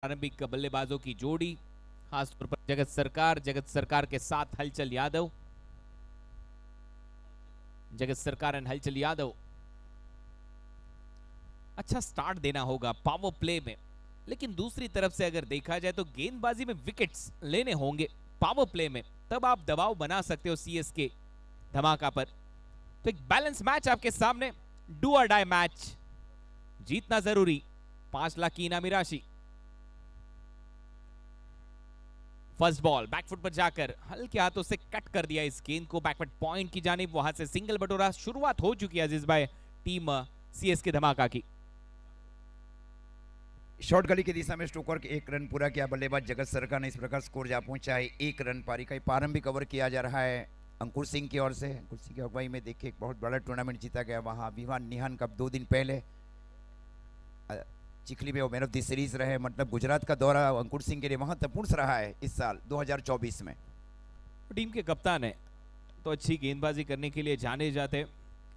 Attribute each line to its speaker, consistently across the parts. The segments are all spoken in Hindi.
Speaker 1: प्रारंभिक बल्लेबाजों की जोड़ी, खासतौर पर जगत सरकार के साथ हलचल यादव। जगत सरकार एंड हलचल यादव। अच्छा स्टार्ट देना होगा पावर प्ले में, लेकिन दूसरी तरफ से अगर देखा जाए तो गेंदबाजी में विकेट्स लेने होंगे पावर प्ले में, तब आप दबाव बना सकते हो सीएसके धमाका पर। तो एक बैलेंस मैच आपके सामने, डू और डाई मैच, जीतना जरूरी। 5 लाख की इनामी राशि। फर्स्ट बॉल बैकफुट पर जाकर हल्के हाथों से कट कर दिया इस गेंद को बैकफुट पॉइंट की जानिब, वहां से सिंगल बटोरा। शुरुआत हो चुकी है अजीज भाई टीम सीएसके धमाका की।
Speaker 2: शॉर्ट गली की दिशा में स्टोकर के 1 रन पूरा किया बल्लेबाज जगत सरकार ने। इस प्रकार स्कोर जा पहुंचा है 1 रन पारी का। प्रारंभिक ओवर किया जा रहा है अंकुर सिंह की ओर से। अंकुर सिंह की अगुवाई में देखिए एक बहुत बड़ा टूर्नामेंट जीता गया वहां विवान निहान कप 2 दिन पहले चिखली में वो मैन ऑफ द सीरीज रहे। मतलब गुजरात का दौरा अंकुर सिंह के लिए महत्वपूर्ण रहा है इस साल 2024 में।
Speaker 1: टीम के कप्तान है तो अच्छी गेंदबाजी करने के लिए जाने जाते,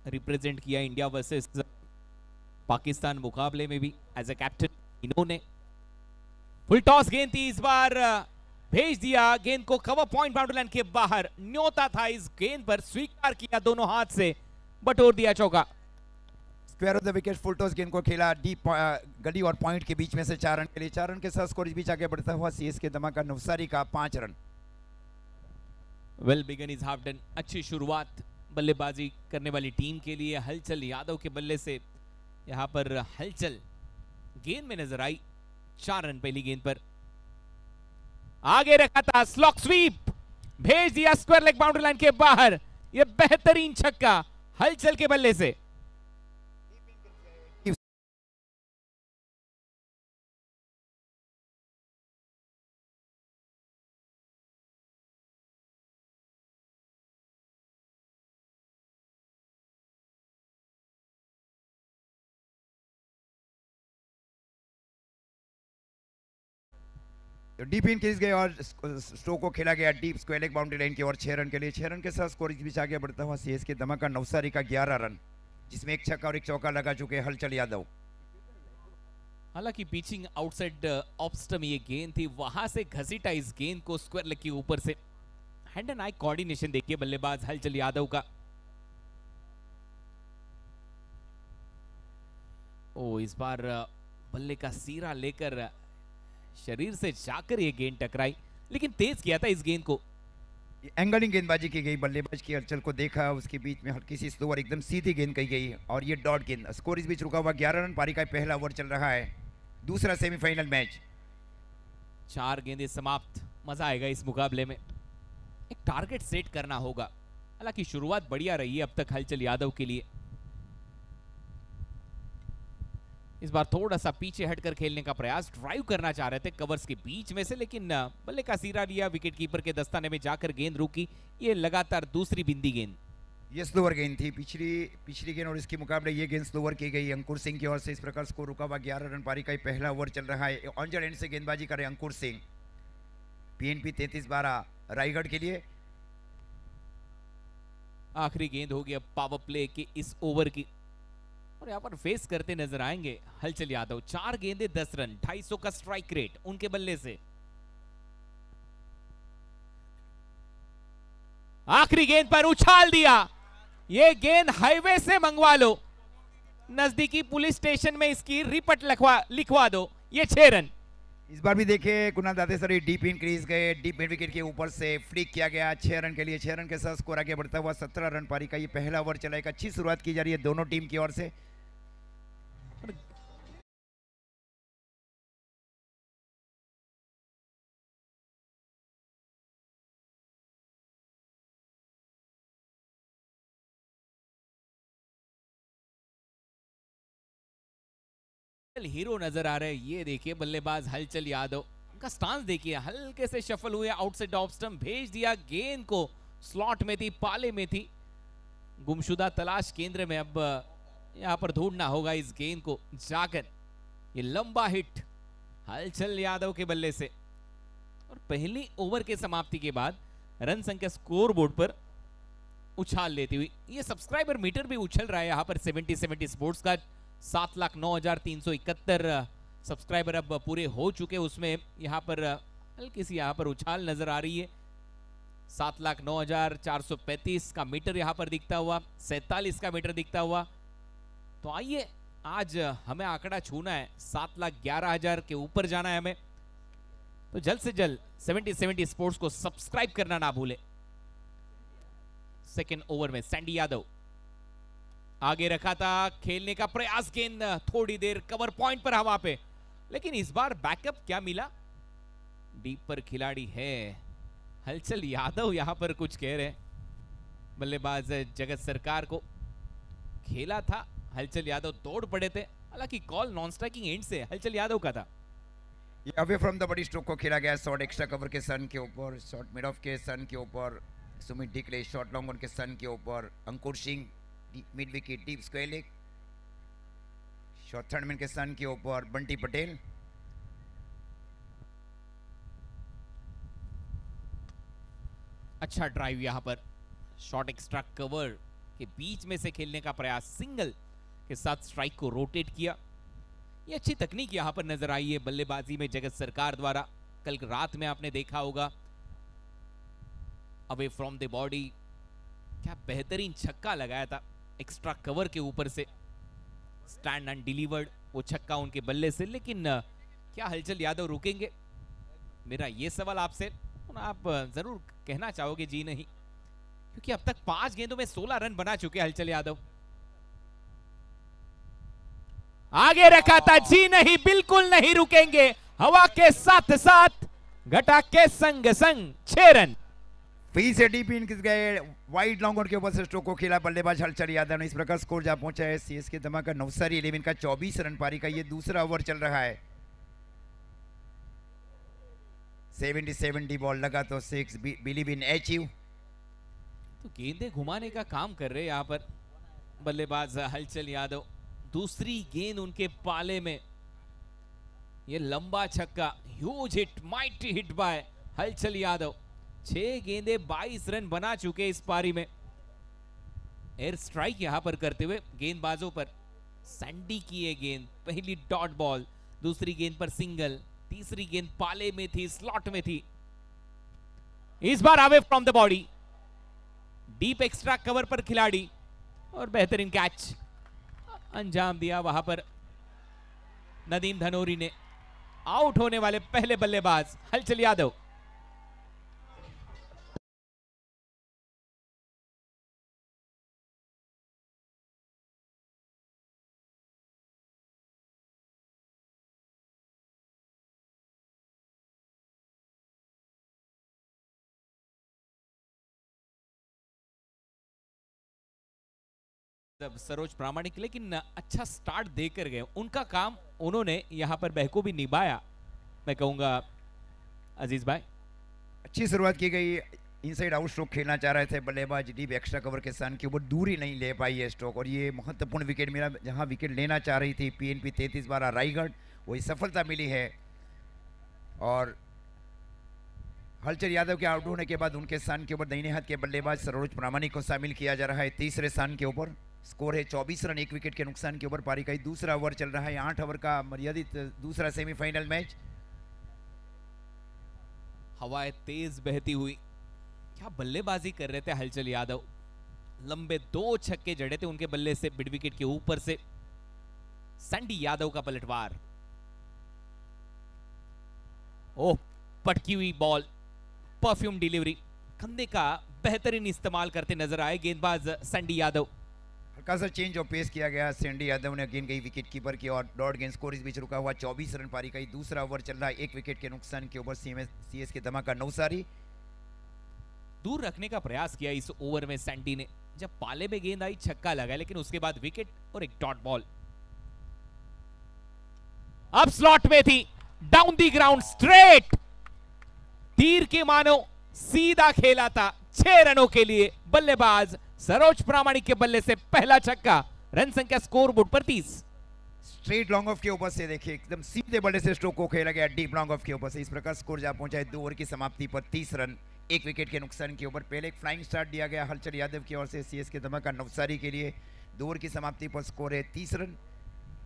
Speaker 1: रिप्रेजेंट किया इंडिया वर्सेस पाकिस्तान मुकाबले में भी एज ए कैप्टन। इन्होंने फुल टॉस गेंद थी, इस बार भेज दिया गेंद को कवर पॉइंट बाउंड्री लाइन के बाहर। न्योता था इस गेंद पर, स्वीकार किया दोनों हाथ से, बटोर दिया चौका।
Speaker 2: Square of the wicket full toss गेंद को खेला डीप गली और पॉइंट के बीच में से 4 रन के लिए। 4 रन के साथ स्कोर इस बीच आगे बढ़ता हुआ सीएसके धमाका नवसारी का 5 run.
Speaker 1: Well begun is half done. अच्छी शुरुआत बल्लेबाजी करने वाली टीम के लिए। हलचल यादव के बल्ले से यहां पर हलचल गेंद में नजर आई। 4 रन पहली गेंद पर। आगे रखा था स्लॉक स्वीप, भेज दिया स्क्वायर लेग बाउंड्री लाइन के बाहर। यह बेहतरीन छक्का हलचल के बल्ले से।
Speaker 2: तो डीप इन क्रीज गए और स्ट्रोक को खेला गया deep square leg boundary line की ओर 6 रन के लिए। 6 रन के साथ स्कोर इस बीच आगे बढ़ता हुआ सीएसके धमाका नवसारी का 11 रन, जिसमें 1 छक्का और 1 चौका लगा चुके हलचल यादव।
Speaker 1: हालांकि पिचिंग आउटसाइड ऑफ स्टंप ये गेंद थी, वहां से घसीटा इस गेंद को स्क्वायर लेग के ऊपर से। हैंड एंड आई कोऑर्डिनेशन देखिए बल्लेबाज हलचल यादव का। ओ इस बार बल्ले का सीरा लेकर शरीर से जाकर ये गेंद टकराई, लेकिन तेज किया था इस गेंद को।
Speaker 2: एंगलिंग गेंदबाजी की गई, बल्लेबाज की हलचल को देखा, उसके बीच में हल्की सी स्लोअर एकदम सीधी गेंद कही गई और ये डॉट गेंद। स्कोर इस बीच रुका हुआ 11 रन पारी का पहला ओवर चल रहा है, दूसरा सेमीफाइनल मैच।
Speaker 1: 4 गेंदें समाप्त। मजा आएगा इस मुकाबले में। एक टारगेट सेट करना होगा। हालांकि शुरुआत बढ़िया रही है अब तक हलचल यादव के लिए। इस बार थोड़ा सा पीछे हटकर खेलने का प्रयास, ड्राइव करना चाह रहे थे कवर्स के बीच में से, लेकिन बल्ले का सीरा लिया, विकेट कीपर के दस्ताने में जाकर गेंद रुकी। ये लगातार दूसरी बिंदी गेंद।
Speaker 2: ये स्लोअर गेंद थी, पिछली गेंद और इसके मुकाबले ये गेंद स्लोअर की गई अंकुर सिंह की ओर से। इस प्रकार स्कोर रुका हुआ 11 रन पारी का पहला ओवर चल रहा है। ऑन एंड से गेंदबाजी करे अंकुर सिंह। पीएनपी 33-12 रायगढ़ के लिए।
Speaker 1: आखिरी गेंद होगी अब पावर प्ले के इस ओवर की, और यहां पर फेस करते नजर आएंगे हलचल यादव। 4 गेंदे 10 रन, 250 का स्ट्राइक रेट उनके बल्ले से। आखिरी गेंद पर उछाल दिया। ये गेंद हाईवे से मंगवा लो, नजदीकी पुलिस स्टेशन में इसकी रिपट लिखवा दो। ये 6 रन।
Speaker 2: इस बार भी देखिए कुणाल दातेसर डीप इन क्रीज गए, डीप मिड विकेट के ऊपर से फ्लिक किया गया 6 रन के लिए। 6 रन के साथ स्कोर आगे बढ़ता हुआ 17 रन पारी का ये पहला ओवर चला। एक अच्छी शुरुआत की जा रही है दोनों टीम की ओर से।
Speaker 1: हीरो नजर आ रहे हैं, ये देखिए बल्लेबाज हलचल यादव। उनका स्टांस देखिए, हल्के से शफल हुए आउटसाइड ऑफ स्टंप, भेज दिया गेंद को। स्लॉट में थी, पाले में थी, गुमशुदा तलाश केंद्र में। अब यहां पर ढूंढना होगा इस गेंद को जाकर। ये लंबा हिट हलचल यादव के बल्ले से, और पहली ओवर के समाप्ति के बाद रन संख्या स्कोर बोर्ड पर उछाल लेती हुई। ये सब्सक्राइबर मीटर भी उछल रहा है यहां पर 70 स्पोर्ट्स का। 7,09,371 सब्सक्राइबर अब पूरे हो चुके, उसमें यहाँ पर हल्की सी यहाँ पर उछाल नजर आ रही है। 7,09,435 का मीटर यहाँ पर दिखता हुआ, 47 का मीटर दिखता हुआ। तो आइए, आज हमें आंकड़ा छूना है, 7,11,000 के ऊपर जाना है हमें। तो जल्द से जल्द 70-70 स्पोर्ट्स को सब्सक्राइब करना ना भूले। सेकेंड ओवर में सैंडी यादव आगे रखा था, खेलने का प्रयास, गेंद थोड़ी देर कवर पॉइंट पर हवा पे, लेकिन इस बार बैकअप क्या मिला? डीप पर खिलाड़ी है हलचल यादव, यहां पर कुछ कह रहे हैं। बल्लेबाज जगत सरकार को खेला था, हलचल यादव दौड़ पड़े थे, हालांकि कॉल नॉन स्ट्राइकिंग एंड से हलचल यादव का था।
Speaker 2: ये अवे फ्रॉम द बड़ी स्ट्रोक को खेला गया, शॉट एक्स्ट्रा कवर के सन के ऊपर, शॉट मिड ऑफ के सन के ऊपर, Sumit Dikle short long on के सन के ऊपर, Ankur Singh mid wicket deep square leg, short third man के सन के ऊपर, बंटी पटेल।
Speaker 1: अच्छा ड्राइव यहां पर, शॉट एक्स्ट्रा कवर के बीच में से खेलने का प्रयास, सिंगल के साथ स्ट्राइक को रोटेट किया। ये अच्छी तकनीक यहां पर नजर आई है बल्लेबाजी में जगत सरकार द्वारा। कल रात में आपने देखा होगा, अवे फ्रॉम द बॉडी, क्या बेहतरीन छक्का लगाया था एक्स्ट्रा कवर के ऊपर से, स्टैंड एंड डिलीवर्ड वो छक्का उनके बल्ले से। लेकिन क्या हलचल यादव रुकेंगे? मेरा ये सवाल आपसे, आप जरूर कहना चाहोगे जी नहीं, क्योंकि अब तक 5 गेंदों में 16 रन बना चुके हलचल यादव। आगे रखा था, जी नहीं, बिल्कुल नहीं रुकेंगे, हवा के साथ साथ घटा के संग संग 6 रन।
Speaker 2: फिर से डीप इन गए, वाइड लॉन्ग ऑन के ऊपर से स्ट्रोक को खेला बल्लेबाज हलचल यादव ने। इस प्रकार स्कोर जा पहुंचा है सीएसके धमाका नवसारी 11 का 24 रन पारी का ये दूसरा ओवर चल रहा है। 70 बॉल लगा तो 6 बिलीव इन अचीव।
Speaker 1: तो गेंदे घुमाने का काम कर रहे यहां पर बल्लेबाज हलचल यादव। दूसरी गेंद उनके पाले में, ये लंबा छक्का, huge hit, mighty hit by हलचल यादव। 6 गेंदे 22 रन बना चुके इस पारी में। एयर स्ट्राइक यहां पर करते हुए गेंदबाजों पर, सैंडी की ये गेंद, पहली डॉट बॉल, दूसरी गेंद पर सिंगल, तीसरी गेंद पाले में थी, स्लॉट में थी। इस बार away from the body, deep extra cover पर खिलाड़ी, और बेहतरीन कैच अंजाम दिया वहां पर नदीम धनोरी ने। आउट होने वाले पहले बल्लेबाज हलचल यादव। सरोज प्रामाणिक, लेकिन अच्छा स्टार्ट देकर गए, उनका काम उन्होंने यहां पर बहकूबी निभाया, मैं कहूंगा अजीज भाई।
Speaker 2: अच्छी शुरुआत की गई, इनसाइड आउट स्ट्रोक खेलना चाह रहे थे बल्लेबाज, डीप एक्स्ट्रा कवर के सन के ऊपर दूरी नहीं ले पाई है स्ट्रोक, और ये महत्वपूर्ण विकेट मिला। जहां विकेट लेना चाह रही थी पीएनपी 33-12 रायगढ़, वही सफलता मिली है। और हलचल यादव के आउट होने के बाद उनके सन के ऊपर दाहिने हाथ के बल्लेबाज सरोज प्रामाणिक को शामिल किया जा रहा है तीसरे सन के ऊपर। स्कोर है 24 रन 1 विकेट के नुकसान के ऊपर। पारी का दूसरा ओवर चल रहा है, 8 ओवर का मर्यादित दूसरा सेमीफाइनल मैच।
Speaker 1: हवाएं तेज बहती हुई, क्या बल्लेबाजी कर रहे थे हलचल यादव। लंबे 2 छक्के जड़े थे उनके बल्ले से मिड विकेट के ऊपर से। सैंडी यादव का पलटवार, ओह पटकी हुई बॉल, परफ्यूम डिलीवरी, कंधे का बेहतरीन इस्तेमाल करते नजर आए गेंदबाज सैंडी यादव।
Speaker 2: हल्का सा चेंज ऑफ पेस किया गया, सैंडी यादव ने गेंद गई विकेट कीपर की और डॉट गेंद स्कोर इस बीच रुका हुआ। 24 रन पारी का दूसरा ओवर चल रहा है, 1 विकेट के नुकसान के ऊपर सीएसके धमाका नवसारी।
Speaker 1: दूर रखने का प्रयास किया इस ओवर में सैंडी ने, जब पाले में गेंद आई छक्का लगा, लेकिन उसके बाद विकेट और एक डॉट बॉल। अब स्लॉट में थी, डाउन दी ग्राउंड स्ट्रेट, तीर के मानो सीधा खेला था 6 रनों के लिए। बल्लेबाज सरोज प्रामाणिक के बल्ले से पहला छक्का, रन संख्या स्कोर बोर्ड पर 30।
Speaker 2: स्ट्रेट लॉन्ग ऑफ के ऊपर से देखिए, एकदम सीधे बल्ले से स्ट्रोक को खेला गया डीप लॉन्ग ऑफ के ऊपर से। इस प्रकार स्कोर जा पहुंचा है 2 ओवर की समाप्ति पर 30 रन 1 विकेट के नुकसान के ऊपर। पहले एक फ्लाइंग स्टार्ट दिया गया हलचल यादव की ओर से सीएसके धमाका नवसारी के लिए। 2 ओवर की समाप्ति पर स्कोर है 30 रन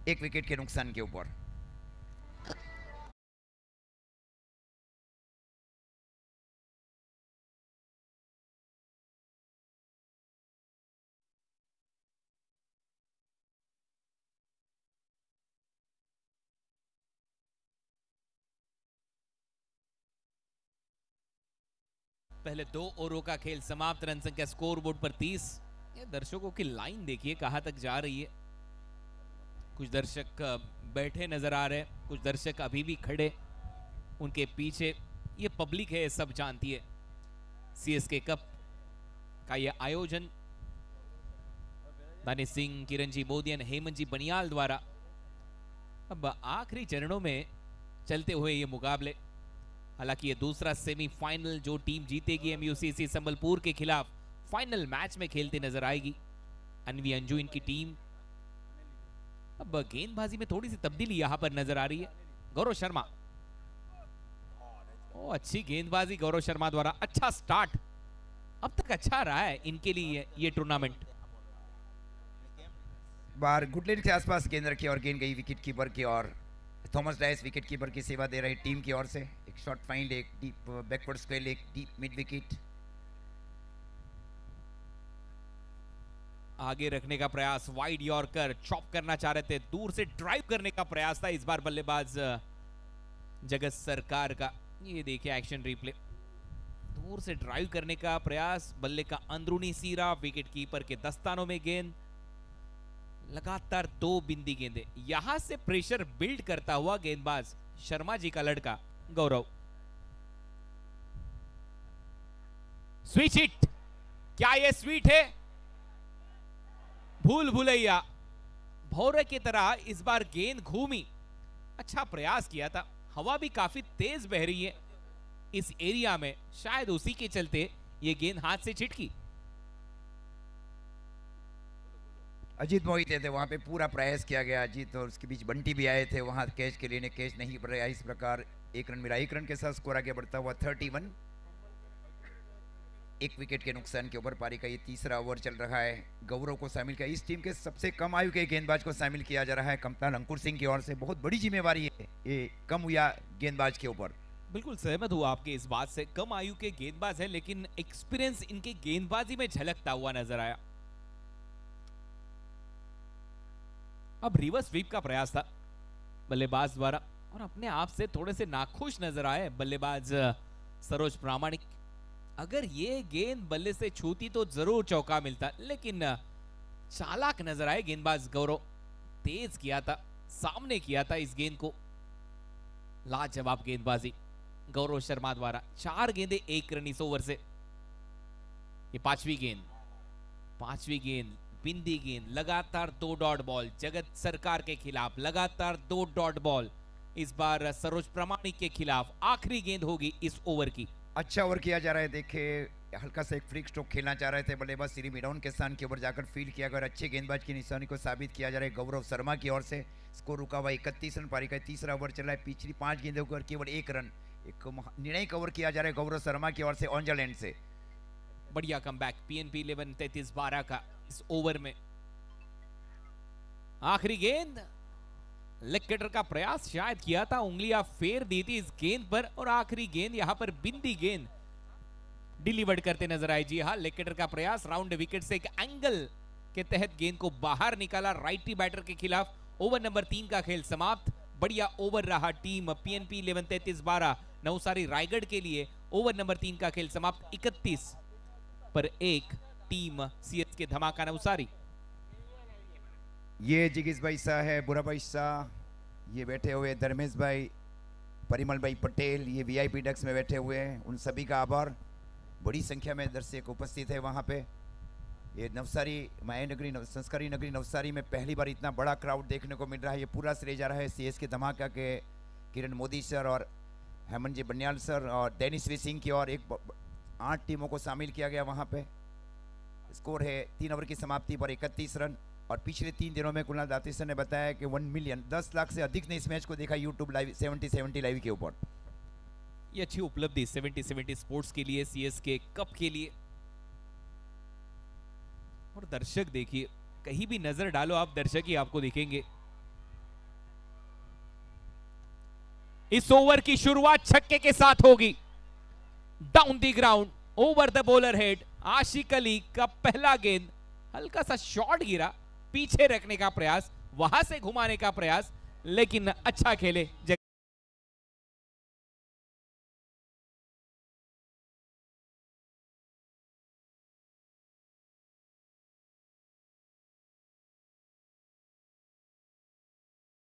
Speaker 2: 1 विकेट के नुकसान के ऊपर।
Speaker 1: पहले 2 ओवरों का खेल समाप्त, रन संख्या स्कोर बोर्ड पर 30। ये दर्शकों की लाइन देखिए कहां तक जा रही है। कुछ दर्शक बैठे नजर आ रहे हैं, कुछ दर्शक अभी भी खड़े उनके पीछे। ये पब्लिक है, सब जानती है। सीएसके कप का ये आयोजन दानिश सिंह, किरणजी मोदियन, हेमंत जी बनियाल द्वारा अब आखिरी चरणों में चलते हुए ये मुकाबले। हालांकि ये दूसरा सेमीफाइनल जो टीम जीतेगी एमयूसीसी संबलपुर के खिलाफ फाइनल मैच में खेलते नजर आएगी। अनवी अंजू इनकी टीम। अब गेंदबाजी में थोड़ी सी तब्दीली यहां पर नजर आ रही है। गौरव शर्मा, ओ अच्छी गेंदबाजी गौरव शर्मा द्वारा। अच्छा स्टार्ट, अब तक अच्छा रहा है इनके लिए ये टूर्नामेंट।
Speaker 2: बार गुडलैंड के आसपास गेंद रखी और गेंद गई विकेट कीपर की ओर। थॉमस डाइस विकेट कीपर की सेवा दे रही टीम की ओर से। एक शॉर्ट फाइंड, एक डीप बैकवर्ड स्क्वेल, एक डीप मिड विकेट।
Speaker 1: आगे रखने का प्रयास, वाइड यॉर्कर, चॉप करना चाह रहे थे, दूर से ड्राइव करने का प्रयास था इस बार बल्लेबाज जगत सरकार का। ये देखिए एक्शन रिप्ले, दूर से ड्राइव करने का प्रयास, बल्ले का अंदरूनी सीरा, विकेट कीपर के दस्तानों में गेंद। लगातार 2 बिंदी गेंदे, यहां से प्रेशर बिल्ड करता हुआ गेंदबाज शर्मा जी का लड़का गौरव। स्विच हिट, क्या यह स्वीट है? भूल भुलैया भौरे की तरह इस बार गेंद घूमी। अच्छा प्रयास किया था, हवा भी काफी तेज बह रही है इस एरिया में, शायद उसी के चलते ये गेंद हाथ से छिटकी।
Speaker 2: अजीत मोहित थे वहां पे, पूरा प्रयास किया गया। अजीत और उसके बीच बंटी भी आए थे वहां कैच के लिए, कैच नहीं बढ़ रहा। इस प्रकार 1 रन मिला। 1 रन के साथ स्कोर आगे बढ़ता हुआ 31। 1 विकेट के नुकसान के ऊपर पारी का ये तीसरा ओवर चल रहा है। गौरव को शामिल किया, इस टीम के सबसे कम आयु के गेंदबाज को शामिल किया जा रहा है कप्तान अंकुर सिंह की ओर से। बहुत बड़ी जिम्मेवारी है ये कम हुआ गेंदबाज के ऊपर।
Speaker 1: बिल्कुल सहमत हूं आपके इस बात से। कम आयु के गेंदबाज है लेकिन एक्सपीरियंस इनके गेंदबाजी में झलकता हुआ नजर आया। अब रिवर्स स्वीप का प्रयास था बल्लेबाज द्वारा और अपने आप से थोड़े से नाखुश नजर आए बल्लेबाज सरोज प्रामाणिक। अगर ये गेंद बल्ले से छूती तो जरूर चौका मिलता, लेकिन चालाक नजर आए गेंदबाज गौरव। तेज किया था, सामने किया था इस गेंद को। लाजवाब गेंदबाजी गौरव शर्मा द्वारा। 4 गेंदे 1 रन इस ओवर से। ये 5वीं गेंद बिंदी गेंद। लगातार 2 डॉट बॉल जगत सरकार के खिलाफ, लगातार 2 डॉट बॉल इस बार सरोज प्रामाणिक के खिलाफ। आखिरी गेंद होगी इस ओवर की।
Speaker 2: अच्छा ओवर किया जा रहा है। देखिए हल्का सा एक फ्लिक स्ट्रोक खेलना चाह रहे थे बल्लेबाज श्री मिडाउन के स्थान के ऊपर जाकर फील्ड किया गया। अच्छे गेंदबाज की निशानी को साबित किया जा रहा है गौरव शर्मा की ओर से। स्कोर रुका हुआ 31 रन। पारी का तीसरा ओवर चल रहा है। पिछली 5 गेंदों पर केवल 1 रन। एक निर्णय कवर किया जा रहा है गौरव शर्मा की ओर से ऑन्जल एंड से।
Speaker 1: बढ़िया कमबैक पीएनपी 11 33-12 का इस ओवर में। आखिरी गेंद, लेग कटर का प्रयास शायद किया था, उंगलियां फेर दी थी इस गेंद पर और आखिरी गेंद यहां पर बिंदी गेंद डिलीवर्ड करते नजर आए। जी हां, लेग कटर का प्रयास राउंड विकेट से एक एंगल के तहत गेंद को बाहर निकाला राइटी बैटर के खिलाफ। ओवर नंबर 3 का खेल समाप्त। बढ़िया ओवर रहा टीम पीएनपी 11 33-12 नवसारी रायगढ़ के लिए। ओवर नंबर 3 का खेल समाप्त 31 पर 1 टीम सीएसके धमाका नवसारी।
Speaker 2: ये जिगिस भाई शाह है, बुरा भाई शाह, ये बैठे हुए धर्मेश भाई, परिमल भाई पटेल, ये वीआईपी डेस्क में बैठे हुए हैं। उन सभी का आभार। बड़ी संख्या में दर्शक उपस्थित है वहाँ पे। ये नवसारी माया नगरी संस्कारी नगरी नवसारी में पहली बार इतना बड़ा क्राउड देखने को मिल रहा है। ये पूरा श्रेय जा रहा है सीएसके धमाका के किरण मोदी सर और हेमंत जी बनियाल सर और दैनिश सिंह की और 8 टीमों को शामिल किया गया वहाँ पे। स्कोर है 3 ओवर की समाप्ति पर 31 रन। और पिछले 3 दिनों में कुणाल दाती सर ने बताया कि 1 मिलियन 10 लाख से अधिक ने इस मैच को देखा यूट्यूब लाइव 70-70 लाइव के ऊपर।
Speaker 1: ये अच्छी उपलब्धि 70-70 स्पोर्ट्स के लिए, सीएसके कप के लिए। और दर्शक देखिए, कहीं भी नजर डालो आप, दर्शक ही आपको दिखेंगे। इस ओवर की शुरुआत छक्के के साथ होगी। Down the ground over the bowler head. Ashiq Ali का पहला गेंद, हल्का सा शॉट गिरा, पीछे रखने का प्रयास, वहां से घुमाने का प्रयास, लेकिन अच्छा खेले।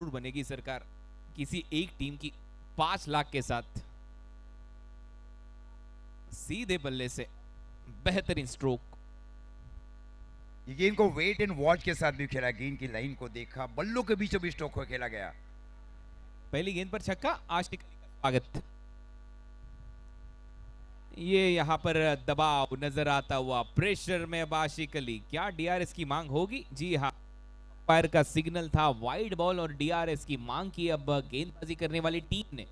Speaker 1: जरूर बनेगी सरकार किसी एक टीम की 5 लाख के साथ। सीधे बल्ले से बेहतरीन स्ट्रोक।
Speaker 2: ये गेंद को वेट एंड वॉच के साथ भी खेला, गेंद की लाइन को देखा, बल्लों के बीचों बीच स्ट्रोक को खेला गया।
Speaker 1: पहली गेंद पर छक्का, आशिक अली का स्वागत। ये यहां पर दबाव नजर आता हुआ, प्रेशर में अब आशिक अली, क्या डीआरएस की मांग होगी? जी हाँ, अंपायर का सिग्नल था वाइड बॉल और डीआरएस की मांग की अब गेंदबाजी करने वाली टीम ने।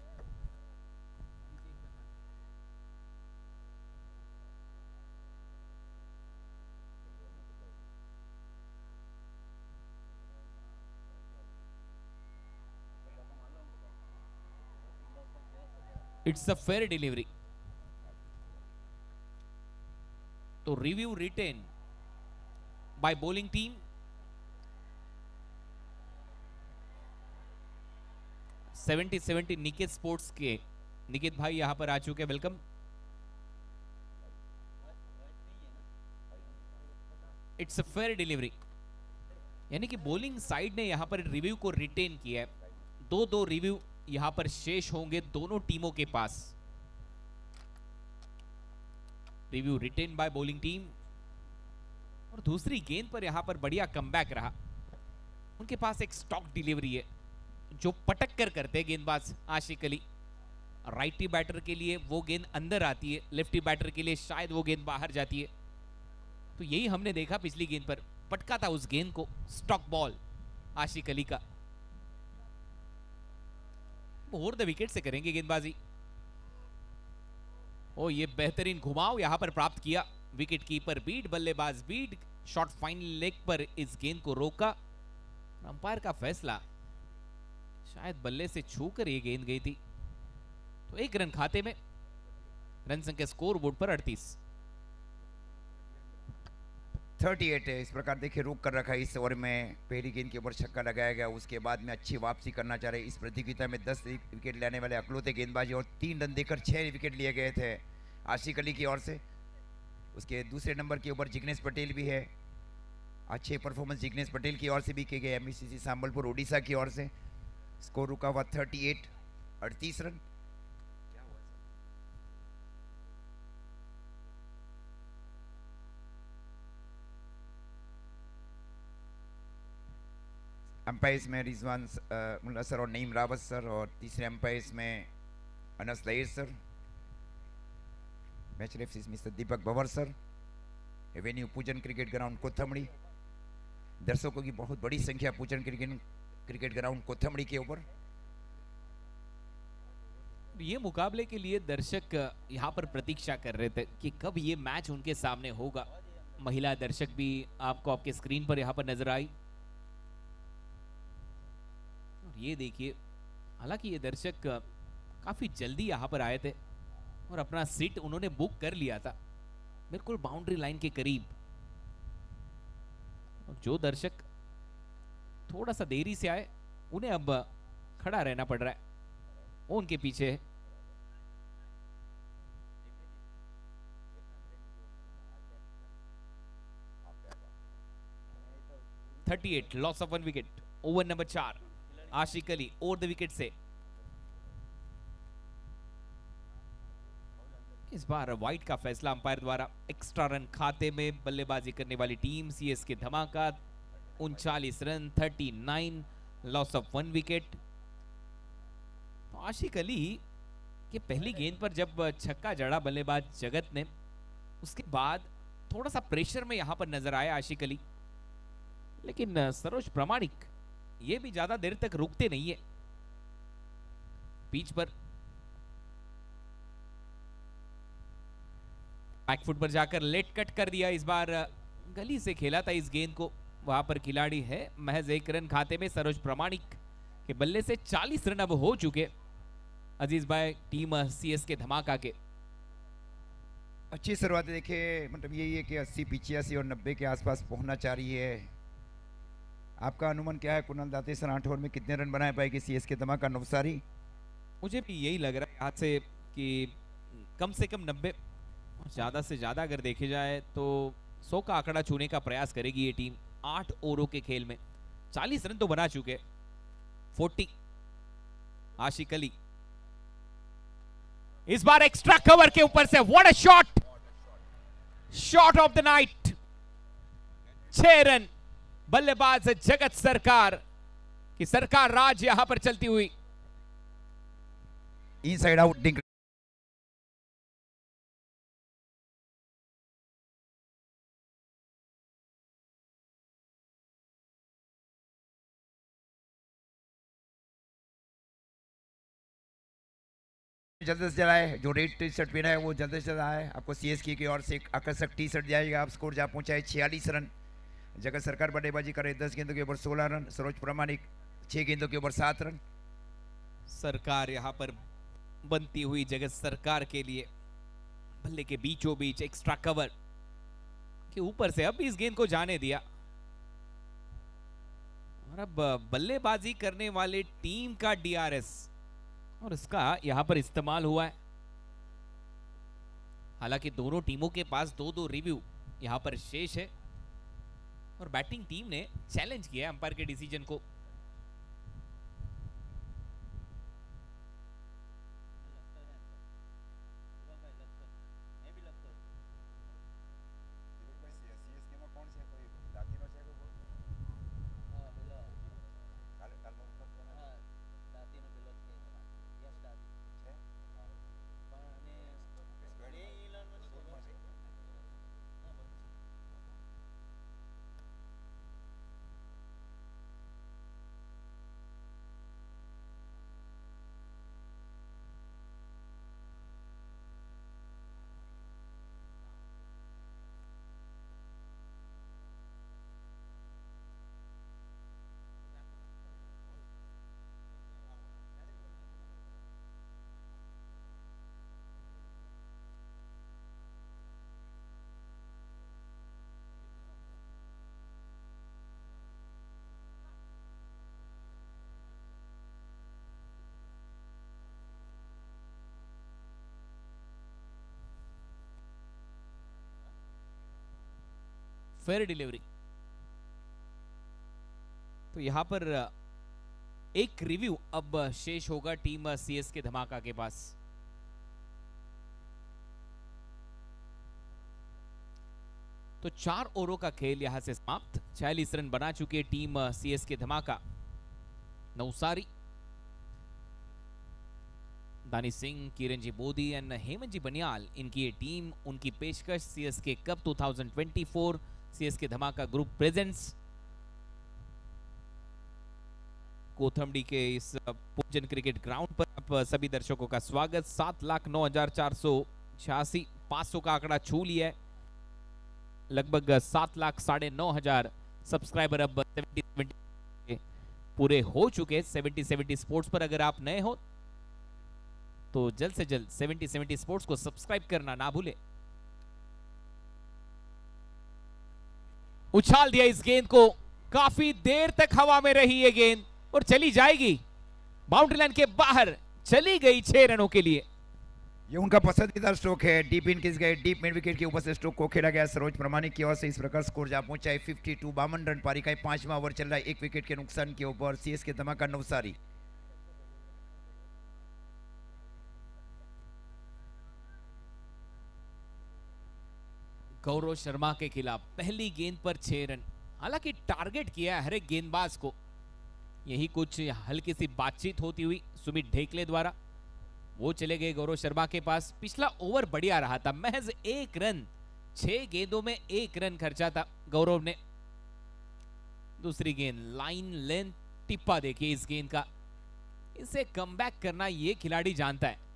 Speaker 1: It's a fair delivery. तो review retain by bowling team. Seventy Niket sports के निकेत भाई यहां पर आ चुके, welcome. It's a fair delivery, यानी कि बॉलिंग साइड ने यहां पर रिव्यू को रिटेन किया है। 2-2 रिव्यू यहां पर शेष होंगे दोनों टीमों के पास। Review retain by bowling team. और दूसरी गेंद पर यहां पर बढ़िया कमबैक रहा। उनके पास एक स्टॉक डिलीवरी है जो पटक कर करते हैं गेंदबाज आशिक अली। राइटी बैटर के लिए वो गेंद अंदर आती है, लेफ्टी बैटर के लिए शायद वो गेंद बाहर जाती है। तो यही हमने देखा पिछली गेंद पर, पटका था उस गेंद को, स्टॉक बॉल आशिक अली का। ओवर द विकेट से करेंगे गेंदबाजी। ओ ये बेहतरीन घुमाव यहां पर प्राप्त किया, विकेट कीपर बीट, बल्लेबाज बीट, शॉट फाइन लेग पर इस गेंद को रोका। अंपायर का फैसला, शायद बल्ले से छूकर ये गेंद गई थी। तो 1 रन खाते में, रन संख्या स्कोर बोर्ड पर 38।
Speaker 2: 38 है। इस प्रकार देखिए रोक कर रखा है इस ओवर में, पहली गेंद के ऊपर छक्का लगाया गया, उसके बाद में अच्छी वापसी करना चाह रहे। इस प्रतियोगिता में 10 विकेट लेने वाले अकलौते गेंदबाजी और 3 रन देकर 6 विकेट लिए गए थे आशिक अली की ओर से। उसके दूसरे नंबर के ऊपर जिग्नेश पटेल भी है, अच्छे परफॉर्मेंस जिग्नेश पटेल की ओर से भी किए गए, एमबीसीसी संबलपुर ओडिशा की ओर से। स्कोर रुका हुआ 38 रन। अंपायर्स में रिजवान मुल्ला सर और नईम रावत सर, और तीसरे अंपायर्स में Anas Lahir sir, match referees mister Deepak Bawar sir, avenue Poojan cricket ground Kothmadi. दर्शकों की बहुत बड़ी संख्या पूजन क्रिकेट ग्राउंड कोथमड़ी के ऊपर।
Speaker 1: ये मुकाबले के लिए दर्शक यहाँ पर प्रतीक्षा कर रहे थे कि कब ये मैच उनके सामने होगा। महिला दर्शक भी आपको आपके स्क्रीन पर यहाँ पर नजर आई। ये देखिए, हालांकि ये दर्शक काफी जल्दी यहाँ पर आए थे और अपना सीट उन्होंने बुक कर लिया था बिल्कुल बाउंड्री लाइन के करीब। और जो दर्शक थोड़ा सा देरी से आए उन्हें अब खड़ा रहना पड़ रहा है, वो उनके पीछे है। (38) loss of 1 wicket. Over number 4, Ashiq Ali over the wicket से। इस बार वाइड का फैसला अंपायर द्वारा। एक्स्ट्रा रन खाते में बल्लेबाजी करने वाली टीम सीएसके धमाका, 39 रन, 39, लॉस ऑफ 1 विकेट। तो आशिक अली के पहली गेंद पर जब छक्का जड़ा बल्लेबाज जगत ने, उसके बाद थोड़ा सा प्रेशर में यहां पर नजर आया आशिक अली, लेकिन सरोज प्रामाणिक ये भी ज्यादा देर तक रुकते नहीं है पिच पर। बैकफुट पर जाकर लेट कट कर दिया, इस बार गली से खेला था इस गेंद को। वहां पर खिलाड़ी है, महज 1 रन खाते में सरोज प्रामाणिक के बल्ले से 40 रन अब हो चुके अजीज भाई टीम सीएसके धमाका के।
Speaker 2: अच्छी शुरुआत देखिए, मतलब यही है कि 80, 85 और 90 के आसपास पहुंचना चाह रही है। आपका अनुमान क्या है कुणाल दातेसर, 8 ओवर में कितने रन बनाए पाएगी सीएसके धमाका नवसारी?
Speaker 1: मुझे भी यही लग रहा है आज से कि कम से कम 90, ज्यादा से ज्यादा अगर देखे जाए तो 100 का आंकड़ा छूने का प्रयास करेगी ये टीम। 8 ओवरों के खेल में 40 रन तो बना चुके। 40 आशिक अली इस बार एक्स्ट्रा कवर के ऊपर से what a shot, shot of the night. 6 run, बल्लेबाज जगत सरकार की सरकार राज यहां पर चलती हुई।
Speaker 2: इनसाइड आउट डिंक जल्द से जल्द आए, जो रेड टी शर्ट पहना है वो जल्द से जल्द आए। आपको सीएसके की ओर से एक आकर्षक टी शर्ट जाएगा। आप स्कोर जहां पहुंचा है 46 रन। जगत सरकार बल्लेबाजी करे 10 गेंदों के ऊपर 16 रन। सरोज प्रामाणिक 6 गेंदों के ऊपर 7 रन।
Speaker 1: सरकार यहां पर बनती हुई जगत सरकार के लिए बल्ले के बीचों बीच एक्स्ट्रा कवर के ऊपर से अब इस गेंद को जाने दिया और अब बल्लेबाजी करने वाले टीम का डीआरएस और इसका यहां पर इस्तेमाल हुआ है। हालांकि दोनों टीमों के पास 2-2 रिव्यू यहां पर शेष है और बैटिंग टीम ने चैलेंज किया अंपायर के डिसीजन को। फेयर डिलीवरी, तो यहां पर एक रिव्यू अब शेष होगा टीम सीएसके धमाका के पास। तो 4 ओवरों का खेल यहां से समाप्त। 46 रन बना चुके टीम सीएसके धमाका। नवसारी, दानी सिंह, किरणजी बोधी एंड हेमंत जी बनियाल, इनकी ये टीम, उनकी पेशकश सीएसके कप 2024 सीएसके धमाका ग्रुप प्रेजेंट्स। कोथमडी के इस पूजन क्रिकेट ग्राउंड पर आप सभी दर्शकों का स्वागत। 7,09,486 500 का आंकड़ा छू लिया है। लगभग 7,09,500 सब्सक्राइबर अब 70 पूरे हो चुके। 70 स्पोर्ट्स पर अगर आप नए हो तो जल्द से जल्द 70 स्पोर्ट्स को सब्सक्राइब करना ना भूले। उछाल दिया इस गेंद को, काफी देर तक हवा में रही ये गेंद और चली जाएगी बाउंड्री लाइन के बाहर, चली गई 6 रनों के लिए।
Speaker 2: ये उनका पसंदीदा स्ट्रोक है। डीप इन किस गए, डीप मिड विकेट के ऊपर से स्ट्रोक को खेला गया। सरोज प्रामाणिक की ओर से इस प्रकार स्कोर जहां पहुंचा है 52। 52 रन पारी का 5वां ओवर चल रहा है। 1 विकेट के नुकसान के ऊपर सीएसके धमाका नवसारी।
Speaker 1: गौरव शर्मा के खिलाफ पहली गेंद पर 6 रन। हालांकि टारगेट किया है हर एक गेंदबाज को। यही कुछ हल्की सी बातचीत होती हुई सुमित ढेकले द्वारा। वो चले गए गौरव शर्मा के पास। पिछला ओवर बढ़िया रहा था, महज 1 रन, 6 गेंदों में 1 रन खर्चा था गौरव ने। दूसरी गेंद लाइन लेंथ टिप्पा देखिए इस गेंद का, इसे कमबैक करना ये खिलाड़ी जानता है।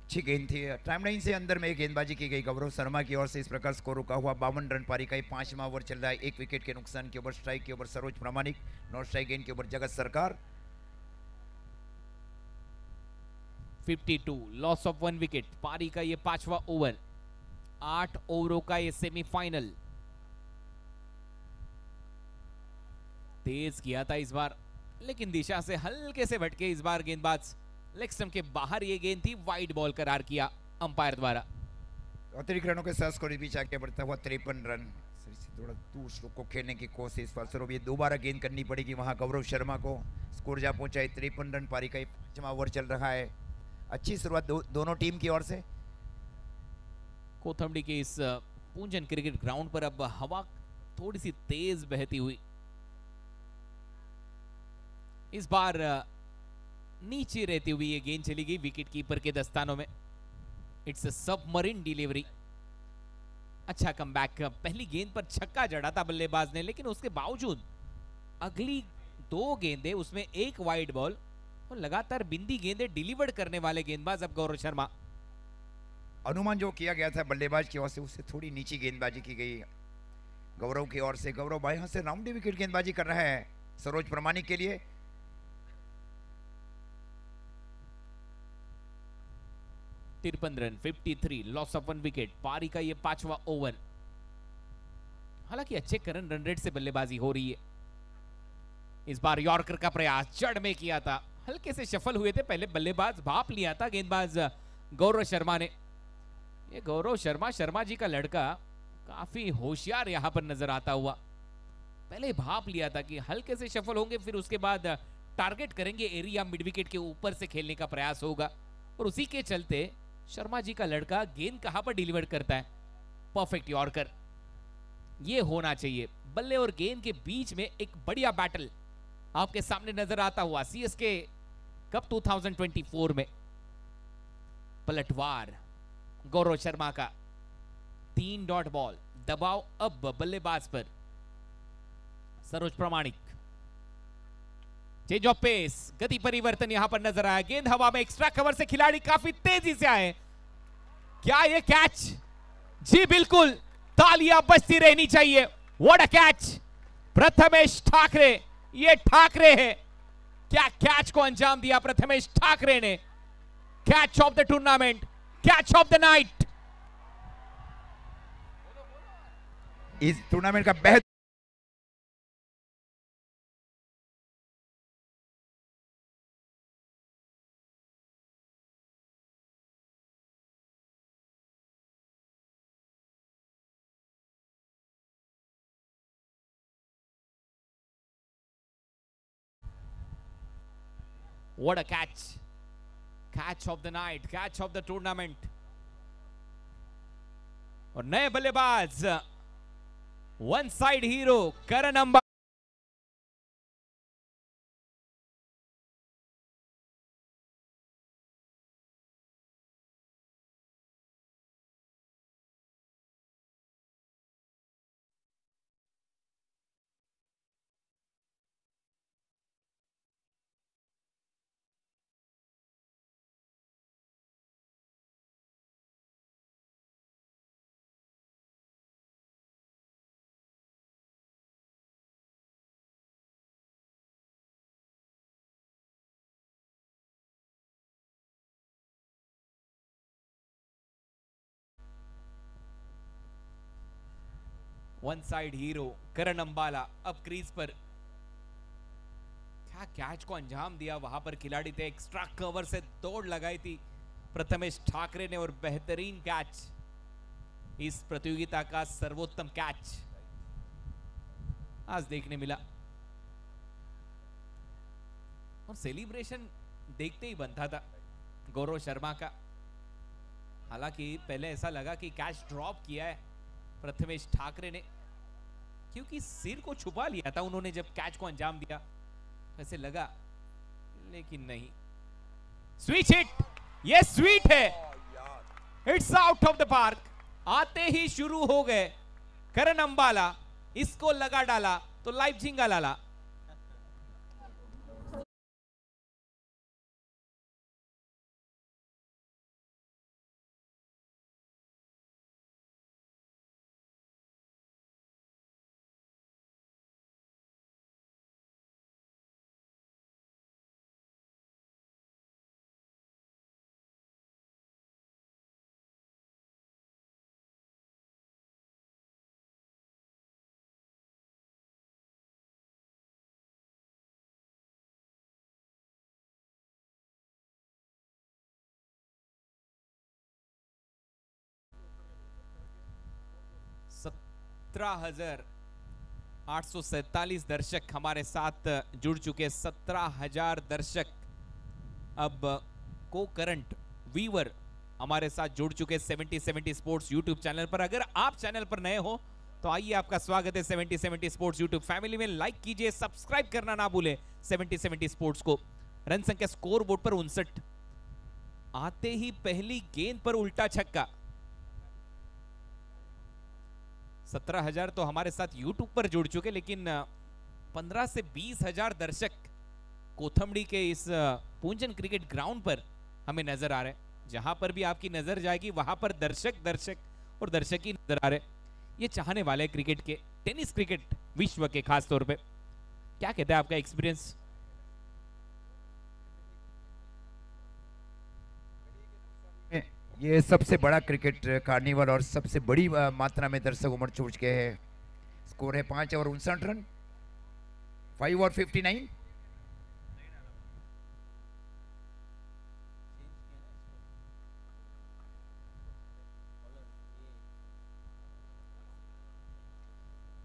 Speaker 2: अच्छी गेंद थी। टाइमलाइन से अंदर में गेंदबाजी की गई गौरव शर्मा की ओर से। इस प्रकार स्कोर रुका हुआ 52 रन पारी का 5वां ओवर चल रहा है। 1 विकेट के नुकसान के ऊपर स्ट्राइक के ऊपर सरोज प्रामाणिक, नॉट स्ट्राइक गेंद के ऊपर जगत सरकार।
Speaker 1: 52, लॉस ऑफ 1 विकेट। पारी का ये 5वां ओवर, 8 ओवरों का ये सेमीफाइनल। तेज किया था इस बार, लेकिन दिशा से हल्के से भटके इस बार गेंदबाज। लेग स्टंप के बाहर ये गेंद थी, वाइड बॉल करार किया अंपायर द्वारा।
Speaker 2: अतिरिक्त रनों के साथ स्कोर बीच आगे बढ़ता हुआ 53 रन। थोड़ा दूर स्ट्रोक को खेलने की कोशिश, फलस्वरूप ये दोबारा गेंद करनी पड़ेगी वहां गौरव शर्मा को। स्कोर जा पहुंचा है 53 रन, पारी का 5वां ओवर चल रहा है। अच्छी शुरुआत दोनों टीम की ओर से।
Speaker 1: कोथमडी के इस पूंजन क्रिकेट ग्राउंड पर अब हवा थोड़ी सी तेज बहती हुई। इस बार नीचे रहती हुई ये गेंद चली गई विकेट कीपर के दस्तानों में। It's a submarine delivery. अच्छा कमबैक। पहली गेंद पर छक्का जड़ा था बल्लेबाज ने, लेकिन उसके बावजूद अगली 2 गेंदें, उसमें एक वाइड बॉल और लगातार बिंदी गेंदें डिलीवर करने वाले गेंदबाज अब गौरव शर्मा।
Speaker 2: अनुमान जो किया गया था बल्लेबाज की ओर से, उससे थोड़ी नीची गेंदबाजी की गई गौरव की ओर से। गौरव बाएं हाथ से राउंडी विकेट गेंदबाजी कर रहा है सरोज प्रमाणिक के लिए।
Speaker 1: तिरपन रन, 53, लॉस ऑफ 1 विकेट। पारी का ये 5वां ओवर। हालांकि अच्छे करंट रन रेट से बल्लेबाजी हो रही है। इस बार यॉर्कर का प्रयास जड़ में किया था, हल्के से शफल हुए थे पहले बल्लेबाज, भाप लिया था गेंदबाज गौरव शर्मा ने। ये गौरव शर्मा जी का लड़का काफी होशियार यहां पर नजर आता हुआ। पहले भाप लिया था कि हल्के से शफल होंगे, फिर उसके बाद टारगेट करेंगे एरिया, मिड विकेट के ऊपर से खेलने का प्रयास होगा। और उसी के चलते शर्मा जी का लड़का गेंद कहां पर डिलीवर करता है, परफेक्ट यॉर्कर। ये होना चाहिए। बल्ले और गेंद के बीच में एक बढ़िया बैटल आपके सामने नजर आता हुआ सीएसके कप 2024 में। पलटवार गौरव शर्मा का 3 डॉट बॉल। दबाव अब बल्लेबाज पर। सरोज प्रमाणिक, चेंज ऑफ पेस, गति परिवर्तन यहां पर नजर आया। गेंद हवा में, एक्स्ट्रा कवर से खिलाड़ी काफी तेजी से आए। क्या ये कैच? जी बिल्कुल, तालियां बजती रहनी चाहिए। What a catch! Prathamesh Thackeray, ये ठाकरे है। क्या कैच को अंजाम दिया प्रथमेश ठाकरे ने। Catch of the tournament, catch of the night.
Speaker 2: इस टूर्नामेंट का बेहतर
Speaker 1: What a catch! Catch of the night, catch of the tournament. और नए बल्लेबाज, वन साइड हीरो करण अंबा। वन साइड हीरो करण अंबाला अब क्रीज पर। क्या कैच को अंजाम दिया वहां पर खिलाड़ी थे। एक्स्ट्रा कवर से दौड़ लगाई थी प्रथमेश ठाकरे ने और बेहतरीन कैच। इस प्रतियोगिता का सर्वोत्तम कैच आज देखने मिला। और सेलिब्रेशन देखते ही बनता था गौरव शर्मा का। हालांकि पहले ऐसा लगा कि कैच ड्रॉप किया है प्रथमेश ठाकरे ने, क्योंकि सिर को छुपा लिया था उन्होंने जब कैच को अंजाम दिया, ऐसे लगा, लेकिन नहीं। स्विच हिट, ये स्वीट है। It's out of the park. आते ही शुरू हो गए करण अंबाला, इसको लगा डाला तो लाइव झिंगा लाला। 17,847 दर्शक हमारे साथ जुड़ चुके। 17,000 दर्शक अब को करंट वीवर हमारे साथ जुड़ चुके 70-70 स्पोर्ट्स यूट्यूब चैनल पर। अगर आप चैनल पर नए हो तो आइए, आपका स्वागत है 70-70 स्पोर्ट्स यूट्यूब फैमिली में। लाइक कीजिए, सब्सक्राइब करना ना भूले 70-70 स्पोर्ट्स को। रन संख्या स्कोर बोर्ड पर 59। आते ही पहली गेंद पर उल्टा छक्का। 17,000 तो हमारे साथ यूट्यूब पर जुड़ चुके, लेकिन 15 से 20,000 दर्शक कोथमड़ी के इस पूंजन क्रिकेट ग्राउंड पर हमें नजर आ रहे हैं। जहां पर भी आपकी नजर जाएगी वहां पर दर्शक और दर्शक ही नजर आ रहे। ये चाहने वाले क्रिकेट के, टेनिस क्रिकेट विश्व के खास तौर पे। क्या कहते हैं आपका एक्सपीरियंस?
Speaker 2: ये सबसे बड़ा क्रिकेट कार्निवल और सबसे बड़ी मात्रा में दर्शक उमड़ चुके के हैं। स्कोर है 5 और 59 रन, 5 और 59।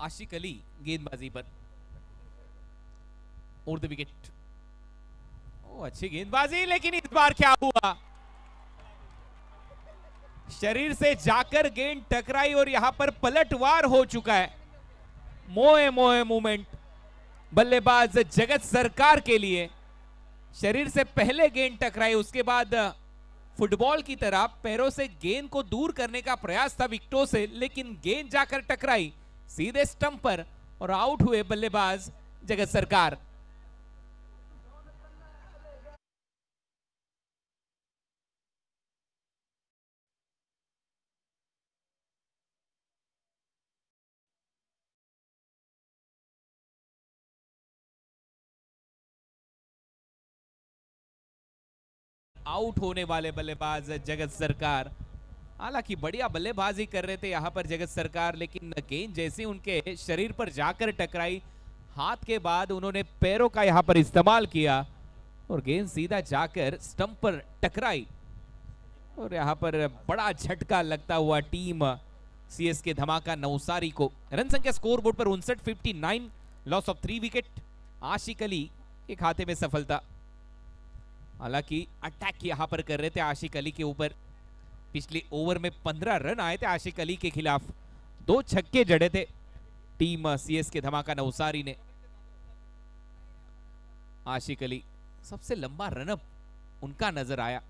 Speaker 1: आशिक अली गेंदबाजी पर और द विकेट। ओ, अच्छी गेंदबाजी, लेकिन इस बार क्या हुआ? शरीर से जाकर गेंद टकराई और यहां पर पलटवार हो चुका है। मोए मोए मूवमेंट बल्लेबाज जगत सरकार के लिए। शरीर से पहले गेंद टकराई, उसके बाद फुटबॉल की तरह पैरों से गेंद को दूर करने का प्रयास था विकेटों से, लेकिन गेंद जाकर टकराई सीधे स्टंप पर और आउट हुए बल्लेबाज जगत सरकार। आउट होने वाले बल्लेबाज जगत सरकार। हालांकि बढ़िया बल्लेबाजी कर रहे थे यहां पर जगत सरकार, लेकिन गेंद जैसे उनके शरीर पर जाकर टकराई, हाथ के बाद उन्होंने पैरों का यहां पर इस्तेमाल किया और गेंद सीधा जाकर स्टंप पर टकराई और यहां पर बड़ा झटका लगता हुआ टीम सीएसके धमाका नवसारी को। रन संख्या स्कोर बोर्ड पर 59, 59, लॉस ऑफ 3 विकेट। आशिक अली के खाते में सफलता। हालांकि अटैक यहां पर कर रहे थे आशिक अली के ऊपर। पिछले ओवर में 15 रन आए थे आशिक अली के खिलाफ, 2 छक्के जड़े थे टीम सीएसके धमाका नवसारी ने। आशिक अली सबसे लंबा रनअप उनका नजर आया।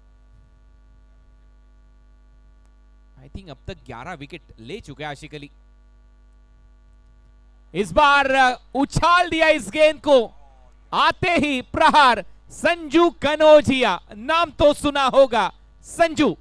Speaker 1: आई थिंक अब तक 11 विकेट ले चुके आशिक अली। इस बार उछाल दिया इस गेंद को, आते ही प्रहार। संजू कनौजिया, नाम तो सुना होगा संजू।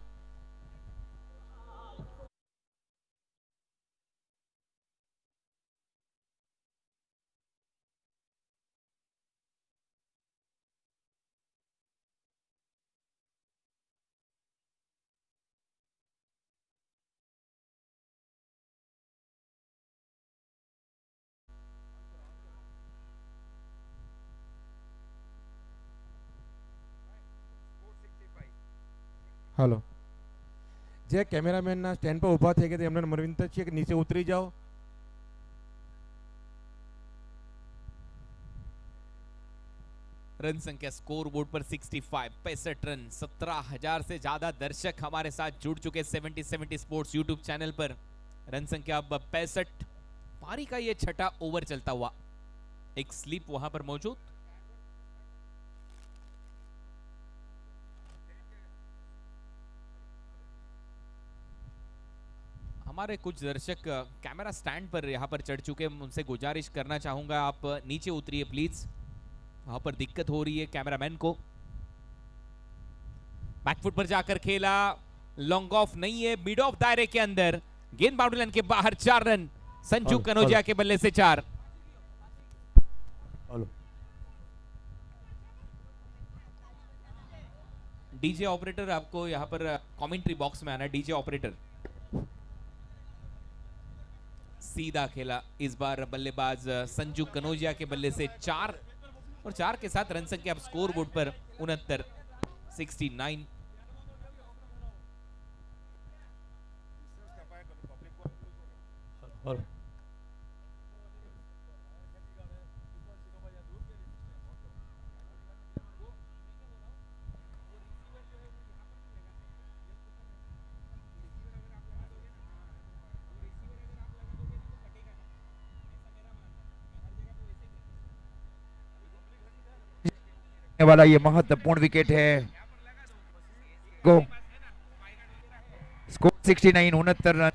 Speaker 3: હલો, જે કેમેરામેનના સ્ટેન્ડ પર ઊભા થઈ ગયા એમને વિનંતી છે કે નીચે ઉતરી જાઓ.
Speaker 1: रन संख्या स्कोर बोर्ड पर 65, 65 रन। 17,000 से ज्यादा दर्शक हमारे साथ जुड़ चुके 70-70 स्पोर्ट्स यूट्यूब चैनल पर। रन संख्या अब 65। पारी का ये छठा ओवर चलता हुआ, एक स्लिप वहां पर मौजूद। हमारे कुछ दर्शक कैमरा स्टैंड पर यहां पर चढ़ चुके हैं, उनसे गुजारिश करना चाहूंगा आप नीचे उतरिए प्लीज, वहां पर दिक्कत हो रही है कैमरामैन को। बैकफुट पर जाकर खेला, लॉन्ग ऑफ नहीं है, मिड ऑफ दायरे के अंदर, गेंद बाउंड्री लाइन के बाहर। 4 रन संजू कनौजिया के बल्ले से 4। डीजे ऑपरेटर, आपको यहां पर कमेंट्री बॉक्स में आना है। डीजे ऑपरेटर, सीधा खेला इस बार बल्लेबाज संजू कनौजिया के बल्ले से 4 और 4 के साथ रन संख्या अब स्कोर बोर्ड पर 69, 69।
Speaker 2: वाला ये महत्वपूर्ण विकेट है। गो स्कोर 69, 69 रन।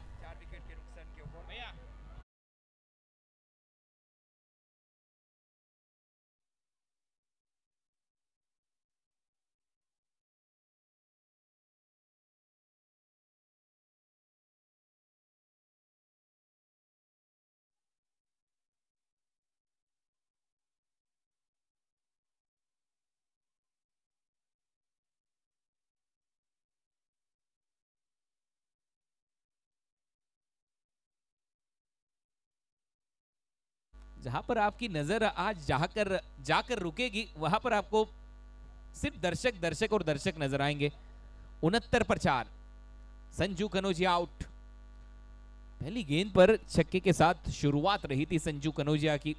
Speaker 1: जहां पर आपकी नजर आज जाकर जाकर रुकेगी वहां पर आपको सिर्फ दर्शक दर्शक और दर्शक नजर आएंगे। 69 पर 4, संजू कनौजिया आउट। पहली गेंद पर छक्के के साथ शुरुआत रही थी संजू कनौजिया की।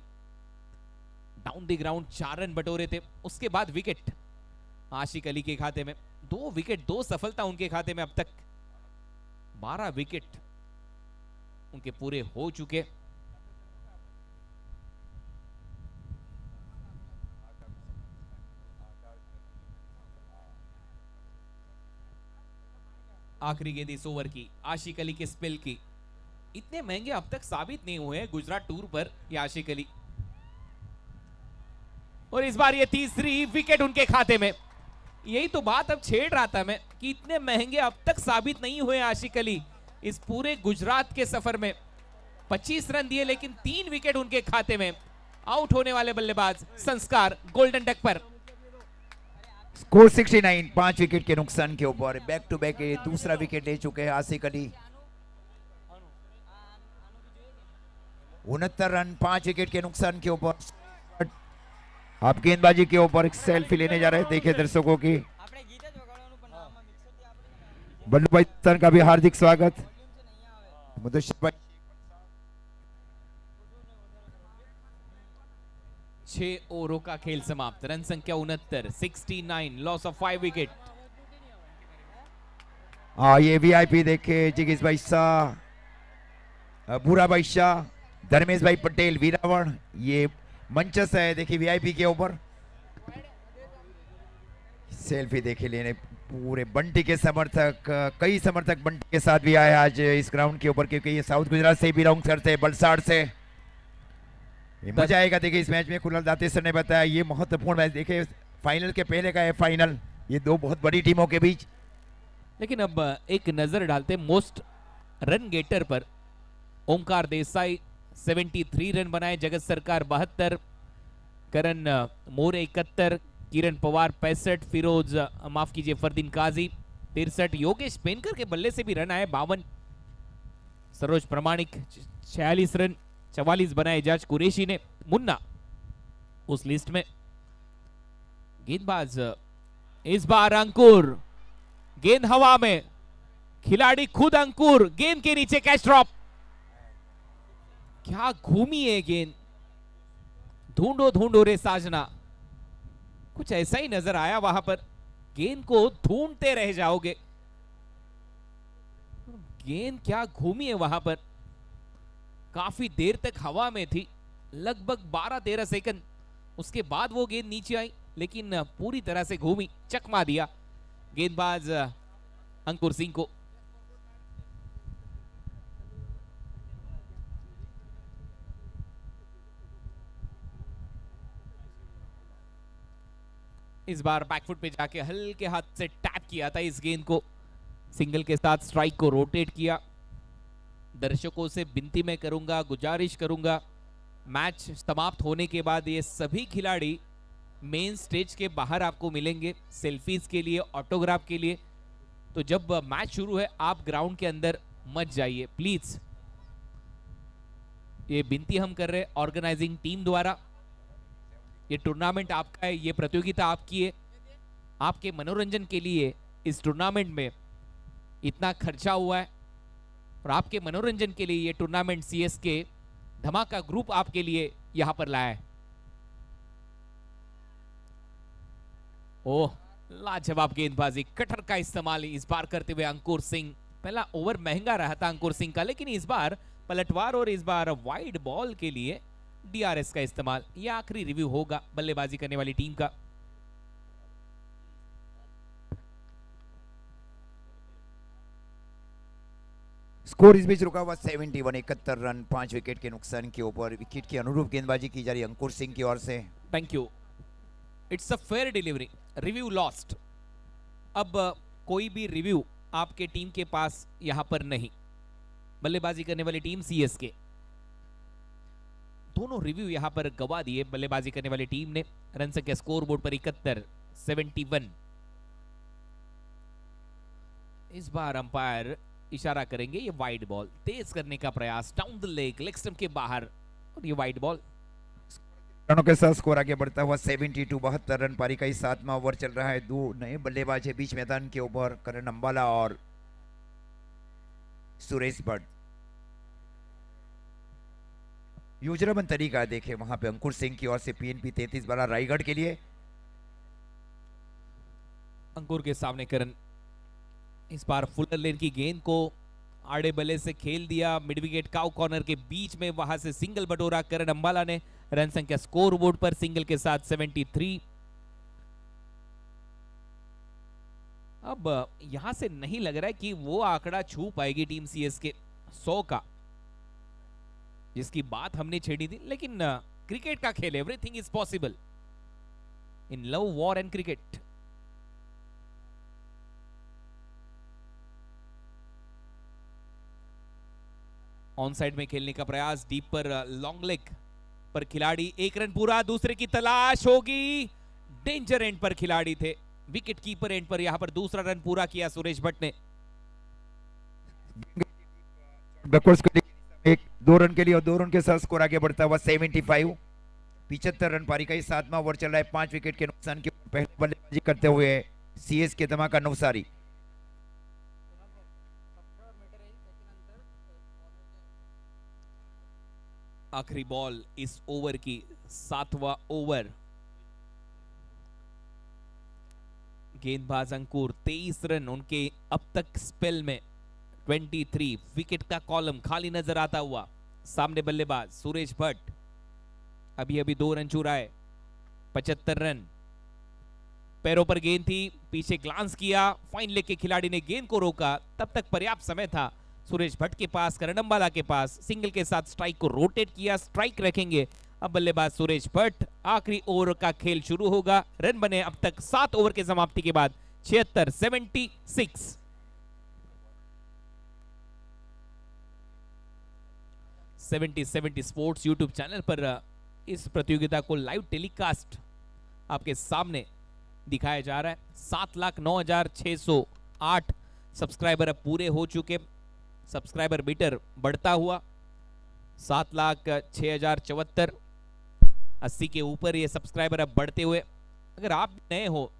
Speaker 1: डाउन द ग्राउंड 4 रन बटोरे थे। उसके बाद विकेट आशिक अली के खाते में। 2 विकेट, 2 सफलता उनके खाते में अब तक। 12 विकेट उनके पूरे हो चुके। आखिरी गेंद इस ओवर की आशिक अली के स्पेल की। इतने महंगे अब तक साबित नहीं हुए हैं गुजरात टूर पर ये आशिक अली। और इस बार ये तीसरी विकेट उनके खाते में। यही तो बात अब छेड़ रहा था मैं कि इतने महंगे अब तक साबित नहीं हुए आशिक अली इस पूरे गुजरात के सफर में। 25 रन दिए लेकिन 3 विकेट उनके खाते में। आउट होने वाले बल्लेबाज संस्कार गोल्डन डक पर।
Speaker 2: स्कोर 69, 5 विकेट के नुकसान के ऊपर। बैक टू बैक दूसरा विकेट ले चुके हैं आशिक अली। 69 रन 5 विकेट के नुकसान के ऊपर। आप गेंदबाजी के ऊपर एक सेल्फी लेने जा रहे हैं। देखिए दर्शकों की बल्लू का भी हार्दिक स्वागत। मुदस्सिर भाई
Speaker 1: 6 ओवरों का खेल समाप्त। रन संख्या 69, 69, लॉस ऑफ 5 विकेट।
Speaker 2: ये वीआईपी देखे जिगिस भाई शाह, बुरा भाई शाह, धर्मेश भाई पटेल, वीरावण। ये मंचस है देखिए वीआईपी के ऊपर। सेल्फी देखे लेने पूरे बंटी के समर्थक, कई समर्थक बंटी के साथ भी आए आज इस ग्राउंड के ऊपर, क्योंकि ये साउथ गुजरात से बिलोंग करते हैं, बलसाड़ से। ये मजा आएगा। देखिए इस मैच में कुणाल दातेसर ने बताया ये महत्वपूर्ण मैच। देखिए फाइनल के पहले का है फाइनल, ये 2 बहुत बड़ी टीमों के बीच।
Speaker 1: लेकिन अब एक नजर डालते मोस्ट रन गेटर पर। ओमकार देसाई 73 रन बनाए, जगत सरकार 72, करण मोरे 71, किरण पवार 65, फिरोज माफ कीजिए फरदीन काजी 63, योगेश पेनकर के बल्ले से भी रन आए 52, सरोज प्रमाणिक 46 रन, 44 बनाए एजाज कुरैशी ने। मुन्ना उस लिस्ट में। गेंदबाज इस बार अंकुर, गेंद हवा में, खिलाड़ी खुद अंकुर, गेंद के नीचे कैच ड्रॉप। क्या घूमी है गेंद। ढूंढो ढूंढो रे साजना, कुछ ऐसा ही नजर आया वहां पर। गेंद को ढूंढते रह जाओगे। गेंद क्या घूमी है वहां पर। काफी देर तक हवा में थी, लगभग 12-13 सेकंड। उसके बाद वो गेंद नीचे आई, लेकिन पूरी तरह से घूमी, चकमा दिया गेंदबाज अंकुर सिंह को। इस बार बैकफुट पे जाके हल्के हाथ से टैप किया था इस गेंद को। सिंगल के साथ स्ट्राइक को रोटेट किया। दर्शकों से विनती मैं करूंगा, गुजारिश करूंगा, मैच समाप्त होने के बाद ये सभी खिलाड़ी मेन स्टेज के बाहर आपको मिलेंगे सेल्फीज के लिए, ऑटोग्राफ के लिए। तो जब मैच शुरू है आप ग्राउंड के अंदर मत जाइए प्लीज। ये विनती हम कर रहे हैं ऑर्गेनाइजिंग टीम द्वारा। ये टूर्नामेंट आपका है, ये प्रतियोगिता आपकी है। आपके मनोरंजन के लिए इस टूर्नामेंट में इतना खर्चा हुआ है और आपके मनोरंजन के लिए ये टूर्नामेंट सीएसके धमाका ग्रुप आपके लिए यहां पर लाया है। ओह, लाजवाब गेंदबाजी, कटर का इस्तेमाल इस बार करते हुए अंकुर सिंह। पहला ओवर महंगा रहा था अंकुर सिंह का, लेकिन इस बार पलटवार और इस बार वाइड बॉल के लिए डीआरएस का इस्तेमाल। यह आखिरी रिव्यू होगा बल्लेबाजी करने वाली टीम का।
Speaker 2: स्कोर इस बीच रुका हुआ 71, 71 रन 5 विकेट के नुकसान के ऊपर। विकेट की अनुरूप गेंदबाजी की जा रही अंकुर सिंह की ओर से।
Speaker 1: Thank you. It's a fair delivery. Review lost. अब कोई भी रिव्यू आपके टीम के पास यहां पर नहीं। बल्लेबाजी करने वाली टीम सीएसके, दोनों रिव्यू यहां पर गवा दिए बल्लेबाजी करने वाली टीम ने। रन संख्या स्कोर बोर्ड पर 71, 71। इस बार अंपायर इशारा करेंगे, ये वाइड बॉल। तेज करने का प्रयास down the leg, leg stump के बाहर, और ये वाइड बॉल।
Speaker 2: रनों के साथ स्कोर आगे बढ़ता हुआ 72, 72 रन पारी का ही 7वां ओवर चल रहा है। दो नए बल्लेबाज है बीच मैदान के ऊपर, करण अंबाला और सुरेश भट्ट। योजनाबंद तरीका देखे वहां पे अंकुर सिंह की ओर से पीएनपी 33 वाला रायगढ़ के लिए।
Speaker 1: अंकुर के सामने करण, इस बार फुलर लेन की गेंद को आड़े बल्ले से खेल दिया। मिड विकेट काउ कॉर्नर के बीच में, वहां से सिंगल बटोरा करण अंबाला ने। रन संख्या स्कोर बोर्ड पर सिंगल के साथ 73। अब यहां से नहीं लग रहा है कि वो आंकड़ा छू पाएगी टीम सीएसके 100 का, जिसकी बात हमने छेड़ी थी। लेकिन क्रिकेट का खेल, everything is possible in love, war and cricket. On side में खेलने का प्रयास, डीप पर लॉन्ग लेग पर खिलाड़ी। एक रन पूरा, दूसरे की तलाश होगी। डेंजर एंड पर खिलाड़ी थे, विकेट कीपर एंड पर यहां पर दूसरा रन पूरा किया सुरेश भट्ट ने।
Speaker 2: एक 2 रन के लिए और 2 रन के साथ स्कोर आगे बढ़ता हुआ 75, 75 रन पारी का ही 7वां ओवर चल रहा है। 5 विकेट के नुकसान के पहले बल्लेबाजी करते हुए सीएसके धमाका नवसारी।
Speaker 1: आखिरी बॉल इस ओवर की, 7वां ओवर। गेंदबाज अंकुर 23 रन उनके अब तक स्पेल में। 23 विकेट का कॉलम खाली नजर आता हुआ। सामने बल्लेबाज सुरेश भट्ट, अभी अभी 2 रन चूरा है। 75 रन। पैरों पर गेंद थी, पीछे ग्लांस किया, फाइन लेग के खिलाड़ी ने गेंद को रोका। तब तक पर्याप्त समय था सुरेश भट्ट के पास, करण अंबाला के पास। सिंगल के साथ स्ट्राइक को रोटेट किया, स्ट्राइक रखेंगे अब बल्लेबाज सुरेश भट्ट। आखिरी ओवर का खेल शुरू होगा। रन बने अब तक 7 ओवर के समाप्ति के बाद 76, 76। स्पोर्ट्स यूट्यूब चैनल पर इस प्रतियोगिता को लाइव टेलीकास्ट आपके सामने दिखाया जा रहा है। 7,09,608 सब्सक्राइबर अब पूरे हो चुके। सब्सक्राइबर मीटर बढ़ता हुआ 7,06,074। 80 के ऊपर ये सब्सक्राइबर अब बढ़ते हुए। अगर आप नए हो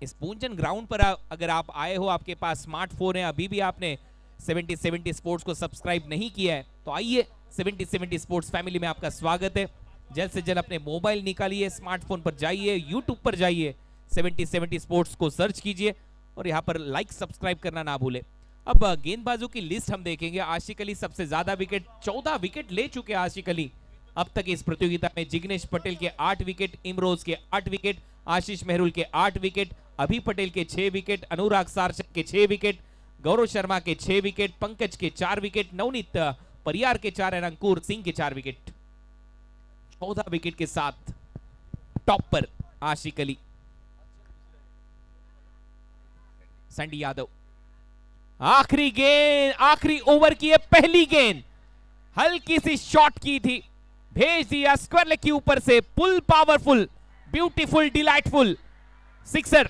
Speaker 1: इस पूंजन ग्राउंड पर, अगर आप आए हो, आपके पास स्मार्टफोन है, अभी भी आपने 70 स्पोर्ट्स को सब्सक्राइब नहीं किया है, तो आइए 70 स्पोर्ट्स फैमिली में आपका स्वागत है। जल्द से जल्द अपने मोबाइल निकालिए, स्मार्टफोन पर जाइए, यूट्यूब पर जाइए, 70 स्पोर्ट्स को सर्च कीजिए और यहाँ पर लाइक सब्सक्राइब करना ना भूले। अब गेंदबाजों की लिस्ट हम देखेंगे। आशिक अली सबसे ज्यादा विकेट, 14 विकेट ले चुके आशिक अली अब तक इस प्रतियोगिता में। जिग्नेश पटेल के 8 विकेट, इमरोज के 8 विकेट, आशीष मेहरुल के 8 विकेट, अभी पटेल के 6 विकेट, अनुराग सारचक के 6 विकेट, गौरव शर्मा के 6 विकेट, पंकज के 4 विकेट, नवनीत परियार के 4 और अंकुर सिंह के 4 विकेट। 14 विकेट के साथ टॉप पर आशिक अली। सैंडी यादव, आखिरी गेंद, आखिरी ओवर की है पहली गेंद, हल्की सी शॉट की थी, भेज दिया स्क्वायर लेग के ऊपर से। Full powerful, beautiful, delightful sixer.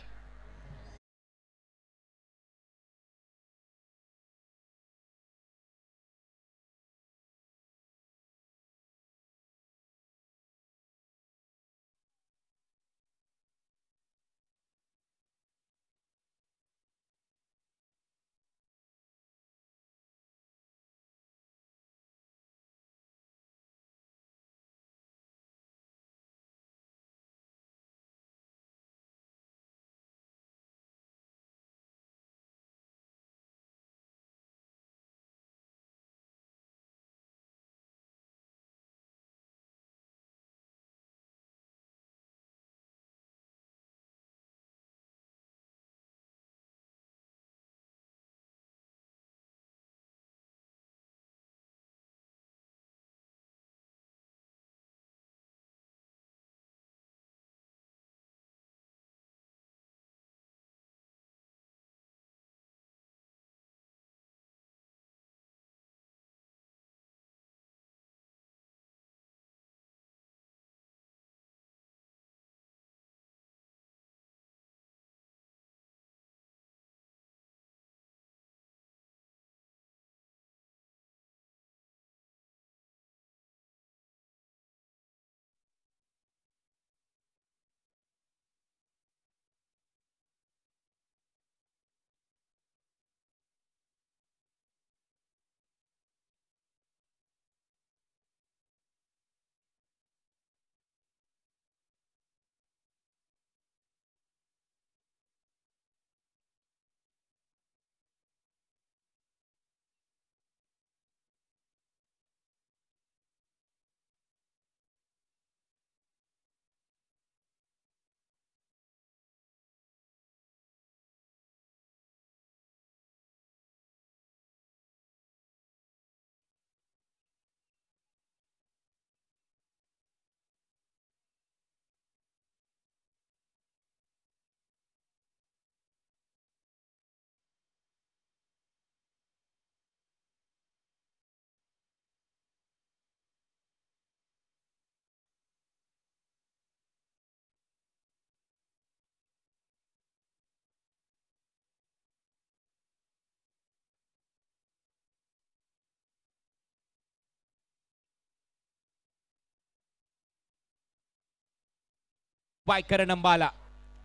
Speaker 1: By Karan Ambala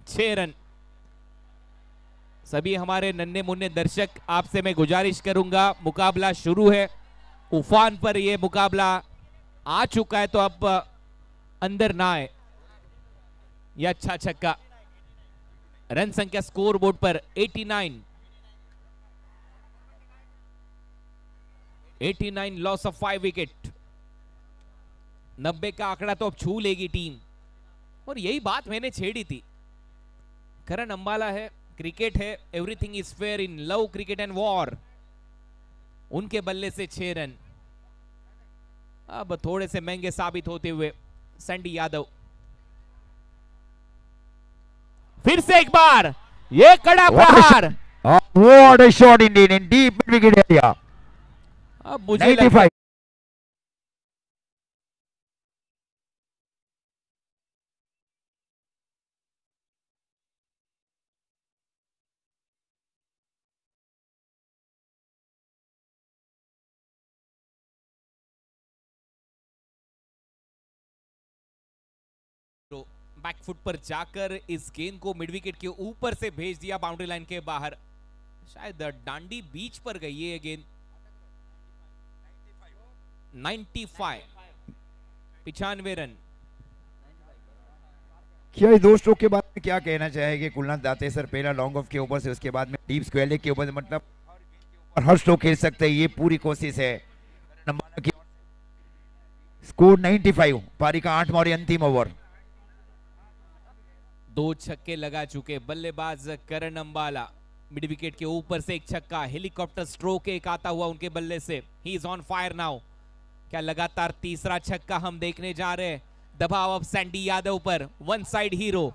Speaker 1: 6 run. सभी हमारे नन्हे मुन्ने दर्शक, आपसे मैं गुजारिश करूंगा, मुकाबला शुरू है, उफान पर यह मुकाबला आ चुका है, तो अब अंदर ना आए। यह अच्छा छक्का। रन संख्या स्कोर बोर्ड पर 89 लॉस ऑफ 5 विकेट। 90 का आंकड़ा तो अब छू लेगी टीम, और यही बात मैंने छेड़ी थी। करण अंबाला है, क्रिकेट है, everything is fair in love, cricket and war. उनके बल्ले से 6 रन अब थोड़े से महंगे साबित होते हुए सैंडी यादव। फिर से एक बार ये कड़ा प्रहार।
Speaker 2: What a shot indeed in deep wicket area.
Speaker 1: अब मुझे लगता
Speaker 2: 95.
Speaker 1: बैकफुट पर जाकर इस गेंद को मिड विकेट के ऊपर से भेज दिया बाउंड्री लाइन के बाहर। शायद डांडी बीच पर गई ये गेंद। 95 रन।
Speaker 2: क्या इस दो स्ट्रोक के बाद में क्या कहना चाहेंगे कुलनाथ दाते सर? पहला लॉन्ग ऑफ के ऊपर से, उसके बाद में डीप स्क्वायर लेग के ऊपर से, मतलब और हर स्ट्रोक खेल सकते हैं, ये पूरी कोशिश है अंबाला की। स्कोर 95, पारी का 8वां और अंतिम ओवर।
Speaker 1: 2 छक्के लगा चुके बल्लेबाज करण अंबाला। मिड विकेट के ऊपर से एक छक्का, हेलीकॉप्टर स्ट्रोक एक आता हुआ उनके बल्ले से। He is on fire now. क्या लगातार तीसरा छक्का हम देखने जा रहे हैं? दबाव अब सैंडी यादव पर, वन साइड हीरो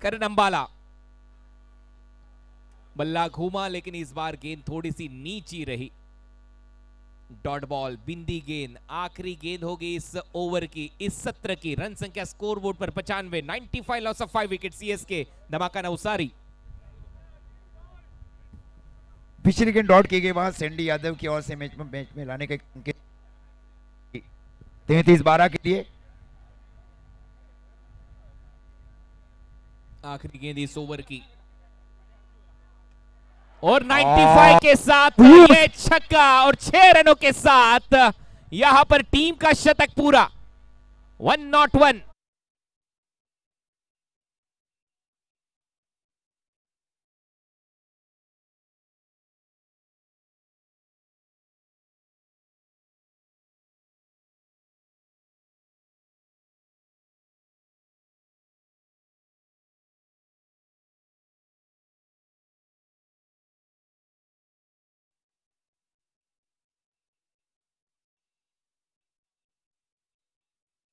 Speaker 1: करण अंबाला। बल्ला घूमा, लेकिन इस बार गेंद थोड़ी सी नीची रही। डॉट बॉल, बिंदी गेंद, आखिरी गेंद होगी इस ओवर की, इस सत्र की। रन संख्या स्कोर बोर्ड पर 95 लॉस ऑफ 5 विकेट सीएसके। धमाका नवसारी।
Speaker 2: पिछली गेंद डॉट की गई बाद सैंडी यादव की ओर से मैच में लाने के 33-12 के लिए।
Speaker 1: आखिरी गेंद इस ओवर की, और 95 के साथ ये छक्का, और 6 रनों के साथ यहां पर टीम का शतक पूरा। 101।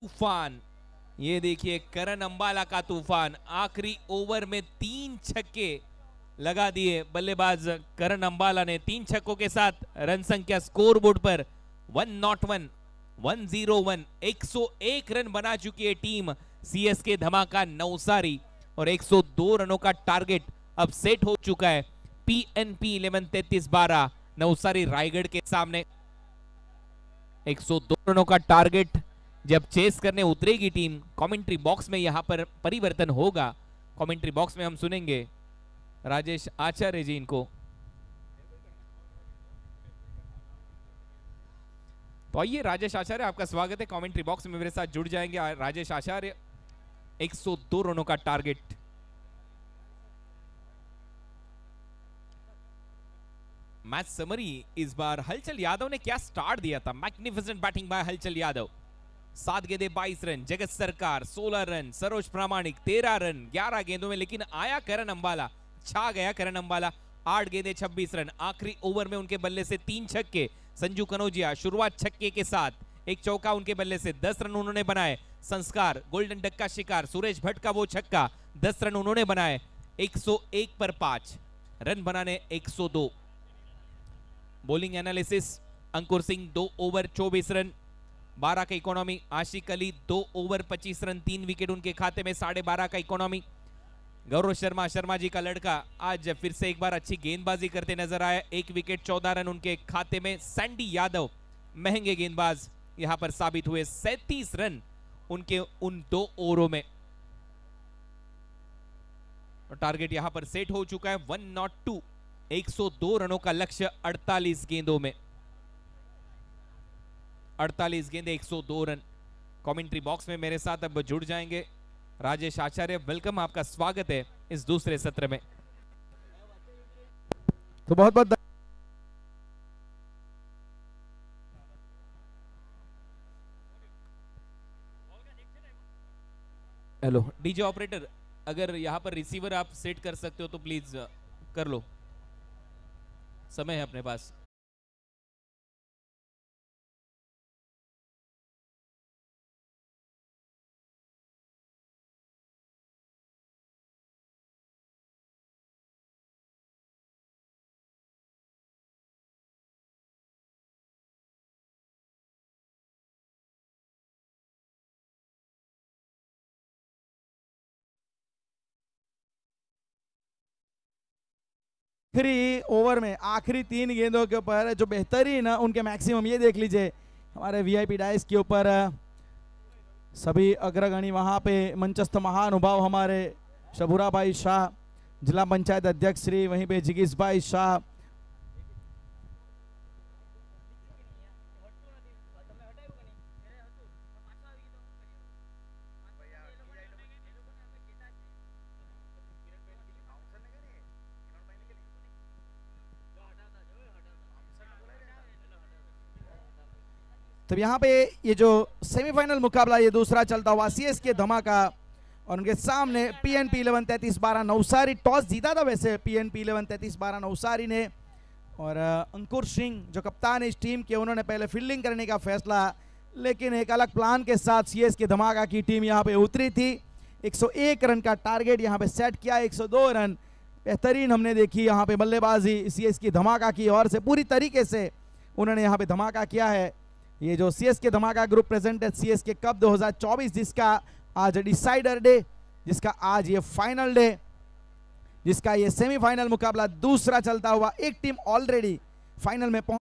Speaker 1: तूफान, ये देखिए करण अंबाला का तूफान। आखिरी ओवर में 3 छक्के लगा दिए बल्लेबाज करण अंबाला ने। 3 छक्कों के साथ रन संख्या स्कोर बोर्ड पर 101, 101, 101 रन बना चुकी है टीम सीएसके धमाका नवसारी, और 102 रनों का टारगेट अब सेट हो चुका है पीएनपी 11 33-12 नवसारी रायगढ़ के सामने। 102 रनों का टारगेट जब चेस करने उतरेगी टीम, कमेंट्री बॉक्स में यहां पर परिवर्तन होगा। कमेंट्री बॉक्स में हम सुनेंगे राजेश आचार्य जी इनको। तो आइए राजेश आचार्य, आपका स्वागत है कमेंट्री बॉक्स में, मेरे साथ जुड़ जाएंगे राजेश आचार्य। 102 रनों का टारगेट। मैच समरी इस बार हलचल यादव ने क्या स्टार्ट दिया था। मैग्निफिसेंट बैटिंग बाय हलचल यादव। 7 गेंदे 22 रन, जगत सरकार 16 रन, सरोज प्रामाणिक 13 रन 11 गेंदों में, लेकिन आया करण अंबाला, छा गया करण अंबाला। 8 गेंदे 26 रन। आखिरी ओवर में उनके बल्ले से 3 छक्के। संजू कनौजिया शुरुआत छक्के के साथ, एक चौका उनके बल्ले से 10 रन उन्होंने बनाए। संस्कार गोल्डन डक का शिकार सुरेश भट्ट का वो छक्का, 10 रन उन्होंने बनाए। 101 पर 5 रन बनाने 102। बॉलिंग एनालिसिस अंकुर सिंह 2 ओवर 24 रन 12 का इकोनॉमी। आशिक अली 2 ओवर 25 रन 3 विकेट उनके खाते में 12.5 का इकोनॉमी। गौरव शर्मा, शर्मा जी का लड़का, आज फिर से एक बार अच्छी गेंदबाजी करते नजर आया। 1 विकेट 14 रन उनके खाते में। सैंडी यादव महंगे गेंदबाज यहां पर साबित हुए। 37 रन उनके उन 2 ओवरों में। और टारगेट यहां पर सेट हो चुका है 102, 102 रनों का लक्ष्य 48 गेंदों में। 48 गेंदे 102 रन। कमेंट्री बॉक्स में मेरे साथ अब जुड़ जाएंगे राजेश आचार्य। वेलकम, आपका स्वागत है इस दूसरे सत्र में।
Speaker 4: तो बहुत बहुत
Speaker 1: हेलो डीजे ऑपरेटर, अगर यहां पर रिसीवर आप सेट कर सकते हो तो प्लीज कर लो, समय है अपने पास।
Speaker 4: आखिरी ओवर में आखिरी 3 गेंदों के ऊपर जो बेहतरीन उनके मैक्सिमम, ये देख लीजिए हमारे वीआईपी डाइस के ऊपर सभी अग्रगणी वहां पे मंचस्थ महानुभाव हमारे शबूरा भाई शाह, जिला पंचायत अध्यक्ष श्री, वहीं पे जिगीश भाई शाह, तब यहाँ पे ये जो सेमीफाइनल मुकाबला ये दूसरा चलता हुआ सीएसके धमाका और उनके सामने पीएनपी 11 33-12 नवसारी। टॉस जीता था वैसे पीएनपी 11 33-12 नवसारी ने, और अंकुर सिंह जो कप्तान है इस टीम के, उन्होंने पहले फील्डिंग करने का फैसला, लेकिन एक अलग प्लान के साथ सीएसके धमाका की टीम यहाँ पे उतरी थी। 101 रन का टारगेट यहाँ पे सेट किया, 102 रन। बेहतरीन हमने देखी यहाँ पे बल्लेबाजी सीएसके धमाका की ओर से, पूरी तरीके से उन्होंने यहाँ पे धमाका किया है। ये जो सीएसके धमाका ग्रुप प्रेजेंटेड सीएसके कप 2024, जिसका आज डिसाइडर डे, जिसका आज ये फाइनल डे, जिसका ये सेमीफाइनल मुकाबला दूसरा चलता हुआ, एक टीम ऑलरेडी फाइनल में पहुंच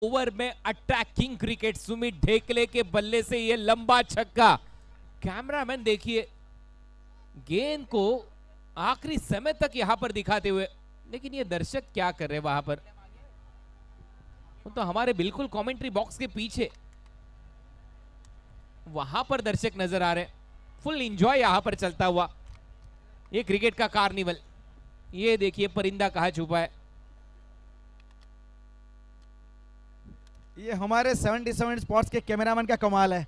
Speaker 1: ओवर में अटैकिंग क्रिकेट, सुमित ढेकले के बल्ले से ये लंबा छक्का। कैमरामैन देखिए गेंद को आखिरी समय तक यहां पर दिखाते हुए, लेकिन ये दर्शक क्या कर रहे हैं वहां पर, तो हमारे बिल्कुल कमेंट्री बॉक्स के पीछे वहां पर दर्शक नजर आ रहे हैं। फुल एंजॉय यहां पर चलता हुआ ये क्रिकेट का कार्निवल। ये देखिए परिंदा कहां छुपा है।
Speaker 4: ये हमारे 77 स्पोर्ट्स के कैमरामैन का कमाल है।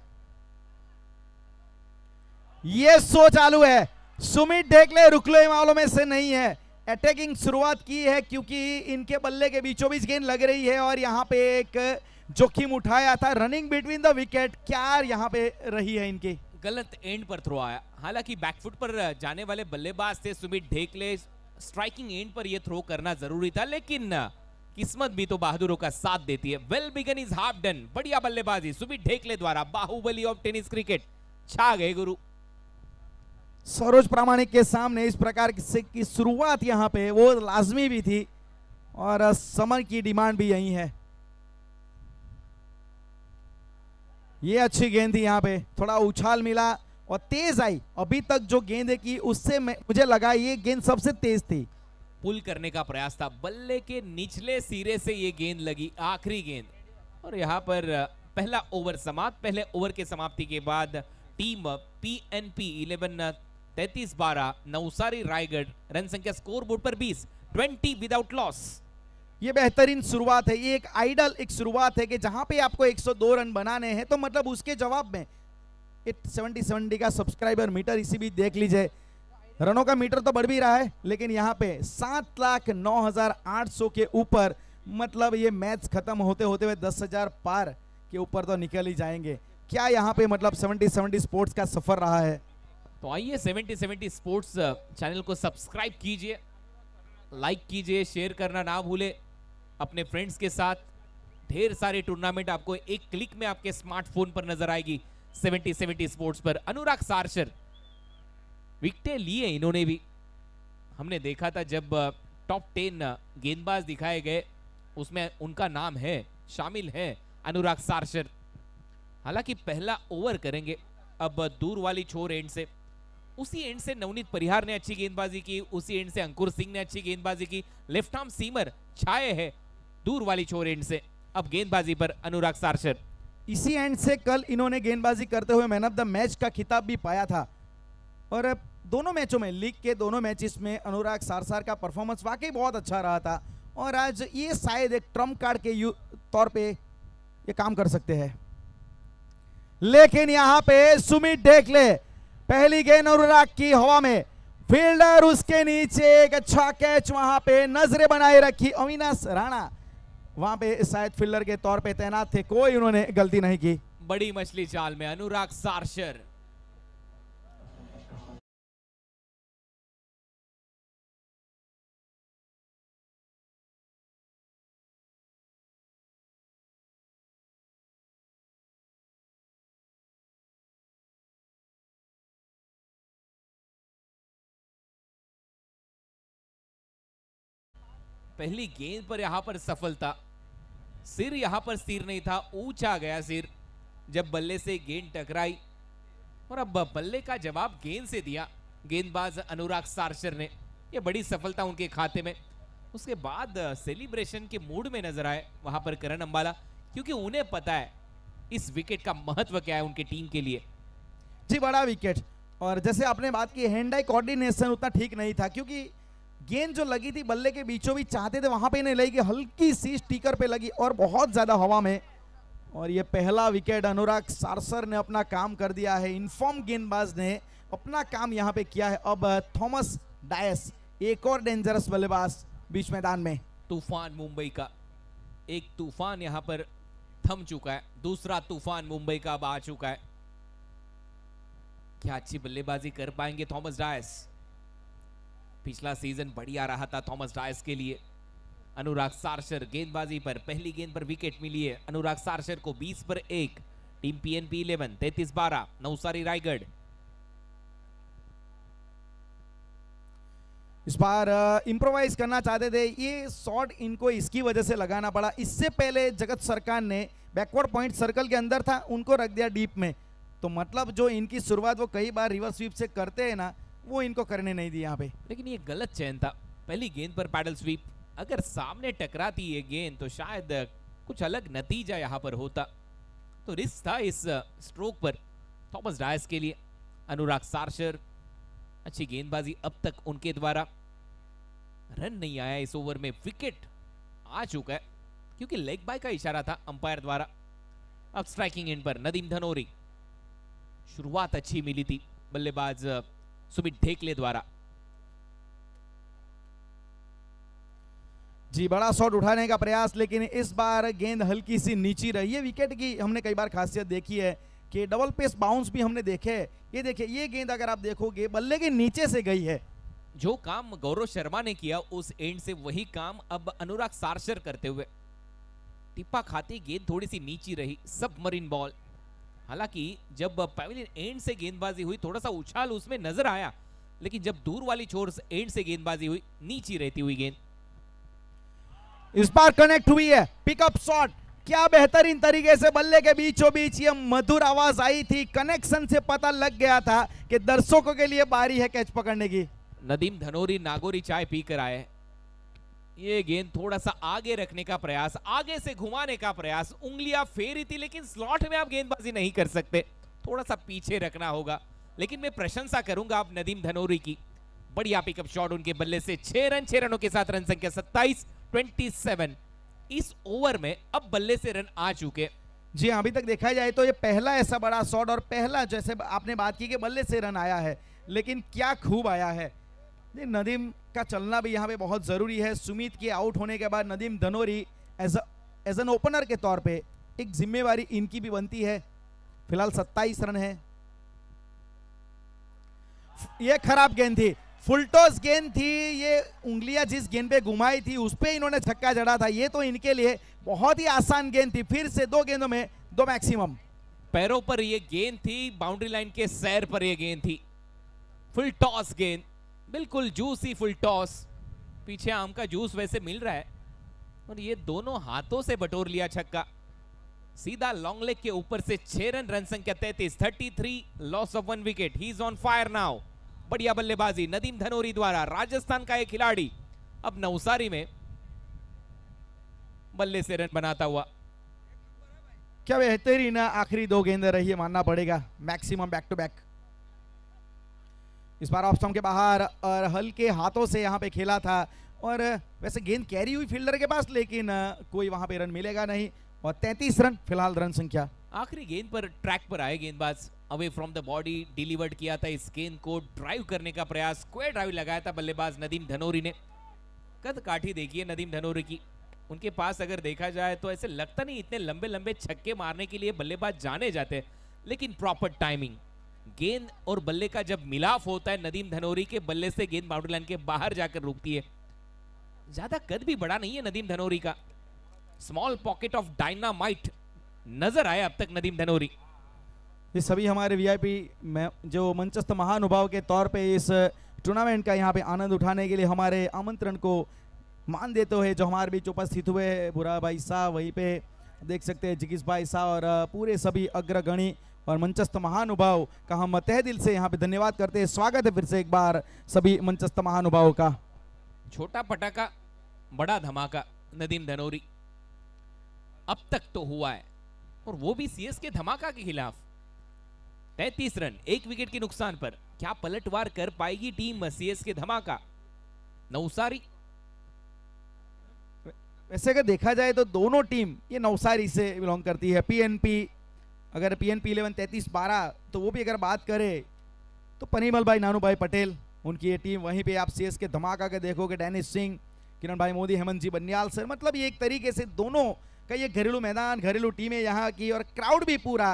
Speaker 4: ये शो चालू है। सुमित ढेकले रुकले वालों में से नहीं है। अटैकिंग शुरुआत की है क्योंकि इनके बल्ले के बीचों बीच गेंद लग रही है और यहां पे एक जोखिम उठाया था। रनिंग बिटवीन द विकेट क्या यहां पे रही है इनकी।
Speaker 1: गलत एंड पर थ्रो आया। हालांकि बैकफुट पर जाने वाले बल्लेबाज थे सुमित ढेकले, स्ट्राइकिंग एंड पर यह थ्रो करना जरूरी था, लेकिन किस्मत भी तो बहादुरों का साथ देती है। Well begun is half done. बढ़िया बल्लेबाजी सुमित ढेकले द्वारा। बाहुबली ऑफ टेनिस क्रिकेट छा गए गुरु।
Speaker 4: सरोज प्रामाणिक के सामने इस प्रकार से की शुरुआत यहां पे वो लाजमी भी थी और समर की डिमांड भी यही है। ये अच्छी गेंद थी, यहां पे थोड़ा उछाल मिला और तेज आई। अभी तक जो गेंद की उससे मुझे लगा ये गेंद सबसे तेज थी।
Speaker 1: पुल करने का प्रयास था, बल्ले के निचले सिरे से ये गेंद लगी, आखिरी गेंद। और यहां पर पहला ओवर समाप्त। पहले ओवर के समाप्ति के बाद team PNP 11 33-12 Navsari Raigarh run संख्या स्कोर बोर्ड पर 20 विदाउट लॉस।
Speaker 4: ये बेहतरीन शुरुआत है। ये एक आइडल एक शुरुआत है कि जहां पे आपको 102 रन बनाने हैं तो मतलब उसके जवाब में 70 का सब्सक्राइबर मीटर इसी भी देख लीजिए। रनों का मीटर तो बढ़ भी रहा है, लेकिन यहाँ पे 7,09,800 के ऊपर, मतलब ये मैच खत्म होते होते हुए 10,000 पार के ऊपर तो निकल ही जाएंगे। क्या यहाँ पे मतलब 70 स्पोर्ट्स का सफर रहा है।
Speaker 1: तो आइए 70 स्पोर्ट्स चैनल को सब्सक्राइब कीजिए, लाइक कीजिए, शेयर करना ना भूले अपने फ्रेंड्स के साथ। ढेर सारे टूर्नामेंट आपको एक क्लिक में आपके स्मार्टफोन पर नजर आएगी 70 स्पोर्ट्स पर। अनुराग सारशर विकेटें लिए इन्होंने भी। हमने देखा था जब टॉप 10 गेंदबाज दिखाए गए उसमें उनका नाम है, शामिल है अनुराग सारशर। हालांकि पहला ओवर करेंगे अब दूर वाली छोर एंड से। उसी एंड से नवनीत परिहार ने अच्छी गेंदबाजी की, उसी एंड से अंकुर सिंह ने अच्छी गेंदबाजी की। लेफ्ट आर्म सीमर छाए है दूर वाली छोर एंड से। अब गेंदबाजी पर अनुराग सारशर।
Speaker 4: इसी एंड से कल इन्होंने गेंदबाजी करते हुए मैन ऑफ द मैच का खिताब भी पाया था और दोनों मैचों में, लीग के दोनों मैचेस में अनुराग सारशर का परफॉर्मेंस वाकई बहुत अच्छा रहा था और आज ये शायद एक ट्रम्प कार्ड के तौर पे ये काम कर सकते हैं। लेकिन यहां पे सुमित ढेकले, पहली गेंद अनुराग की हवा में, फील्डर उसके नीचे, एक अच्छा कैच वहां पे, नजरें बनाए रखी। अविनाश राणा वहां पे शायद फील्डर के तौर पे तैनात थे, कोई उन्होंने गलती नहीं की।
Speaker 1: बड़ी मछली चाल में अनुराग सारशर। पहली गेंद पर यहां पर सफलता। सिर यहां पर स्थिर नहीं था, ऊंचा गया सिर जब बल्ले से गेंद टकराई और अब बल्ले का जवाब गेंद से दिया गेंदबाज अनुराग सारशर ने। यह बड़ी सफलता उनके खाते में। उसके बाद सेलिब्रेशन के मूड में नजर आए वहां पर करण अंबाला, क्योंकि उन्हें पता है इस विकेट का महत्व क्या है उनकी टीम के लिए।
Speaker 4: जी बड़ा विकेट। और जैसे आपने बात की, हैंड आई कोऑर्डिनेशन उतना ठीक नहीं था क्योंकि गेंद जो लगी थी बल्ले के बीचों बीच चाहते थे वहां पे नहीं लगी, हल्की सी स्टिकर पे लगी और बहुत ज्यादा हवा में। और ये पहला विकेट अनुराग सारशर ने अपना काम कर दिया है। इनफॉर्म गेंदबाज ने अपना काम यहां पे किया है। अब थॉमस डायस, एक और डेंजरस बल्लेबाज बीच मैदान में।
Speaker 1: तूफान मुंबई का एक तूफान यहां पर थम चुका है, दूसरा तूफान मुंबई का अब आ चुका है। क्या अच्छी बल्लेबाजी कर पाएंगे थॉमस डायस। पिछला सीजन बढ़िया रहा था थॉमस डायस के लिए। अनुराग सारशर गेंदबाजी पर पहली गेंद पर विकेट मिली है अनुराग सारशर को 20 पर 1। Team PNP 11 33-12 Navsari Raigarh.
Speaker 4: इस बार इम्प्रोवाइज करना चाहते थे, ये शॉट इनको इसकी वजह से लगाना पड़ा। इससे पहले जगत सरकार ने बैकवर्ड पॉइंट सर्कल के अंदर था, उनको रख दिया डीप में। तो मतलब जो इनकी शुरुआत वो कई बार रिवर्स स्वीप से करते हैं ना, वो इनको करने नहीं दी यहाँ पे।
Speaker 1: लेकिन ये गलत चयन था। पहली गेंद पर पैडल स्वीप, अगर सामने टकराती ये गेंद तो शायद कुछ अलग नतीजा यहाँ पर होता। तो रिस्क था इस स्ट्रोक पर थॉमस डायस के लिए। अनुराग सारशर, अच्छी गेंदबाजी अब तक उनके द्वारा। रन नहीं आया इस ओवर में, विकेट आ चुका है क्योंकि लेग बाय का इशारा था अंपायर द्वारा। अब स्ट्राइकिंग एंड पर नदीम धनोरी। शुरुआत अच्छी मिली थी बल्लेबाज सुमित ढेकले द्वारा।
Speaker 4: जी, बड़ा शॉट उठाने का प्रयास, लेकिन इस बार गेंद हल्की सी नीची रही है। विकेट की हमने कई बार खासियत देखी है कि डबल पेस बाउंस भी हमने देखे। ये देखिए, ये गेंद अगर आप देखोगे बल्ले के नीचे से गई है।
Speaker 1: जो काम गौरव शर्मा ने किया उस एंड से वही काम अब अनुराग सारशर करते हुए। टिप्पा खाती गेंद थोड़ी सी नीची रही, सबमरीन बॉल। हालांकि जब पैविलियन एंड से गेंदबाजी हुई थोड़ा सा उछाल उसमें नजर आया, लेकिन जब दूर वाली छोर से एंड से गेंदबाजी हुई नीची रहती हुई गेंद।
Speaker 4: इस बार कनेक्ट हुई है, पिकअप शॉट। क्या बेहतरीन तरीके से बल्ले के बीचों बीच ये मधुर आवाज आई थी। कनेक्शन से पता लग गया था कि दर्शकों के लिए बारी है कैच पकड़ने की।
Speaker 1: नदीम धनोरी नागोरी चाय पीकर आए। ये गेंद थोड़ा सा आगे रखने का प्रयास, आगे से घुमाने का प्रयास, उंगलियां फेरी थी, लेकिन स्लॉट में आप गेंदबाजी नहीं कर सकते, थोड़ा सा पीछे रखना होगा। लेकिन मैं प्रशंसा करूंगा आप नदीम धनोरी की। बढ़िया पिकअप शॉट उनके बल्ले से। 6 रन, 6 रनों के साथ रन संख्या 27-27। इस ओवर में अब बल्ले से रन आ चुके।
Speaker 4: जी, अभी तक देखा जाए तो ये पहला ऐसा बड़ा शॉट और पहला जैसे आपने बात की कि बल्ले से रन आया है, लेकिन क्या खूब आया है। नदीम का चलना भी यहाँ पे बहुत जरूरी है। सुमित के आउट होने के बाद Nadeem Dhanori as an opener के तौर पे एक जिम्मेवारी इनकी भी बनती है। फिलहाल 27 रन है। ये खराब गेंद थी, फुल टॉस गेंद थी। ये उंगलियां जिस गेंद पे घुमाई थी उस पे इन्होंने छक्का जड़ा था। ये तो इनके लिए बहुत ही आसान गेंद थी। फिर से 2 गेंदों में 2 मैक्सिमम।
Speaker 1: पैरों पर ये गेंद थी, बाउंड्री लाइन के सैर पर ये गेंद थी। फुल टॉस गेंद, बिल्कुल जूसी फुल टॉस। पीछे आम का जूस वैसे मिल रहा है और ये दोनों हाथों से बटोर लिया छक्का। सीधा लॉन्ग लेग के ऊपर से 6 रन, रन संख्या 33, loss of 1 wicket. He is on fire now. बढ़िया बल्लेबाजी नदीम धनोरी द्वारा। राजस्थान का एक खिलाड़ी अब नवसारी में बल्ले से रन बनाता हुआ।
Speaker 4: क्या बेहतरीन आखिरी 2 गेंदें रही है, मानना पड़ेगा। Maximum back to back. इस बार ऑफ स्टंप के बाहर और हल्के हाथों से यहाँ पे खेला था। और वैसे गेंद कैरी हुई फील्डर के पास, लेकिन कोई वहां पे रन मिलेगा नहीं। और 33 रन फिलहाल रन संख्या।
Speaker 1: आखिरी गेंद पर ट्रैक पर आए गेंदबाज, away from the body delivered किया था इस गेंद को। ड्राइव करने का प्रयास, स्क्वायर ड्राइव लगाया था बल्लेबाज नदीम धनोरी ने। कद काठी देखिए नदीम धनोरी की। उनके पास अगर देखा जाए तो ऐसे लगता नहीं इतने लंबे लंबे छक्के मारने के लिए बल्लेबाज जाने जाते, लेकिन प्रॉपर टाइमिंग। गेंद और बल्ले का जब मिलाप होता है, नदीम धनोरी के बल्ले से गेंद बाउंड्री लाइन के बाहर जाकर रुकती है। ज्यादा कद भी बड़ा नहीं है नदीम धनोरी का। स्मॉल पॉकेट ऑफ डायनामाइट नजर आया अब तक नदीम धनोरी।
Speaker 4: ये सभी हमारे वीआईपी में जो मंचस्थ महानुभाव के तौर पे इस टूर्नामेंट का यहाँ पे आनंद उठाने के लिए हमारे आमंत्रण को मान देते हुए जो हमारे बीच उपस्थित हुए हैं, बुरा भाई साहब, वहीं पे देख सकते हैं जिगिस भाई साहब और पूरे सभी अग्रगणी और मंचस्थ महानुभाव का हम तहे दिल से यहाँ पे धन्यवाद करते हैं। स्वागत है फिर से एक बार सभी मंचस्थ महानुभावों का।
Speaker 1: छोटा पटाखा बड़ा धमाका नदीम धनोरी अब तक तो हुआ है, और वो भी सीएसके धमाका के खिलाफ। 33 रन, 1 विकेट के नुकसान पर। क्या पलटवार कर पाएगी टीम सीएसके धमाका? नवसारी,
Speaker 4: वैसे अगर देखा जाए तो दोनों टीम ये नवसारी से बिलोंग करती है। पीएनपी, अगर पीएनपी 11 33-12 तो वो भी अगर बात करें तो पनीमल भाई, नानू भाई पटेल, उनकी ये टीम। वहीं पे आप सीएसके धमाका के देखोगे डैनिश सिंह, किरण भाई मोदी, हेमंत जी बनियाल सर। मतलब ये एक तरीके से दोनों का ये घरेलू मैदान, घरेलू टीमें यहाँ की, और क्राउड भी पूरा।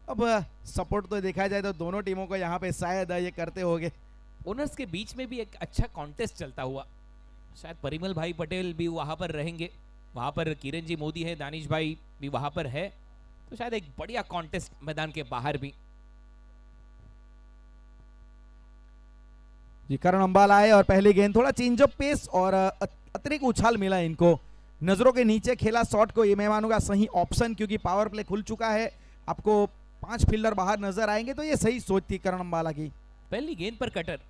Speaker 4: अब सपोर्ट तो देखा जाए तो दोनों टीमों को यहाँ पे शायद ये करते होंगे।
Speaker 1: ओनर्स के बीच में भी एक अच्छा कॉन्टेस्ट चलता हुआ। शायद परिमल भाई पटेल भी वहां पर रहेंगे, वहां पर किरण जी मोदी है, दानिश भाई भी वहां पर है, तो शायद एक बढ़िया कॉन्टेस्ट मैदान के बाहर भी।
Speaker 4: जी करण अंबाला आए और पहली गेंद थोड़ा चेंज ऑफ पेस और अतिरिक्त उछाल मिला इनको, नजरों के नीचे खेला शॉट को, ये मैं मानूंगा सही ऑप्शन, क्योंकि पावर प्ले खुल चुका है, आपको 5 फील्डर बाहर नजर आएंगे, तो ये सही सोच थी करण अंबाला की।
Speaker 1: पहली गेंद पर कटर,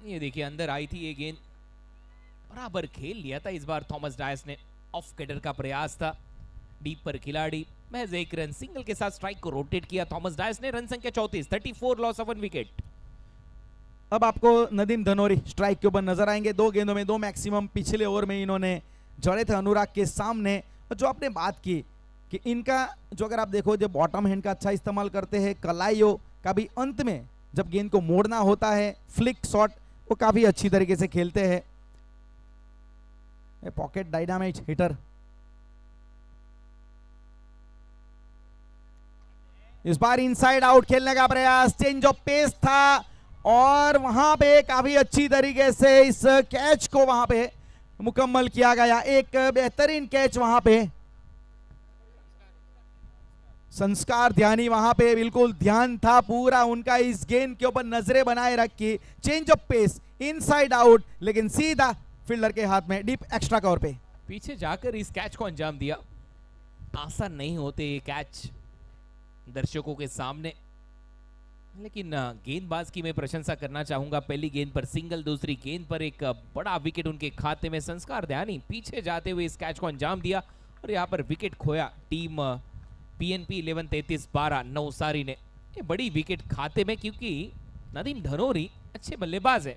Speaker 1: ये देखिए अंदर आई थी ये गेंद, बराबर खेल लिया था इस बार थॉमस डायस ने, ऑफ कटर का प्रयास था, डीप पर खिलाड़ी, महज एक रन सिंगल के साथ स्ट्राइक को रोटेट किया थॉमस डायस ने, रन संख्या 34, 34 लॉस ऑफ 1 विकेट।
Speaker 4: अब आपको नदीम धनोरी स्ट्राइक के ऊपर नजर आएंगे, 2 गेंदों में 2 मैक्सिमम, पिछले ओवर में इन्होंने जड़े थे अनुराग के सामने, और जो आपने बात की कि इनका जो अगर आप देखो जो बॉटम हैंड का अच्छा इस्तेमाल करते हैं, कलाइयों का भी अंत में जब गेंद को मोड़ना होता है, फ्लिक शॉट वो काफी अच्छी तरीके से खेलते हैं, पॉकेट डायनामिक हिटर। इस बार इनसाइड आउट खेलने का प्रयास, चेंज ऑफ पेस था और वहां पे काफी अच्छी तरीके से इस कैच को वहां पे मुकम्मल किया गया, एक बेहतरीन कैच वहां पे। संस्कार ध्यानी वहां पे बिल्कुल ध्यान था पूरा उनका, इस गेंद के ऊपर नजरें बनाए रखी, change of pace, inside out, लेकिन सीधा फील्डर के हाथ में डीप एक्स्ट्रा कवर पे
Speaker 1: पीछे जाकर इस कैच को अंजाम दिया, आसान नहीं होते ये कैच दर्शकों के सामने, लेकिन गेंदबाज की मैं प्रशंसा करना चाहूंगा, पहली गेंद पर सिंगल, दूसरी गेंद पर एक बड़ा विकेट उनके खाते में, संस्कार ध्यानी पीछे जाते हुए इस कैच को अंजाम दिया और यहाँ पर विकेट खोया टीम पीएनपी 11 33 12 नवसारी ने, ये बड़ी विकेट खाते में, क्योंकि नदीम धनोरी अच्छे बल्लेबाज है।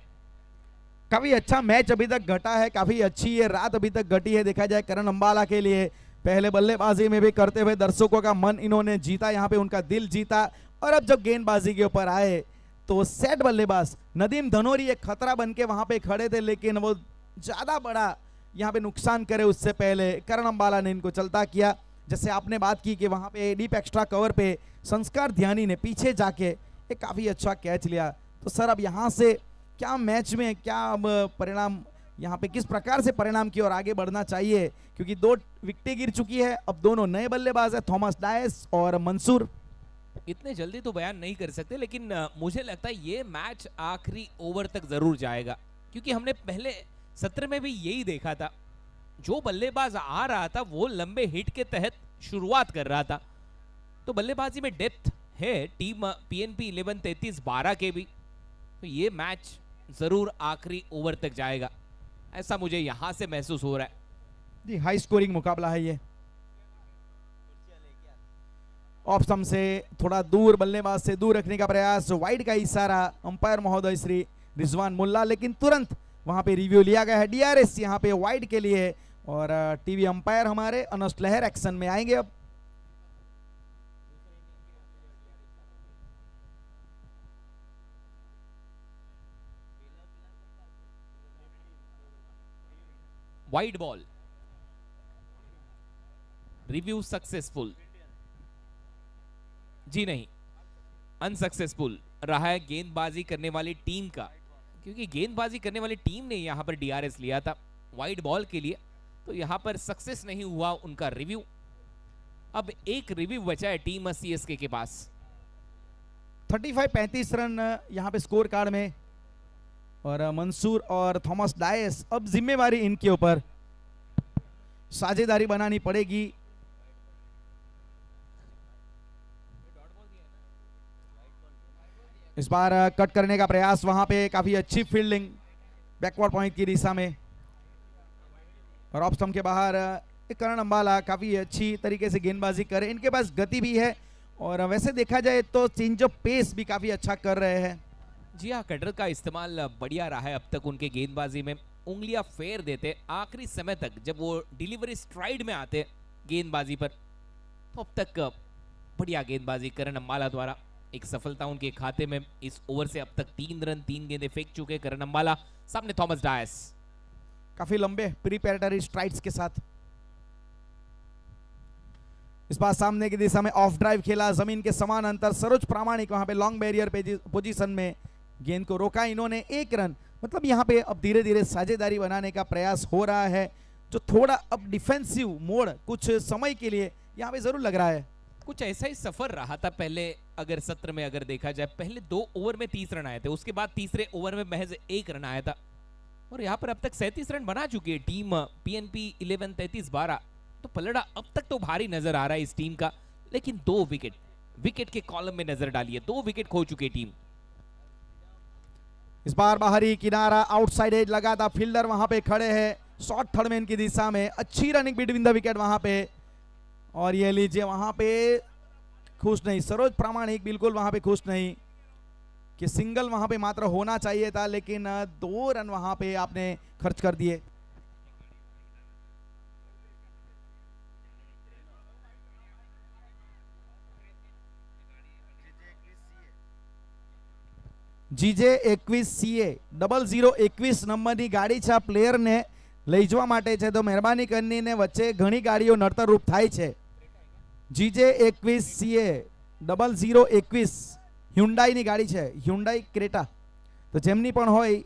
Speaker 4: काफी अच्छा मैच अभी तक घटा है, काफी अच्छी ये रात अभी तक घटी है, देखा जाए करण अंबाला के लिए पहले बल्लेबाजी में भी करते हुए दर्शकों का मन इन्होंने जीता, यहाँ पे उनका दिल जीता, और अब जब गेंदबाजी के ऊपर आए तो सेट बल्लेबाज नदीम धनोरी एक खतरा बनके वहां पे खड़े थे, लेकिन वो ज्यादा बड़ा यहाँ पे नुकसान करे उससे पहले करण अंबाला ने इनको चलता किया। जैसे आपने बात की कि वहां पे डीप एक्स्ट्रा कवर पे संस्कार ध्यानी ने पीछे जाके एक काफी अच्छा कैच लिया, तो सर अब यहाँ से क्या मैच में क्या परिणाम, यहाँ पे किस प्रकार से परिणाम की ओर आगे बढ़ना चाहिए, क्योंकि 2 विकेटें गिर चुकी है, अब दोनों नए बल्लेबाज है थॉमस डायस और मंसूर।
Speaker 1: इतने जल्दी तो बयान नहीं कर सकते, लेकिन मुझे लगता है ये मैच आखिरी ओवर तक जरूर जाएगा, क्योंकि हमने पहले सत्र में भी यही देखा था, जो बल्लेबाज आ रहा था वो लंबे हिट के तहत शुरुआत कर रहा था, तो बल्लेबाजी में डेप्थ है टीम पीएनपी 11 33 12 के भी, तो ये मैच जरूर आखिरी ओवर तक जाएगा, ऐसा मुझे यहां से महसूस हो रहा है।
Speaker 4: जी हाई स्कोरिंग मुकाबला है ये, ऑफ स्टंप से थोड़ा दूर, बल्लेबाज से दूर रखने का प्रयास, वाइड का इशारा अंपायर महोदय श्री रिजवान मुल्ला, लेकिन तुरंत वहां पे रिव्यू लिया गया है, डीआरएस यहां पे वाइड के लिए, और टीवी अंपायर हमारे अनस्ट लहर एक्शन में आएंगे। अब
Speaker 1: वाइड बॉल, रिव्यू सक्सेसफुल, जी नहीं अनसक्सेसफुल रहा है गेंदबाजी करने वाली टीम का, क्योंकि गेंदबाजी करने वाली टीम ने यहां पर डीआरएस लिया था वाइड बॉल के लिए, तो यहां पर सक्सेस नहीं हुआ उनका रिव्यू। अब एक रिव्यू बचा है टीम सीएसके के पास।
Speaker 4: 35-35 रन यहां पे स्कोर कार्ड में, और मंसूर और थॉमस डायस, अब जिम्मेवारी इनके ऊपर, साझेदारी बनानी पड़ेगी। इस बार कट करने का प्रयास, वहां पे काफी अच्छी फील्डिंग बैकवर्ड पॉइंट की दिशा में, और ऑफ स्टंप के बाहर करण अंबाला काफी अच्छी तरीके से गेंदबाजी करे, इनके पास गति भी है, और वैसे देखा जाए तो चेंज ऑफ पेस भी काफी अच्छा कर रहे हैं।
Speaker 1: जी हाँ, कटर का इस्तेमाल बढ़िया रहा है अब तक उनके गेंदबाजी में, उंगलियां फेर देते आखिरी समय तक, जब वो डिलीवरी स्ट्राइड में आते गेंदबाजी पर, तो अब तक बढ़िया गेंदबाजी करण अंबाला द्वारा, एक सफलता उनके खाते में। इस ओवर से अब तक 3 रन 3 गेंदें फेंक चुके करण अंबाला, सामने थॉमस डायस
Speaker 4: काफी लंबे प्रीपेरेटरी स्ट्राइड्स के साथ। इस बार सामने की दिशा में ऑफ ड्राइव खेला, जमीन के समान अंतर, सरोज प्रामाणिक वहां पे लॉन्ग बैरियर पोजीशन में गेंद को रोका इन्होंने, 1 रन, मतलब यहाँ पे अब धीरे धीरे साझेदारी बनाने का प्रयास हो रहा है, जो थोड़ा अब डिफेंसिव मोड कुछ समय के लिए यहाँ पे जरूर लग रहा है।
Speaker 1: कुछ ऐसा ही सफर रहा था पहले, अगर सत्र में अगर देखा जाए, पहले 2 ओवर में 30 रन आए थे, उसके बाद तीसरे ओवर में महज 1 रन आया था, और यहाँ पर अब तक 37 रन बना चुकी है टीम PNP 11 33-12। तो पलड़ा अब तक तो भारी नजर आ रहा है इस टीम का, लेकिन 2 विकेट के कॉलम में नजर डालिए, 2 विकेट खो चुकी टीम।
Speaker 4: इस बार बाहरी किनारा आउटसाइड एज लगा था, फील्डर वहां पे खड़े हैं शॉर्ट थर्ड मैन की दिशा में, अच्छी रनिंग बिटवीन द विकेट वहां पे, और ये लीजिए वहां पे खुश नहीं, सरोज प्रामाणिक बिल्कुल वहां पे खुश नहीं कि सिंगल वहां पे मात्र होना चाहिए था, लेकिन 2 रन वहां पे आपने खर्च कर दिए। જીજે 21 CA 0021 નંબરની ગાડી છે, આ પ્લેયરને લઈ જવા માટે છે, તો મહેરબાની કરીને વચ્ચે ઘણી ગાડીઓ નડતરરૂપ થાય છે। જીજે 21 CA 0021 હ્યુન્ડાઈની ગાડી છે, હ્યુન્ડાઈ ક્રેટા, તો જેમની પણ હોય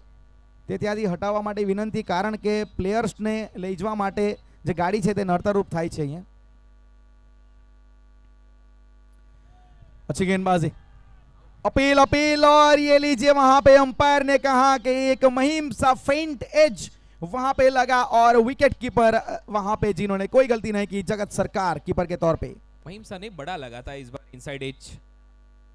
Speaker 4: તે ત્યાંથી હટાવવા માટે વિનંતી, કારણ કે પ્લેયર્સને લઈ જવા માટે જે ગાડી છે તે નડતરરૂપ થાય છે। અહીંયા अच्छी गेंदबाजी, अपील और ये लीजिए वहां पे अंपायर ने कहा कि एक मुहिम सा फेंट एज वहां पे लगा, और विकेट कीपर वहां पे जिन्होंने कोई गलती नहीं की, जगत सरकार कीपर के तौर पे।
Speaker 1: मुहिम सा ने बड़ा लगा था इस बार इनसाइड एज।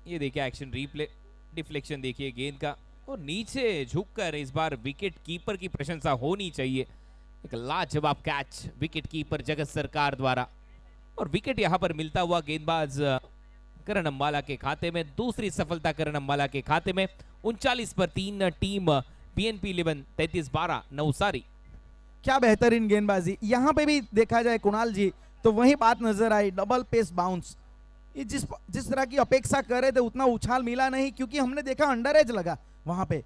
Speaker 1: ये देखिए एक्शन रिप्ले, डिफ्लेक्शन देखिए गेंद का, और नीचे झुककर इस बार विकेट कीपर की प्रशंसा होनी चाहिए। एक लाजवाब कैच विकेट कीपर जगत सरकार द्वारा, और विकेट यहां पर मिलता हुआ गेंदबाज करण अंबाला के खाते में, दूसरी सफलता करण अंबाला के खाते में। 39 पर 3 टीम PNP 11 33-12 नवसारी।
Speaker 4: क्या बेहतरीन गेंदबाजी, यहां पे भी देखा जाए कुणाल जी तो वही बात नजर आई, डबल पेस बाउंस, ये जिस तरह की अपेक्षा कर रहे थे उतना उछाल मिला नहीं, क्योंकि हमने देखा अंडर एज लगा वहां पे,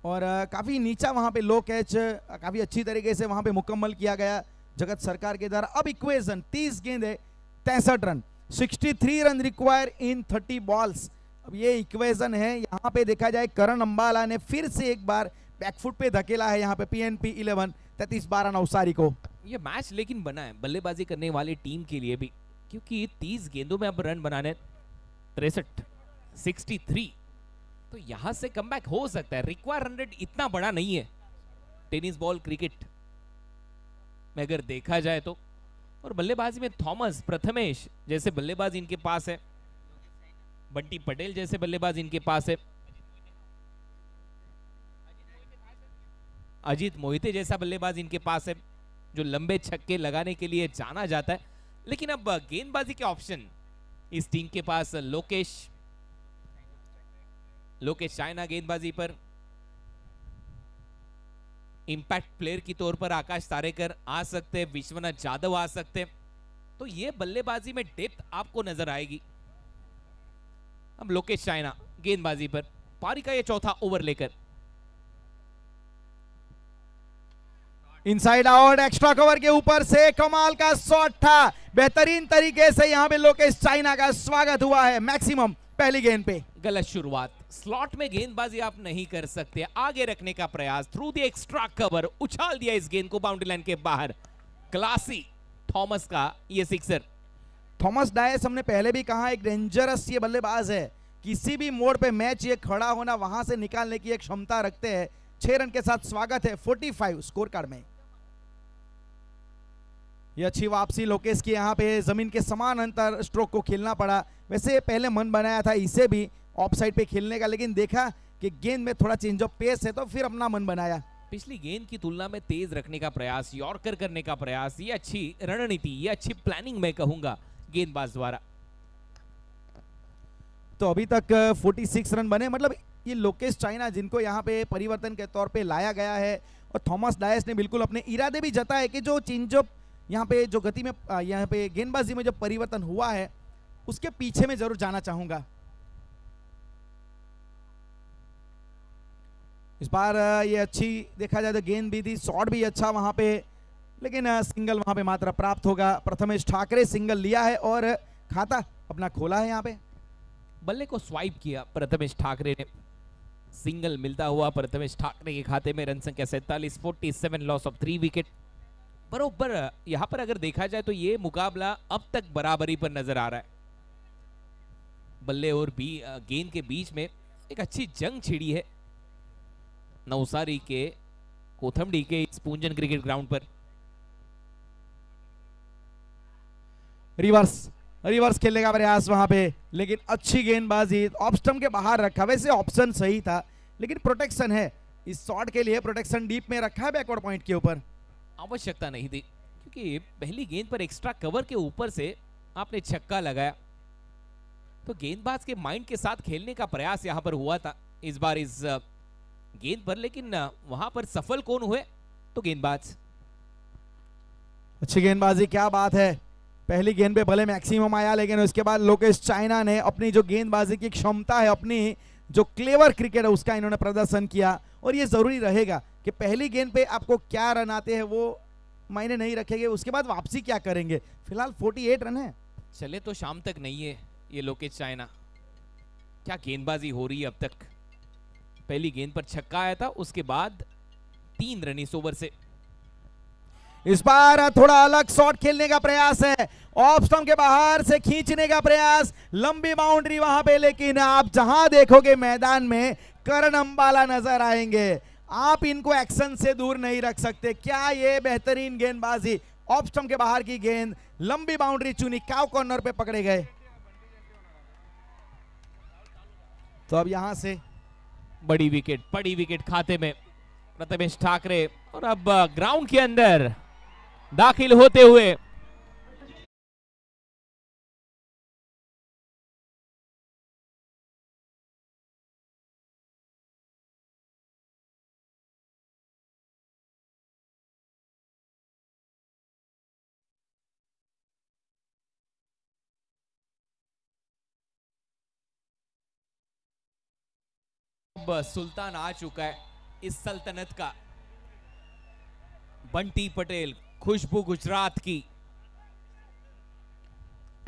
Speaker 4: और काफी नीचा वहां पे लो कैच काफी अच्छी तरीके से वहां पे मुकम्मल किया गया जगत सरकार के द्वारा। अब इक्वेशन 30 गेंदे 63 रन, 63 रन रिक्वायर इन 30 बॉल्स। अब ये इक्वेशन है, यहाँ पे देखा जाए करण अंबाला ने फिर से एक बार बैकफुट पे धकेला है यहाँ पे PNP 11 33-12 नवसारी को।
Speaker 1: ये मैच लेकिन बना है बल्लेबाजी करने वाली टीम के लिए भी, क्योंकि 30 गेंदों में अब रन बनाने 63, तो यहां से कमबैक हो सकता है। रिक्वायर रन रेट इतना बड़ा नहीं है टेनिस बॉल क्रिकेट में अगर देखा जाए तो, और बल्लेबाजी में थॉमस प्रथमेश जैसे बल्लेबाज इनके पास है, बंटी पटेल जैसे बल्लेबाज इनके पास है, अजीत मोहिते जैसा बल्लेबाज इनके पास है जो लंबे छक्के लगाने के लिए जाना जाता है। लेकिन अब गेंदबाजी के ऑप्शन इस टीम के पास लोकेश चाइना गेंदबाजी पर, इंपैक्ट प्लेयर की तौर पर आकाश तारेकर आ सकते हैं, विश्वनाथ जाधव आ सकते हैं, तो ये बल्लेबाजी में डेप्थ आपको नजर आएगी। अब लोकेश चाइना गेंदबाजी पर, पारी का ये चौथा ओवर लेकर,
Speaker 4: इनसाइड आउट एक्स्ट्रा कवर के ऊपर से कमाल का शॉट था, बेहतरीन तरीके से यहां पे लोकेश चाइना का स्वागत हुआ है मैक्सिमम पहली गेंद पे।
Speaker 1: गलत शुरुआत, स्लॉट में गेंदबाजी आप नहीं कर सकते, आगे रखने का प्रयास, थ्रू द एक्स्ट्रा कवर उछाल दिया इस गेंद को बाउंड्री लाइन के बाहर। क्लासी थॉमस का ये सिक्सर।
Speaker 4: थॉमस डायस हमने पहले भी कहा एक डेंजरस ये बल्लेबाज है, किसी भी मोड़ पे मैच ये खड़ा होना वहां से निकालने की एक क्षमता रखते हैं। 6 रन के साथ स्वागत है 45 स्कोर कार्ड में। ये अच्छी वापसी लोकेश की, यहाँ पे जमीन के समान अंतर स्ट्रोक को खेलना पड़ा। वैसे पहले मन बनाया था इसे भी ऑफ साइड पे खेलने का, लेकिन देखा कि गेंद में थोड़ा चेंज ऑफ पेस है तो फिर अपना मन बनाया।
Speaker 1: पिछली गेंद की तुलना में तेज रखने का प्रयास, यॉर्कर करने का प्रयास, ये अच्छी रणनीति, ये अच्छी प्लानिंग मैं कहूंगा गेंदबाज द्वारा।
Speaker 4: तो अभी तक 46 रन बने, मतलब ये लोकेश चाइना जिनको यहाँ पे परिवर्तन के तौर पे लाया गया है, और थॉमस डायस ने बिल्कुल अपने इरादे भी जताए कि जो चेंज ऑफ यहाँ पे जो गति में यहाँ पे गेंदबाजी में जो परिवर्तन हुआ है उसके पीछे में जरूर जाना चाहूंगा। इस बार ये अच्छी देखा जाए तो गेंद भी थी, शॉट भी अच्छा वहां पे, लेकिन सिंगल वहां पे मात्र प्राप्त होगा। प्रथमेश ठाकरे सिंगल लिया है और खाता अपना खोला है। यहाँ पे
Speaker 1: बल्ले को स्वाइप किया प्रथमेश ठाकरे ने, सिंगल मिलता हुआ प्रथमेश ठाकरे के खाते में। रन संख्या 47, 47 लॉस ऑफ 3 विकेट। बरोबर यहाँ पर अगर देखा जाए तो ये मुकाबला अब तक बराबरी पर नजर आ रहा है। बल्ले और गेंद के बीच में एक अच्छी जंग छिड़ी है नवसारी के कोथमडी के स्पूंजन क्रिकेट ग्राउंड पर।
Speaker 4: रिवर्स खेलने का प्रयास वहां पे, लेकिन अच्छी गेंदबाजी ऑफ स्टंप के बाहर रखा। वैसे ऑप्शन सही था लेकिन प्रोटेक्शन है, इस शॉट के लिए प्रोटेक्शन डीप में रखा है बैकवर्ड पॉइंट के ऊपर।
Speaker 1: आवश्यकता नहीं थी क्योंकि पहली गेंद पर एक्स्ट्रा कवर के ऊपर से आपने छक्का लगाया, तो गेंदबाज के माइंड के साथ खेलने का प्रयास यहां पर हुआ था इस बार इस गेंद पर, लेकिन वहां पर सफल कौन हुए? तो गेंदबाज।
Speaker 4: अच्छी गेंदबाजी, क्या बात है। पहली गेंद पे भले मैक्सिमम आया लेकिन उसके बाद लोकेश चाइना ने अपनी जो गेंदबाजी की क्षमता है, अपनी जो क्लेवर क्रिकेट है उसका इन्होंने प्रदर्शन किया। और ये जरूरी रहेगा कि पहली गेंद पे आपको क्या रन आते हैं वो मायने नहीं रखेंगे, उसके बाद वापसी क्या करेंगे। फिलहाल 48 रन है,
Speaker 1: चले तो शाम तक नहीं है ये लोकेश चाइना। क्या गेंदबाजी हो रही है अब तक। पहली गेंद पर छक्का आया था, उसके बाद 3 रन इस ओवर से।
Speaker 4: इस बार थोड़ा अलग शॉट खेलने का प्रयास है, ऑफ स्टंप के बाहर से खींचने का प्रयास, लंबी बाउंड्री वहां पे, लेकिन आप जहां देखोगे मैदान में करण अंबाला नजर आएंगे, आप इनको एक्शन से दूर नहीं रख सकते। क्या ये बेहतरीन गेंदबाजी, ऑफ स्टंप के बाहर की गेंद, लंबी बाउंड्री चुनी, काव कॉर्नर पे पकड़े गए। तो अब यहां से
Speaker 1: बड़ी विकेट खाते में प्रथमेश ठाकरे, और अब ग्राउंड के अंदर दाखिल होते हुए अब सुल्तान आ चुका है इस सल्तनत का, बंटी पटेल, खुशबू गुजरात की।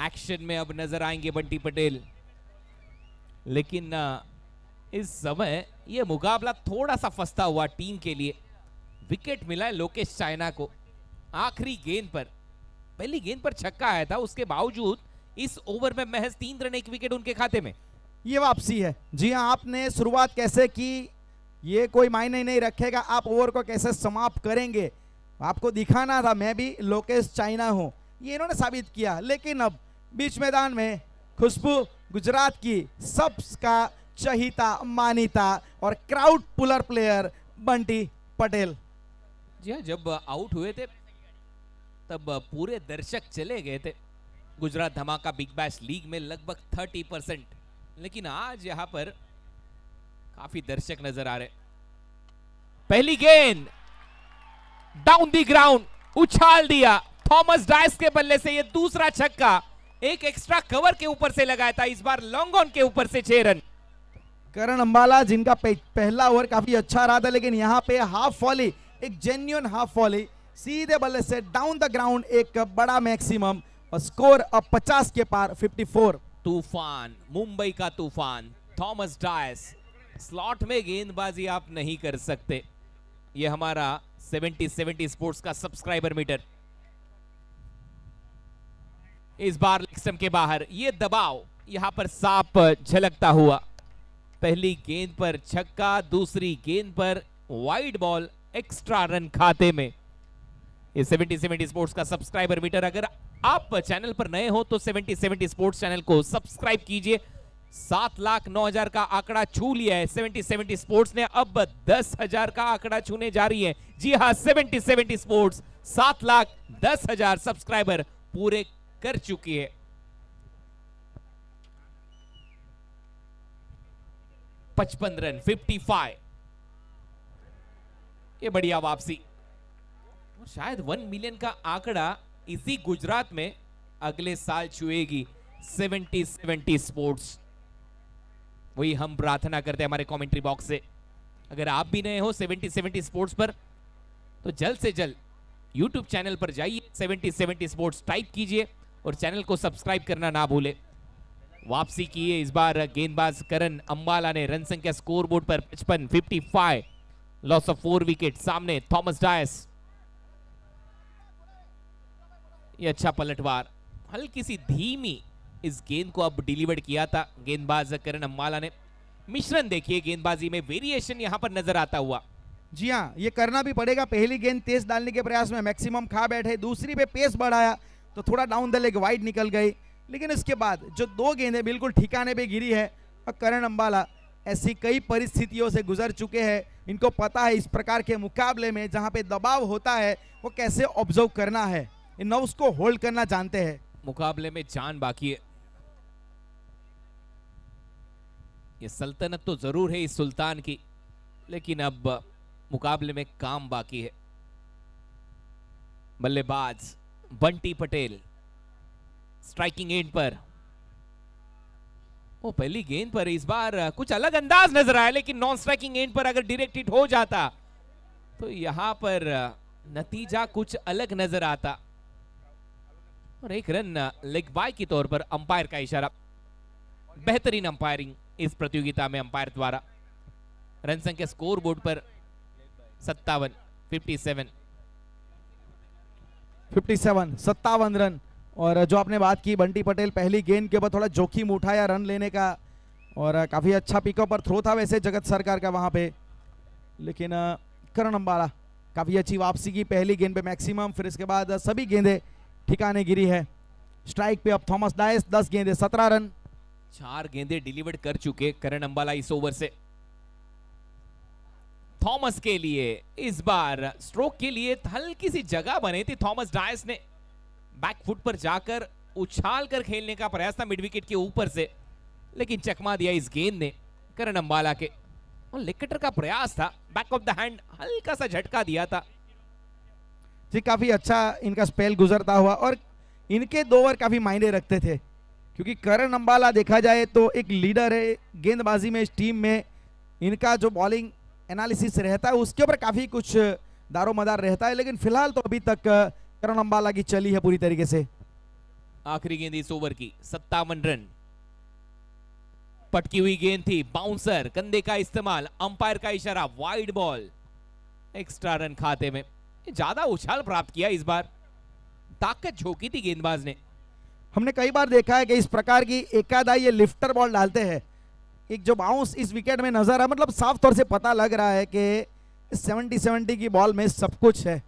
Speaker 1: एक्शन में अब नजर आएंगे बंटी पटेल, लेकिन इस समय यह मुकाबला थोड़ा सा फंसता हुआ टीम के लिए। विकेट मिला है लोकेश चाइना को आखिरी गेंद पर। पहली गेंद पर छक्का आया था, उसके बावजूद इस ओवर में महज 3 रन 1 विकेट उनके खाते में।
Speaker 4: ये वापसी है। जी हाँ, आपने शुरुआत कैसे की ये कोई मायने नहीं रखेगा, आप ओवर को कैसे समाप्त करेंगे आपको दिखाना था। मैं भी लोकेश चाइना हूं, ये इन्होंने साबित किया। लेकिन अब बीच मैदान में खुशबू गुजरात की सबका चहीता मानीता और crowd puller player Bunty Patel.
Speaker 1: जी हाँ, जब आउट हुए थे तब पूरे दर्शक चले गए थे गुजरात धमाका बिग बैश लीग में, लगभग 30%। लेकिन आज यहां पर काफी दर्शक नजर आ रहे। पहली गेंद डाउन दी ग्राउंड, उछाल दिया थॉमस डायस के बल्ले से। ये दूसरा छक्का एक एक्स्ट्रा कवर के ऊपर से लगाया था, इस बार लॉन्ग ऑन के ऊपर से 6 रन।
Speaker 4: करण अंबाला जिनका पहला ओवर काफी अच्छा रहा था, लेकिन यहां पे हाफ वॉली, एक जेन्युइन हाफ वॉली सीधे बल्ले से डाउन द ग्राउंड, एक बड़ा मैक्सिमम, और स्कोर अब 50 के पार 54।
Speaker 1: तूफान, मुंबई का तूफान थॉमस डायस। स्लॉट में गेंदबाजी आप नहीं कर सकते। ये हमारा 70 स्पोर्ट्स का सब्सक्राइबर मीटर। इस बार लेग स्टंप के बाहर ये दबाव यहां पर साफ झलकता हुआ। पहली गेंद पर छक्का, दूसरी गेंद पर वाइड बॉल, एक्स्ट्रा रन खाते में। ये 70 स्पोर्ट्स का सब्सक्राइबर मीटर। अगर आप चैनल पर नए हो तो 70 स्पोर्ट्स चैनल को सब्सक्राइब कीजिए। 7,09,000 का आंकड़ा छू लिया है 70 स्पोर्ट्स ने, अब 10,000 का आंकड़ा छूने जा रही है। जी हां, 70 स्पोर्ट्स 7,10,000 सब्सक्राइबर पूरे कर चुकी है। 55 रन 55, ये बढ़िया वापसी। और शायद 1 मिलियन का आंकड़ा इसी गुजरात में अगले साल छुएगी 70 स्पोर्ट्स। वही हम प्रार्थना करते हैं हमारे कमेंट्री बॉक्स से। अगर आप भी नए हो 70 स्पोर्ट्स पर तो जल्द से जल्द YouTube चैनल पर जाइए, 70 स्पोर्ट्स टाइप कीजिए और चैनल को सब्सक्राइब करना ना भूले। वापसी की है इस बार गेंदबाज करण अंबाला ने। रन संख्या स्कोर बोर्ड पर 55 55, लॉस ऑफ 4 विकेट। सामने थॉमस डायस, ये अच्छा पलटवार, हल्की सी धीमी इस गेंद को अब डिलीवर किया था गेंदबाज करण अंबाला ने। मिश्रण देखिए गेंदबाजी में, वेरिएशन यहां पर नजर आता हुआ।
Speaker 4: जी हाँ, ये करना भी पड़ेगा। पहली गेंद तेज डालने के प्रयास में मैक्सिमम खा बैठे, दूसरी पे पेस बढ़ाया तो थोड़ा डाउन द लेग वाइड निकल गई, लेकिन इसके बाद जो दो गेंदें बिल्कुल ठिकाने पे गिरी है। और करण अंबाला ऐसी कई परिस्थितियों से गुजर चुके हैं, इनको पता है इस प्रकार के मुकाबले में जहां पे दबाव होता है वो कैसे ऑब्जर्व करना है, इन नर्व्स को होल्ड करना जानते हैं।
Speaker 1: मुकाबले में जान बाकी है, ये सल्तनत तो जरूर है इस सुल्तान की, लेकिन अब मुकाबले में काम बाकी है। बल्लेबाज बंटी पटेल स्ट्राइकिंग एंड पर, वो पहली गेंद पर इस बार कुछ अलग अंदाज नजर आया, लेकिन नॉन स्ट्राइकिंग एंड पर अगर डायरेक्ट हिट हो जाता तो यहां पर नतीजा कुछ अलग नजर आता। और एक रन लेग बाय के तौर पर अंपायर का इशारा। बेहतरीन अंपायरिंग इस प्रतियोगिता में अंपायर द्वारा। रन संख्या स्कोर बोर्ड पर
Speaker 4: 57 रन। और जो आपने बात की बंटी पटेल पहली गेंद के ऊपर थोड़ा जोखिम उठाया रन लेने का, और काफी अच्छा पिकअप और थ्रो था वैसे जगत सरकार का वहां पे, लेकिन करण अंबाला काफी अच्छी वापसी की पहली गेंद पे मैक्सिमम, फिर इसके बाद सभी गेंदें ठिकाने गिरी है। स्ट्राइक पे अब थॉमस डायस 10 गेंदें 17 रन।
Speaker 1: 4 गेंदें डिलीवर कर चुके करण अंबाला इस ओवर से। थॉमस के लिए इस बार स्ट्रोक के लिए हल्की सी जगह बनी थी। थॉमस डायस ने बैकफुट पर जाकर उछाल कर खेलने का प्रयास था मिड विकेट के ऊपर से, लेकिन चकमा दिया इस गेंद ने करण अंबाला के। और लेग कटर का प्रयास था, बैक ऑफ द हैंड हल्का सा झटका दिया था।
Speaker 4: जी काफी अच्छा इनका स्पेल गुजरता हुआ, और इनके 2 ओवर काफी मायने रखते थे, क्योंकि करण अंबाला देखा जाए तो एक लीडर है गेंदबाजी में इस टीम में। इनका जो बॉलिंग एनालिसिस रहता है उसके ऊपर काफी कुछ दारोमदार रहता है, लेकिन फिलहाल तो अभी तक करण अंबाला की चली है पूरी तरीके से।
Speaker 1: आखिरी गेंद इस ओवर की 57 रन। पटकी हुई गेंद थी, बाउंसर, कंधे का इस्तेमाल, अंपायर का इशारा, वाइड बॉल, एक्स्ट्रा रन खाते में। ज्यादा उछाल प्राप्त किया इस बार, ताकत झोंकी थी गेंदबाज ने।
Speaker 4: हमने कई बार देखा है कि इस प्रकार की एकादा ये लिफ्टर बॉल डालते हैं, एक जो बाउंस इस विकेट में नजर आ, मतलब साफ तौर से पता लग रहा है कि 70-70 की बॉल में सब कुछ है।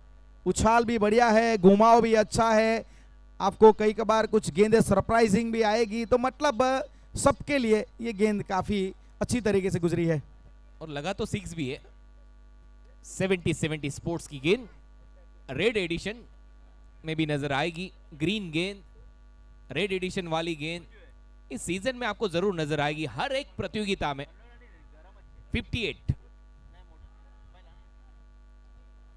Speaker 4: उछाल भी बढ़िया है, घुमाव भी अच्छा है, आपको कई बार कुछ गेंदें सरप्राइजिंग भी आएगी, तो मतलब सबके लिए ये गेंद काफी अच्छी तरीके से गुजरी है।
Speaker 1: और लगा तो 6 भी है। 70-70 स्पोर्ट्स की गेंद रेड एडिशन में भी नजर आएगी। ग्रीन गेंद, रेड एडिशन वाली गेंद इस सीजन में आपको जरूर नजर आएगी हर एक प्रतियोगिता में। 58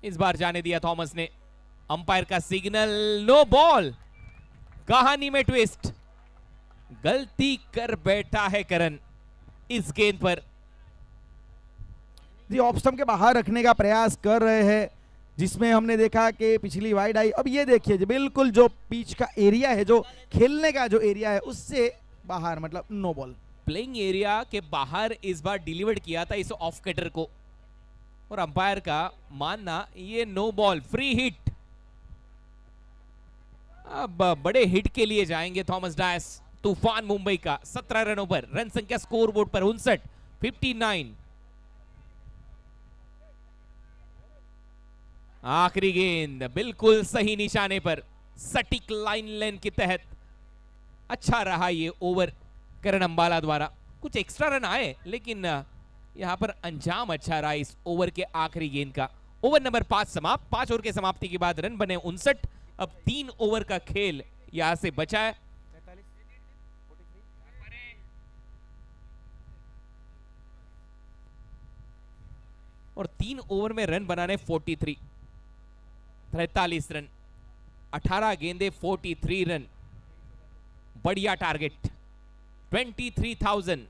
Speaker 1: इस बार जाने दिया थॉमस ने। अंपायर का सिग्नल, नो बॉल। कहानी में ट्विस्ट, गलती कर बैठा है करण इस गेंद पर।
Speaker 4: जी ऑफ स्टंप के बाहर रखने का प्रयास कर रहे हैं, जिसमें हमने देखा कि पिछली वाइड आई। अब ये देखिए बिल्कुल जो पिच का एरिया है, जो खेलने का जो एरिया है उससे बाहर, मतलब नो बॉल।
Speaker 1: प्लेइंग एरिया के बाहर इस बार डिलीवर किया था इस ऑफ कटर को, और अंपायर का मानना ये नो बॉल, फ्री हिट। अब बड़े हिट के लिए जाएंगे थॉमस डायस। तूफान मुंबई का 17 रनों पर, रन संख्या स्कोर बोर्ड पर 59। आखिरी गेंद बिल्कुल सही निशाने पर, सटीक लाइन लेन के तहत। अच्छा रहा ये ओवर करण अंबाला द्वारा। कुछ एक्स्ट्रा रन आए, लेकिन यहां पर अंजाम अच्छा रहा इस ओवर के आखिरी गेंद का। ओवर नंबर 5 समाप्त। 5 ओवर के समाप्ति के बाद रन बने 59। अब 3 ओवर का खेल यहां से बचा है। और 3 ओवर में रन बनाने 43 रन, 18 गेंदे 43 रन। बढ़िया टारगेट। 23,000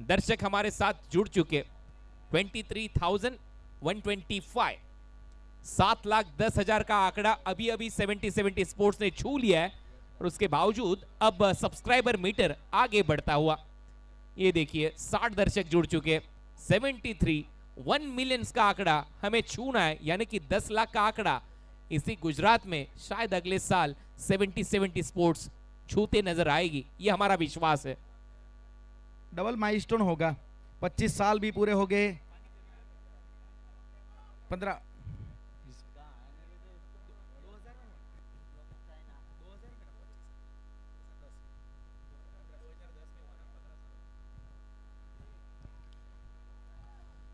Speaker 1: दर्शक हमारे साथ जुड़ चुके। 23,125, 7,10,000 का आंकड़ा अभी अभी 70-70 स्पोर्ट्स ने छू लिया है, और उसके बावजूद अब सब्सक्राइबर मीटर आगे बढ़ता हुआ। ये देखिए 60 दर्शक जुड़ चुके। 1 मिलियन का आंकड़ा हमें छूना है, यानी कि 10 लाख का आंकड़ा इसी गुजरात में शायद अगले साल 70-70 स्पोर्ट्स छूते नजर आएगी, ये हमारा विश्वास है।
Speaker 4: डबल माइलस्टोन होगा, 25 साल भी पूरे हो गए। 15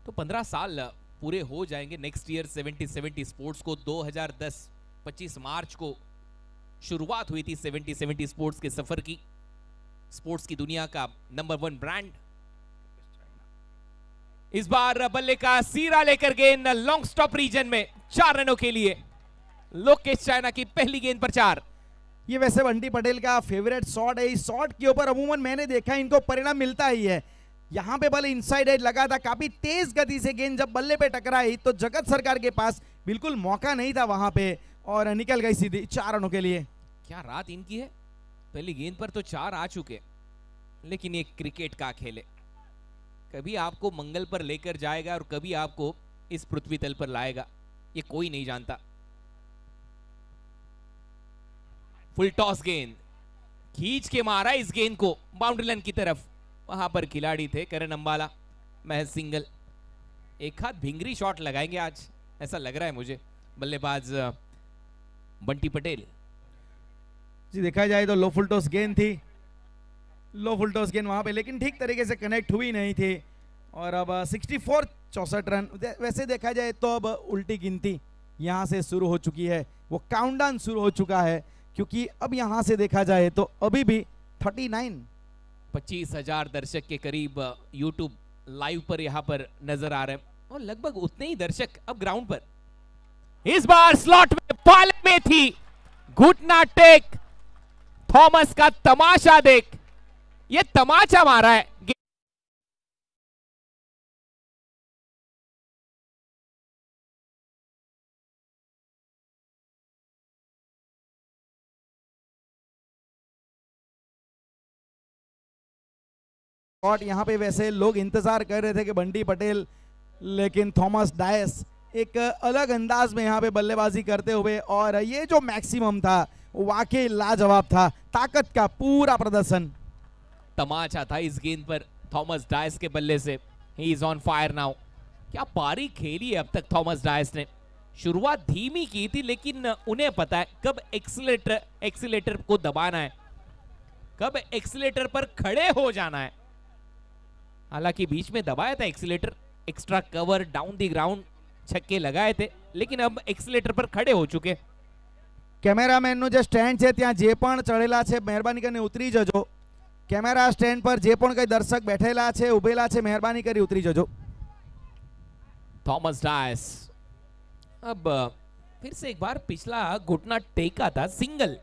Speaker 1: तो 15 साल पूरे हो जाएंगे नेक्स्ट ईयर 70-70 स्पोर्ट्स को। 2010 25 मार्च को शुरुआत हुई थी 70-70 स्पोर्ट्स के सफर की। स्पोर्ट्स की दुनिया का नंबर 1 ब्रांड। इस बार बल्ले का सीरा लेकर गेंद लॉन्ग स्टॉप रीजन में 4 रनों के लिए लोकेश चाइना की पहली गेंद पर 4।
Speaker 4: ये वैसे बंटी पटेल का फेवरेट शॉट है। इस शॉट के ऊपर अमूमन मैंने देखा इनको परिणाम मिलता ही है। यहाँ पे बल इनसाइड एज लगा था, काफी तेज गति से गेंद जब बल्ले पे टकराई तो जगत सरकार के पास बिल्कुल मौका नहीं था वहां पे और निकल गई सीधी 4 रनों के लिए।
Speaker 1: क्या रात इनकी है, पहली गेंद पर तो 4 आ चुके, लेकिन ये क्रिकेट का खेल है। कभी आपको मंगल पर लेकर जाएगा और कभी आपको इस पृथ्वी तल पर लाएगा, ये कोई नहीं जानता। फुल टॉस गेंद खींच के मारा इस गेंद को बाउंड्री लाइन की तरफ। वहां पर खिलाड़ी थे करण अंबाला, महज सिंगल। एक हाथ भिंगरी शॉट लगाएंगे आज, ऐसा लग रहा है मुझे। बल्लेबाज बंटी पटेल।
Speaker 4: जी देखा जाए तो लो फुल टॉस गेंद थी, लो फुल टॉस गेंद वहां पे, लेकिन ठीक तरीके से कनेक्ट हुई नहीं थी। और अब 64 रन। वैसे देखा जाए तो अब उल्टी गिनती यहां से शुरू हो चुकी है, वो काउंटडाउन शुरू हो चुका है, क्योंकि अब यहां से देखा जाए तो अभी भी 39
Speaker 1: 25,000 दर्शक के करीब YouTube लाइव पर यहां पर नजर आ रहे हैं और लगभग उतने ही दर्शक अब ग्राउंड पर। इस बार स्लॉट में पाले में थी, घुटना टेक, थॉमस का तमाशा देख, ये तमाचा मारा है।
Speaker 4: शॉट यहाँ पे वैसे लोग इंतजार कर रहे थे कि बंटी पटेल, लेकिन थॉमस डायस एक अलग अंदाज में यहाँ पे बल्लेबाजी करते हुए, और ये जो मैक्सिमम था वाकई लाजवाब था, ताकत का पूरा प्रदर्शन।
Speaker 1: तमाचा था इस गेंद पर थॉमस डायस के बल्ले से। He is on fire now. क्या पारी खेली है अब तक थॉमस डायस ने। शुरुआत धीमी की थी, लेकिन उन्हें पता है कब एक्सीलेटर को दबाना है, कब एक्सीलेटर पर खड़े हो जाना है। हालांकि बीच में दबाया था accelerator, extra cover down the ground छक्के लगाए थे, लेकिन अब एक्सीलेटर पर खड़े हो चुके।
Speaker 4: કેમેરામેનનું જે સ્ટેન્ડ છે ત્યાં જે પણ ચડેલા છે મહેરબાની કરીને ઉતરી જજો। કેમેરા સ્ટેન્ડ પર જે પણ કઈ દર્શક બેઠેલા છે ઉભેલા છે મહેરબાની કરી ઉતરી જજો।
Speaker 1: थॉमस डायस अब फिर से एक बार पिछला घुटना टेका था, सिंगल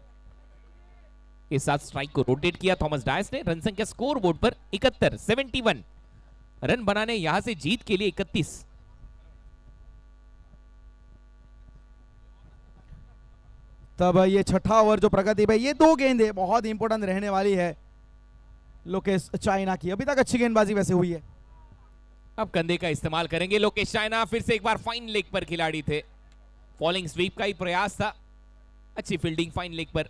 Speaker 1: के साथ स्ट्राइक को रोटेट किया थॉमस डायस ने। रन संख्या स्कोर बोर्ड पर 71 रन बनाने यहां से जीत के लिए 31।
Speaker 4: तब ये छठा ओवर जो प्रगति भाई, ये 2 गेंदें बहुत इंपॉर्टेंट रहने वाली है लोकेश चाइना की। अभी तक अच्छी गेंदबाजी वैसे हुई है।
Speaker 1: अब कंधे का इस्तेमाल करेंगे लोकेश चाइना। फिर से एक बार फाइन लेग पर खिलाड़ी थे, फॉलिंग स्वीप का ही प्रयास था, अच्छी फील्डिंग फाइन लेग पर।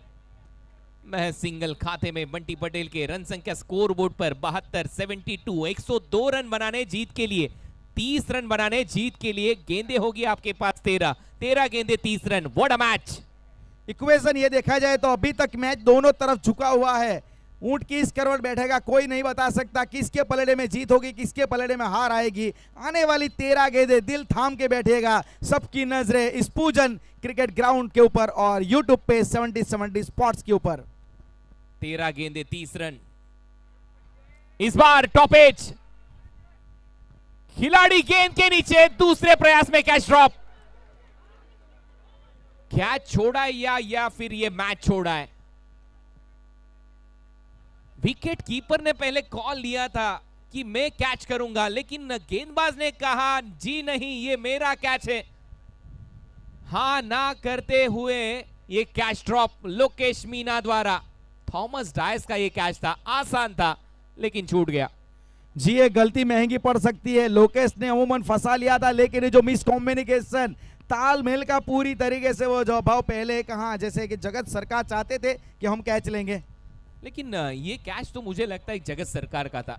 Speaker 1: महज सिंगल खाते में बंटी पटेल के। रन संख्या स्कोर बोर्ड पर 72 102 रन बनाने जीत के लिए, 30 रन बनाने जीत के लिए। गेंदे होगी आपके पास 13 गेंदे 30 run. What a match.
Speaker 4: Equation ये देखा जाए तो अभी तक मैच दोनों तरफ झुका हुआ है। ऊंट किस करवट बैठेगा कोई नहीं बता सकता, किसके पलड़े में जीत होगी किसके पलड़े में हार आएगी। आने वाली 13 गेंदें दिल थाम के बैठेगा सबकी नजरें इस पूजन क्रिकेट ग्राउंड के ऊपर और यूट्यूब पे 70-70 स्पॉट्स के ऊपर।
Speaker 1: 13 गेंदे 30 रन। इस बार टॉप एज, खिलाड़ी गेंद के नीचे, दूसरे प्रयास में कैच ड्रॉप। कैच छोड़ा है या फिर ये मैच छोड़ा है। विकेट कीपर ने पहले कॉल लिया था कि मैं कैच करूंगा, लेकिन गेंदबाज ने कहा जी नहीं ये मेरा कैच है। हां ना करते हुए ये कैच ड्रॉप लोकेश मीना द्वारा। थॉमस डायस का ये कैच था, आसान था लेकिन छूट गया।
Speaker 4: जी ये गलती महंगी पड़ सकती है। लोकेश ने अमूमन फंसा लिया था, लेकिन ये जो मिस कॉम्बिनेशन, तालमेल का पूरी तरीके से वो जवाब पहले कहा, जैसे कि जगत सरकार चाहते थे कि हम कैच लेंगे।
Speaker 1: लेकिन ये कैच तो मुझे लगता है जगत सरकार का था।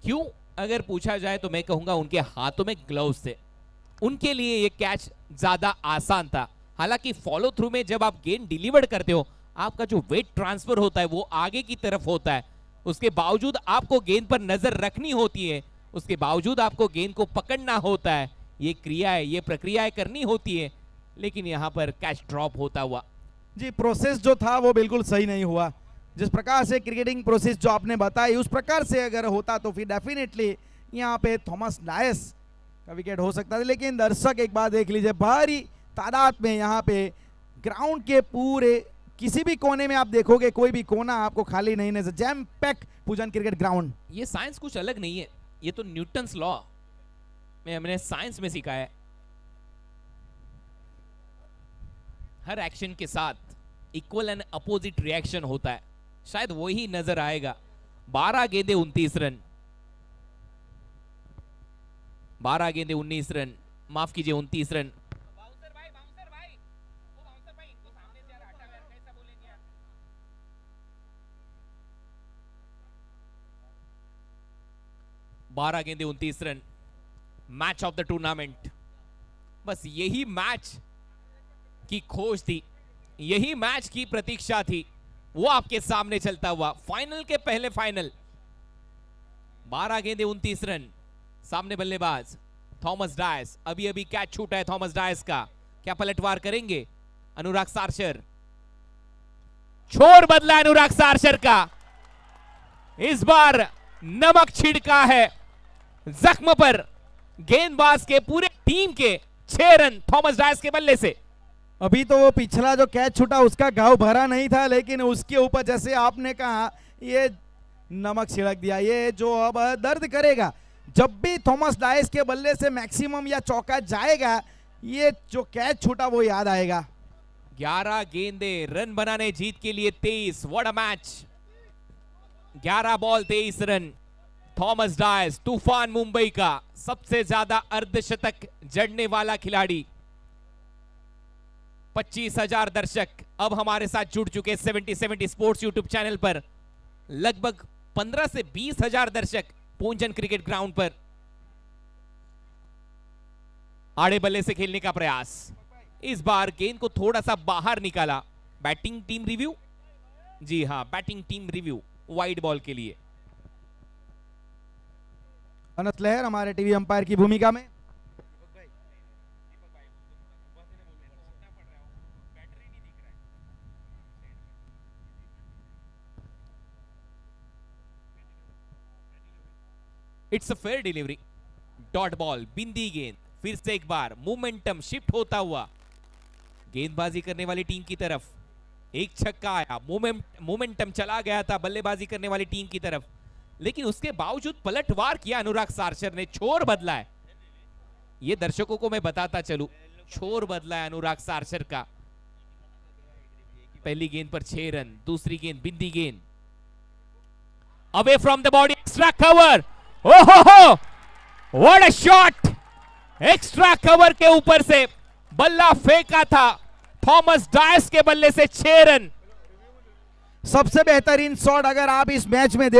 Speaker 1: क्यों अगर पूछा जाए तो मैं कहूंगा उनके हाथों में ग्लव्स थे, उनके लिए ये कैच ज्यादा आसान था। हालांकि फॉलो थ्रू में जब आप गेंद डिलीवर करते हो, आपका जो वेट ट्रांसफर होता है वो आगे की तरफ होता है, उसके बावजूद आपको गेंद पर नजर रखनी होती है, उसके बावजूद आपको गेंद को पकड़ना होता है, ये क्रियाएं, ये प्रक्रियाएं करनी होती है। लेकिन यहां पर कैच ड्रॉप होता हुआ
Speaker 4: जी, प्रोसेस जो था वो बिल्कुल सही नहीं हुआ। जिस प्रकार से क्रिकेटिंग प्रोसेस जो आपने बताई उस प्रकार से अगर होता तो फिर डेफिनेटली यहाँ पे थॉमस डायस का विकेट हो सकता था। लेकिन दर्शक एक बात देख लीजिए, भारी तादाद में यहाँ पे ग्राउंड के पूरे किसी भी कोने में आप देखोगे, कोई भी कोना आपको खाली नहीं नजर, जैम पैक पूजन क्रिकेट ग्राउंड।
Speaker 1: ये साइंस कुछ अलग नहीं है, ये तो न्यूटन्स लॉ में हमने साइंस में सीखा है। हर एक्शन के साथ इक्वल एंड अपोजिट रिएक्शन होता है, शायद वही नजर आएगा। 12 गेंदे 29 रन, 12 गेंदे 19 रन, माफ कीजिए 29 रन। बारह गेंदे 29 run, match of the tournament. बस यही मैच की खोज थी, यही मैच की प्रतीक्षा थी, वो आपके सामने चलता हुआ फाइनल के पहले फाइनल। 12 गेंदे 29 रन, सामने बल्लेबाज थॉमस डायस। अभी अभी कैच छूटा है थॉमस डायस का, क्या पलटवार करेंगे अनुराग सारशर? छोर बदला अनुराग सारशर का, इस बार नमक छिड़का है जख्म पर। गेंदबाज के पूरे टीम के 6 रन थॉमस डायस के बल्ले से।
Speaker 4: अभी तो वो पिछला जो कैच छूटा उसका घाव भरा नहीं था, लेकिन उसके ऊपर जैसे आपने कहा ये नमक छिड़क दिया, ये जो अब दर्द करेगा। जब भी थॉमस डायस के बल्ले से मैक्सिमम या चौका जाएगा, ये जो कैच छूटा वो याद आएगा।
Speaker 1: 11 गेंदे रन बनाने जीत के लिए 23। What a match! 11 ball 23 run. Thomas Dias तूफान मुंबई का सबसे ज्यादा अर्धशतक जड़ने वाला खिलाड़ी। 25,000 दर्शक अब हमारे साथ जुड़ चुके 70 स्पोर्ट्स यूट्यूब चैनल पर। लगभग 15 से 20,000 दर्शक पूंजन क्रिकेट ग्राउंड पर। आड़े बल्ले से खेलने का प्रयास, इस बार गेंद को थोड़ा सा बाहर निकाला। बैटिंग टीम रिव्यू, जी हां batting team review wide ball के लिए।
Speaker 4: अनंत लहर हमारे टीवी अंपायर की भूमिका में।
Speaker 1: It's a fair delivery, dot ball, बिंदी गेंद। फिर से एक बार मोमेंटम शिफ्ट होता हुआ गेंदबाजी करने वाली टीम की तरफ। एक छक्का आया, मोमेंटम चला गया था बल्लेबाजी करने वाली टीम की तरफ, लेकिन उसके बावजूद पलटवार किया अनुराग सारशर ने। छोर बदला है, ये दर्शकों को मैं बताता चलूं, छोर बदला है अनुराग सारशर का। पहली गेंद पर 6 रन, दूसरी गेंद बिंदी गेंद। Away from the body, extra cover. ओहो, what a shot! Extra cover के ऊपर से बल्ला फेंका था थॉमस डायस के बल्ले से 6 रन।
Speaker 4: सबसे बेहतरीन शॉट अगर आप इस मैच में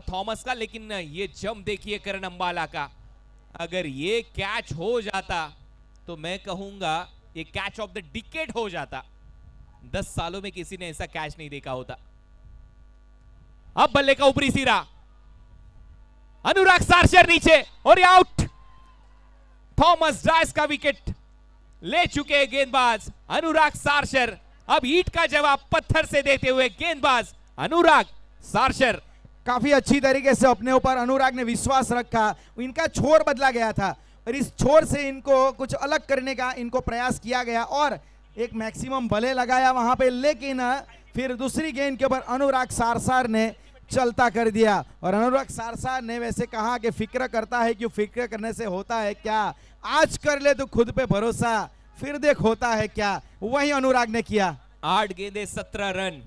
Speaker 1: थॉमस का, लेकिन ये जंप देखिए करण अंबाला का। अगर ये कैच हो जाता तो मैं कहूंगा ये कैच ऑफ द डिकेड हो जाता। 10 सालों में किसी ने ऐसा कैच नहीं देखा होता। अब बल्ले का ऊपरी सिरा, अनुराग सारशर नीचे और ये आउट। थॉमस डायस का विकेट ले चुके गेंदबाज अनुराग सारशर। अब ईंट का जवाब पत्थर से देते हुए गेंदबाज अनुराग सारशर।
Speaker 4: काफी अच्छी तरीके से अपने ऊपर अनुराग ने विश्वास रखा। इनका छोर बदला गया था और इस छोर से इनको कुछ अलग करने का इनको प्रयास किया गया और एक मैक्सिमम भले लगाया वहां पे, लेकिन फिर दूसरी गेंद के ऊपर अनुराग सारशर ने चलता कर दिया। और अनुराग सारसा ने वैसे कहा कि फिक्र करता है क्यों, फिक्र करने से होता है क्या, आज कर ले तो खुद पे भरोसा, फिर देख होता है क्या, वही अनुराग ने किया।
Speaker 1: 8 गेंदे 17 रन,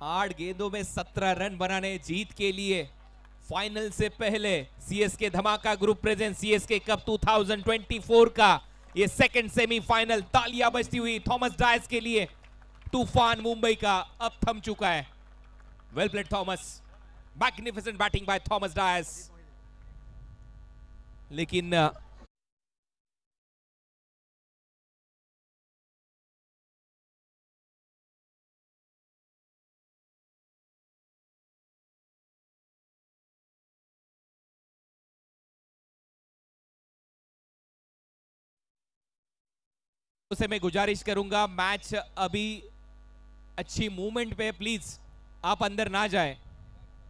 Speaker 1: 8 गेंदों में 17 रन बनाने जीत के लिए। फाइनल से पहले सीएसके धमाका ग्रुप प्रेजेंट सीएसके कप 2024 का ये सेकंड सेमीफाइनल, तालियां बजती हुई थॉमस डायस के लिए। तूफान मुंबई का अब थम चुका है। Well played Thomas, magnificent batting by Thomas Dias. लेकिन उसे मैं गुजारिश करूंगा, मैच अभी अच्छी मूवमेंट पे, प्लीज आप अंदर ना जाए।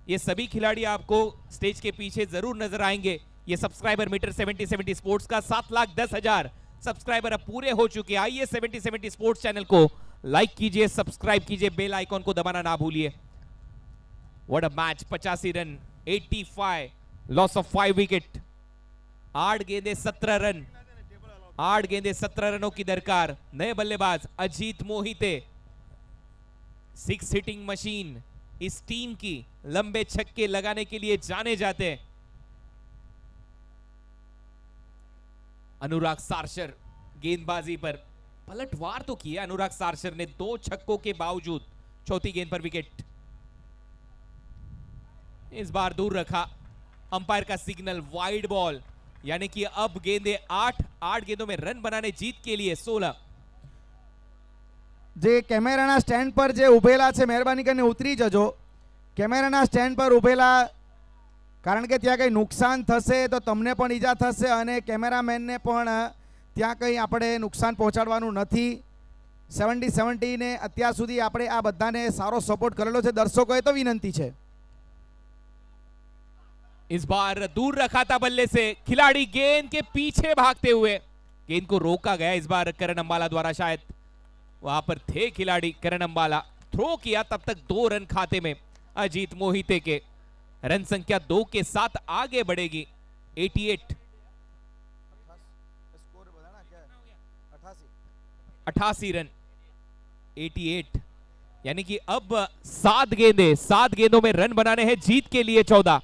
Speaker 1: ये सभी खिलाड़ी आपको स्टेज के पीछे जरूर नजर आएंगे। ये सब्सक्राइबर मीटर 70-70 स्पोर्ट्स का 7,10,000 सब्सक्राइबर अब पूरे हो चुके हैं। आइए 70-70 स्पोर्ट्स चैनल को लाइक कीजिए, सब्सक्राइब कीजिए, बेल आइकॉन को दबाना ना भूलिए। What a match, 85 run, 85, loss of 5 wicket, 8 गेंदे 17 रन, 8 गेंदे 17 रनों की दरकार। नए बल्लेबाज अजीत मोहिते, 6 हिटिंग मशीन इस टीम की, लंबे छक्के लगाने के लिए जाने जाते हैं। अनुराग सारशर गेंदबाजी पर पलटवार तो किया अनुराग सारशर ने 2 छक्कों के बावजूद। चौथी गेंद पर विकेट, इस बार दूर रखा। अंपायर का सिग्नल, वाइड बॉल, यानी कि अब गेंदे 8 गेंदों में रन बनाने जीत के लिए 16।
Speaker 4: જે કેમેરાના સ્ટેન્ડ પર જે ઉભેલા છે, મહેરબાની કરીને ઉતરી જજો કેમેરાના સ્ટેન્ડ પર ઉભેલા, કારણ કે ત્યાં કંઈ નુકસાન થશે તો તમને પણ ઈજા થશે અને કેમેરામેનને પણ ત્યાં કંઈ આપણે નુકસાન પહોંચાડવાનું નથી। 70-70 ને અત્યાર સુધી આપણે આ બધાને સારો સપોર્ટ કરેલો છે, દર્શકોએ તો વિનંતી છે।
Speaker 1: इस बार दूर रखा था बल्ले से, खिलाड़ी गेंद के पीछे भागते हुए, गेंद को रोका गया इस बार करण अंबाला द्वारा। शायद वहां पर थे खिलाड़ी, करण अंबाला थ्रो किया, तब तक 2 रन खाते में अजीत मोहिते के। रन संख्या 2 के साथ आगे बढ़ेगी 88 रन, 88, यानी कि अब 7 गेंदों में रन बनाने हैं जीत के लिए। 14,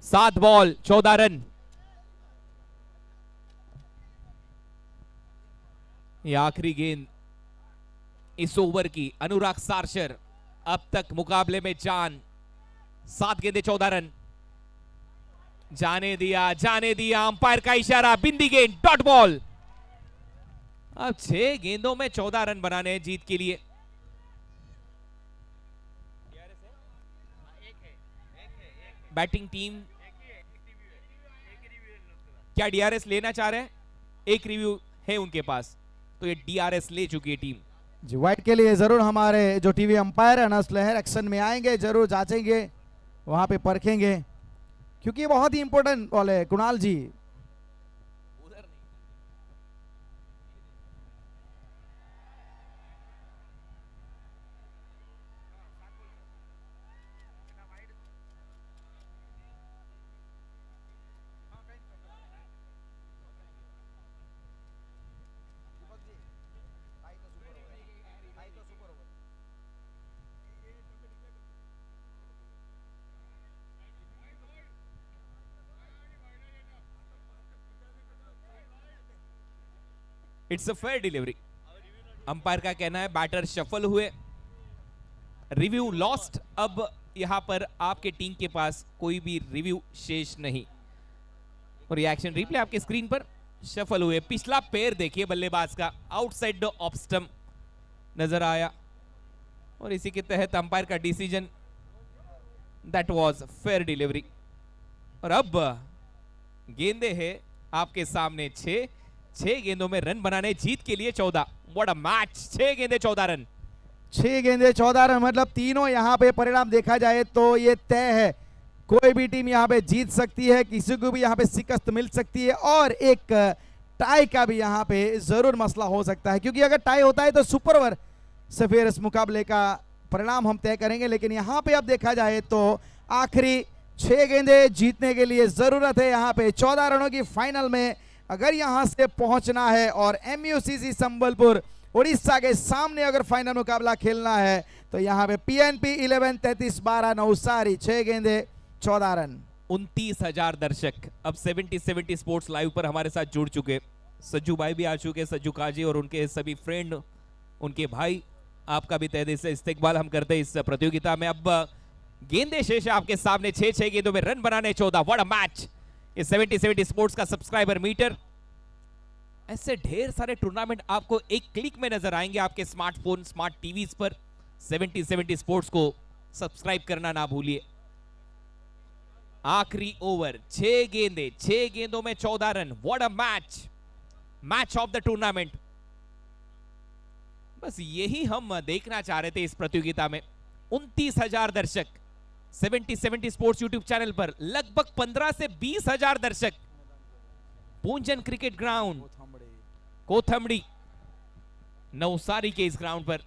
Speaker 1: 7 बॉल 14 रन। ये आखिरी गेंद इस ओवर की। अनुराग सारशर अब तक मुकाबले में जान, 7 गेंदे 14 रन। जाने दिया, अंपायर का इशारा, बिंदी गेंद, डॉट बॉल। अब 6 गेंदों में 14 रन बनाने हैं जीत के लिए। बैटिंग टीम क्या डीआरएस लेना चाह रहे हैं? एक रिव्यू है उनके पास, तो ये डीआरएस ले चुकी है टीम।
Speaker 4: जी, वाइट के लिए जरूर हमारे जो टीवी अंपायर अनस लहर एक्शन में आएंगे, जरूर जांचेंगे, वहां पे परखेंगे, क्योंकि ये बहुत ही इंपॉर्टेंट बॉल है। Kunal ji,
Speaker 1: it's a fair delivery. Umpire का कहना है बैटर शफल हुए, रिव्यू लॉस्ट। अब यहां पर आपके टीम के पास कोई भी रिव्यू शेष नहीं। और रिएक्शन रिप्ले आपके स्क्रीन पर, शफल हुए। पिछला पैर देखिए बल्लेबाज का, आउटसाइड द ऑफ स्टंप नजर आया, और इसी के तहत अंपायर का decision, that was fair delivery. और अब गेंदे हैं आपके सामने 6 गेंदों में रन बनाने जीत के लिए 14। व्हाट अ मैच, 6 गेंदे 14 रन।
Speaker 4: 6 गेंदे 14 रन, मतलब तीनों यहाँ पे परिणाम देखा जाए तो ये तय है, कोई भी टीम यहाँ पे जीत सकती है, किसी को भी यहाँ पे शिकस्त मिल सकती है, और एक टाई का भी यहाँ पे जरूर मसला हो सकता है, क्योंकि अगर टाई होता है तो सुपर ओवर से फिर इस मुकाबले का परिणाम हम तय करेंगे। लेकिन यहाँ पे अब देखा जाए तो आखिरी 6 गेंदें जीतने के लिए जरूरत है यहाँ पे 14 रनों की फाइनल में अगर यहाँ से पहुंचना है और MUCC संबलपुर उड़ीसा के सामने अगर फाइनल मुकाबला खेलना है तो यहाँ पे PNP 11 33-12 नवसारी 6 गेंदें 14 रन।
Speaker 1: 29,000 दर्शक अब 70 स्पोर्ट्स लाइव पर हमारे साथ जुड़ चुके। सज्जू भाई भी आ चुके, सज्जू काजी और उनके सभी फ्रेंड, उनके भाई, आपका भी तहे दिल से इस्तकबाल हम करते हैं इस प्रतियोगिता में। अब गेंदे शेष है आपके सामने, 6 गेंदों में रन बनाने 14। What a match! इस 70 स्पोर्ट्स का सब्सक्राइबर मीटर। ऐसे ढेर सारे टूर्नामेंट आपको एक क्लिक में नजर आएंगे आपके स्मार्टफोन, स्मार्ट टीवीज पर। 70 स्पोर्ट्स को सब्सक्राइब करना ना भूलिए। आखिरी ओवर, 6 गेंदों में 14 run. What a match! Match of the tournament. बस यही हम देखना चाह रहे थे इस प्रतियोगिता में। 29,000 दर्शक 70 स्पोर्ट्स यूट्यूब चैनल पर, लगभग 15 से 20,000 दर्शक पूंजन क्रिकेट ग्राउंड कोथमड़ी नवसारी के इस ग्राउंड पर।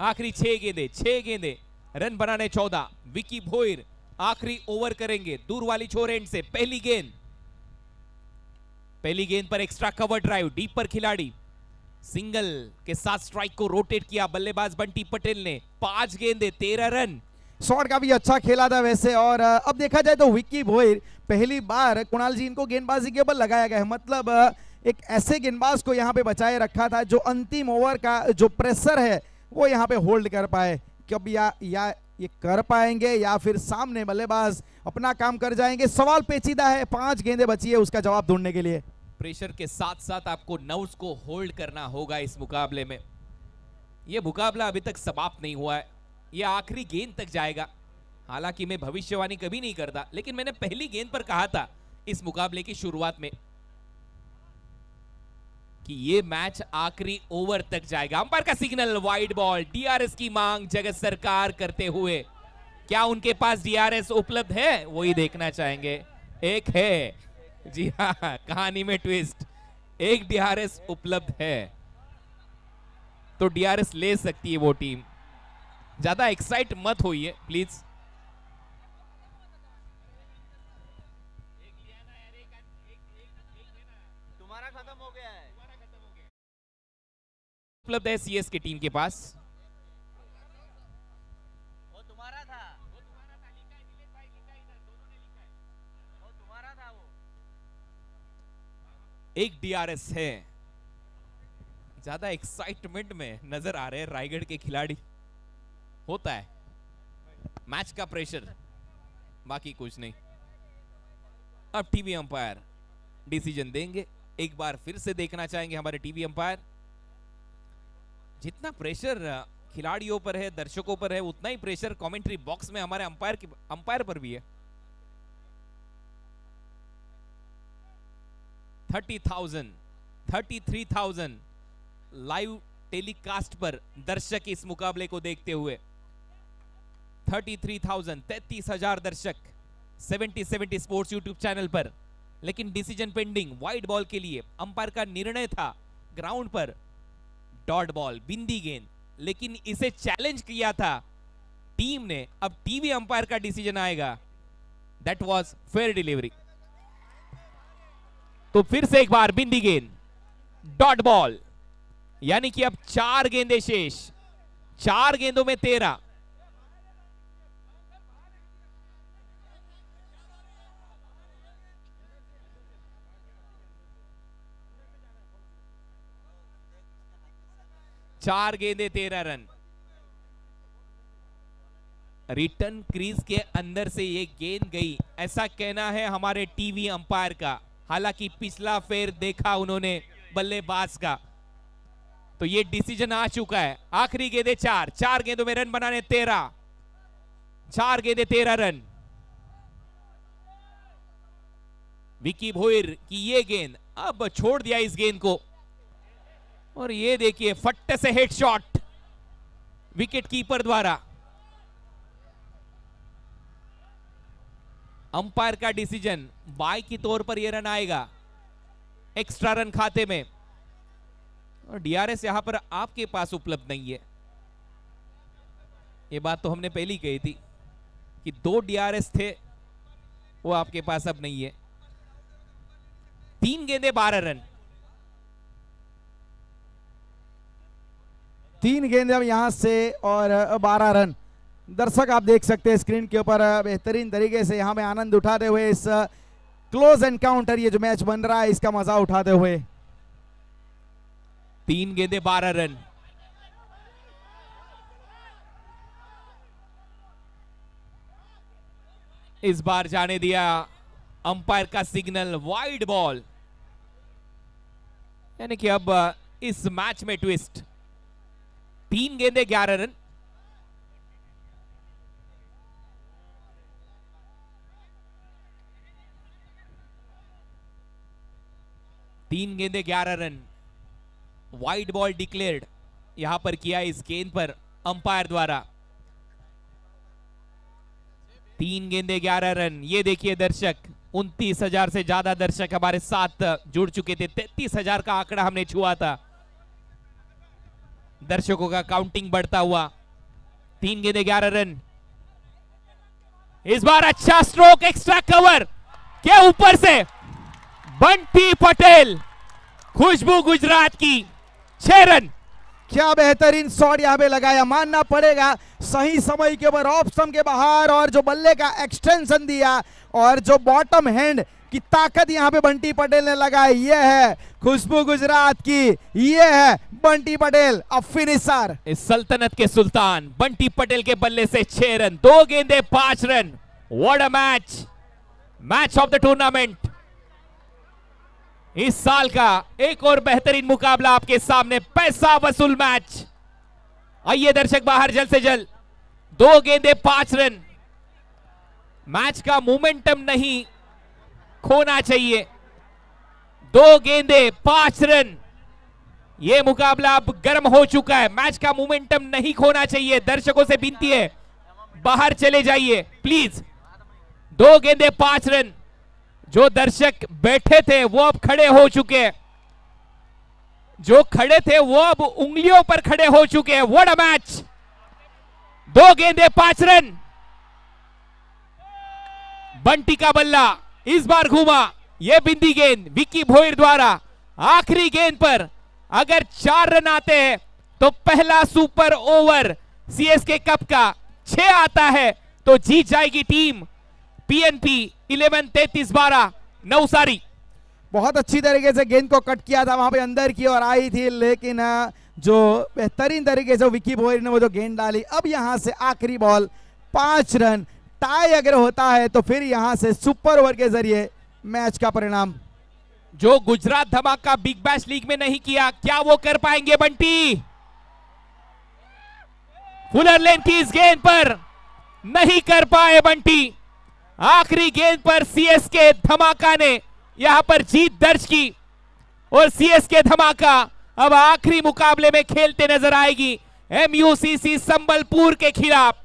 Speaker 1: आखिरी 6 गेंदे रन बनाने 14। विकी भोईर आखिरी ओवर करेंगे दूर वाली छोर एंड से। पहली गेंद पर एक्स्ट्रा कवर ड्राइव, डीप पर खिलाड़ी सिंगल के साथ स्ट्राइक को रोटेट किया बल्लेबाज बंटी पटेल ने। 5 गेंदे 13 रन।
Speaker 4: शॉट का भी अच्छा खेला था वैसे। और अब देखा जाए तो विक्की भोईर पहली बार कुणाल जी इनको गेंदबाजी के ऊपर लगाया गया है। मतलब एक ऐसे गेंदबाज को यहाँ पे बचाए रखा था जो अंतिम ओवर का जो प्रेशर है वो यहाँ पे होल्ड कर पाए। कब या ये कर पाएंगे या फिर सामने बल्लेबाज अपना काम कर जाएंगे, सवाल पेचीदा है। 5 गेंदें बची है उसका जवाब ढूंढने के लिए।
Speaker 1: प्रेशर के साथ साथ आपको नर्व्स को होल्ड करना होगा इस मुकाबले में। यह मुकाबला अभी तक समाप्त नहीं हुआ है, यह आखिरी गेंद तक जाएगा। हालांकि मैं भविष्यवाणी कभी नहीं करता, लेकिन मैंने पहली गेंद पर कहा था इस मुकाबले की शुरुआत में कि यह मैच आखिरी ओवर तक जाएगा। अंपायर का सिग्नल, वाइड बॉल। DRS की मांग जगत सरकार करते हुए, क्या उनके पास DRS उपलब्ध है वही देखना चाहेंगे। एक है, जी हाँ, कहानी में ट्विस्ट, एक DRS उपलब्ध है तो DRS ले सकती है वो टीम। ज्यादा एक्साइट मत होइए प्लीज।
Speaker 5: तुम्हारा खत्म हो गया है।
Speaker 1: उपलब्ध है CS की टीम के पास।
Speaker 5: वो तुम्हारा था, वो तुम्हारा था वो।
Speaker 1: एक DRS है। ज्यादा एक्साइटमेंट में नजर आ रहे हैं रायगढ़ के खिलाड़ी। होता है मैच का प्रेशर, बाकी कुछ नहीं। अब टीवी अंपायर डिसीजन देंगे। एक बार फिर से देखना चाहेंगे हमारे टीवी अंपायर। जितना प्रेशर खिलाड़ियों पर है, दर्शकों पर है, उतना ही प्रेशर कमेंट्री बॉक्स में हमारे अंपायर पर भी है। 30,000 33,000 लाइव टेलीकास्ट पर दर्शक इस मुकाबले को देखते हुए। 33,000 33,000 दर्शक 70 स्पोर्ट्स यूट्यूब चैनल पर। लेकिन डिसीजन पेंडिंग। वाइड बॉल के लिए अंपायर का निर्णय था ग्राउंड पर डॉट बॉल, बिंदी गेंद, लेकिन इसे चैलेंज किया था टीम ने। अब टीवी अंपायर का डिसीजन आएगा। That was fair delivery. तो फिर से एक बार बिंदी गेंद, डॉट बॉल, यानी कि अब 4 गेंदें शेष। 4 गेंदों में 13। चार गेंदे 13 रन। रिटर्न क्रीज के अंदर से ये गेंद गई, ऐसा कहना है हमारे टीवी अंपायर का। हालांकि पिछला फेर देखा उन्होंने बल्लेबाज का, तो ये डिसीजन आ चुका है। आखिरी गेंदे 4 गेंदों में रन बनाने 13। 4 गेंदे 13 रन। विकी भोईर की ये गेंद, अब छोड़ दिया इस गेंद को। और ये देखिए फट्टे से हेड शॉट विकेट कीपर द्वारा। अंपायर का डिसीजन, बाय की तौर पर यह रन आएगा एक्स्ट्रा रन खाते में। और डीआरएस यहां पर आपके पास उपलब्ध नहीं है। ये बात तो हमने पहले ही कही थी कि 2 डीआरएस थे, वो आपके पास अब नहीं है। 3 गेंदे 12 रन।
Speaker 4: 3 गेंदे अब यहां से और 12 रन। दर्शक आप देख सकते हैं स्क्रीन के ऊपर बेहतरीन तरीके से यहां पे आनंद उठाते हुए इस क्लोज एनकाउंटर, ये जो मैच बन रहा है, इसका मजा उठाते हुए।
Speaker 1: 3 गेंदे 12 रन। इस बार जाने दिया अंपायर का सिग्नल, वाइड बॉल। यानी कि अब इस मैच में ट्विस्ट। 3 गेंदे 11 रन। तीन गेंदे 11 रन। वाइड बॉल डिक्लेयर्ड यहां पर किया इस गेंद पर अंपायर द्वारा। 3 गेंदे 11 रन। ये देखिए दर्शक, 29,000 से ज्यादा दर्शक हमारे साथ जुड़ चुके थे। 33,000 का आंकड़ा हमने छुआ था। दर्शकों का काउंटिंग बढ़ता हुआ। 3 गेंदे 11 रन। इस बार अच्छा स्ट्रोक, एक्स्ट्रा कवर के ऊपर से बंटी पटेल, खुशबू गुजरात की 6 रन।
Speaker 4: क्या बेहतरीन शॉट यहाँ पे लगाया, मानना पड़ेगा। सही समय के ऊपर ऑफ स्टंप के बाहर और जो बल्ले का एक्सटेंशन दिया और जो बॉटम हैंड की ताकत यहाँ पे बंटी पटेल ने लगाई, ये है खुशबू गुजरात की, ये है बंटी पटेल, अब फिनिशर।
Speaker 1: इस सल्तनत के सुल्तान बंटी पटेल के बल्ले से 6 रन, 2 गेंदे 5 run. What a match, match of the tournament. इस साल का एक और बेहतरीन मुकाबला आपके सामने, पैसा वसूल मैच। आइए दर्शक बाहर जल्द से जल्द। 2 गेंदे 5 रन। मैच का मोमेंटम नहीं खोना चाहिए। 2 गेंदे 5 रन। यह मुकाबला अब गर्म हो चुका है। मैच का मोमेंटम नहीं खोना चाहिए। दर्शकों से विनती है, बाहर चले जाइए प्लीज। 2 गेंदे 5 रन। जो दर्शक बैठे थे वो अब खड़े हो चुके हैं, जो खड़े थे वो अब उंगलियों पर खड़े हो चुके हैं। What a match. 2 गेंदे 5 रन। बंटी का बल्ला इस बार घूमा। यह बिंदी गेंद विक्की भोईर द्वारा। आखिरी गेंद पर अगर 4 रन आते हैं तो पहला सुपर ओवर सीएसके कप का 6 आता है तो जीत जाएगी टीम पीएनपी 11-33-12 नवसारी।
Speaker 4: बहुत अच्छी तरीके से गेंद को कट किया था, वहां पे अंदर की ओर आई थी, लेकिन जो बेहतरीन तरीके से विक्की भोईर ने वो जो गेंद डाली। अब यहां से आखिरी बॉल 5 रन। टाई अगर होता है तो फिर यहां से सुपर ओवर के जरिए मैच का परिणाम।
Speaker 1: जो गुजरात धमाका बिग बैश लीग में नहीं किया, क्या वो कर पाएंगे बंटी? फुलर लेन की इस गेंद पर नहीं कर पाए बंटी। आखिरी गेंद पर सीएसके धमाका ने यहां पर जीत दर्ज की और सीएसके धमाका अब आखिरी मुकाबले में खेलते नजर आएगी एमयूसीसी संबलपुर के खिलाफ।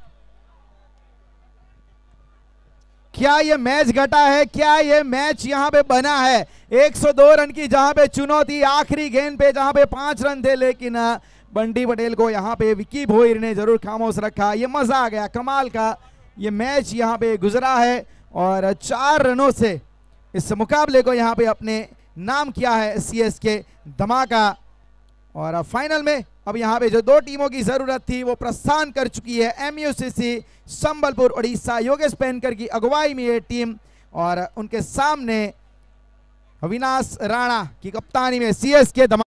Speaker 4: क्या ये मैच घटा है, क्या ये मैच यहां पे बना है? 102 रन की जहां पे चुनौती, आखिरी गेंद पे जहां पे 5 रन थे, लेकिन बंटी पटेल को यहां पे विक्की भोईर ने जरूर खामोश रखा। ये मजा आ गया, कमाल का ये मैच यहां पे गुजरा है और 4 रनों से इस मुकाबले को यहां पे अपने नाम किया है सीएसके धमाका। और फाइनल में अब यहां पे जो 2 टीमों की जरूरत थी वो प्रस्थान कर चुकी है। एमयूसीसी संबलपुर उड़ीसा, योगेश पेनकर की अगुवाई में ये टीम और उनके सामने अविनाश राणा की कप्तानी में सीएसके धमाका।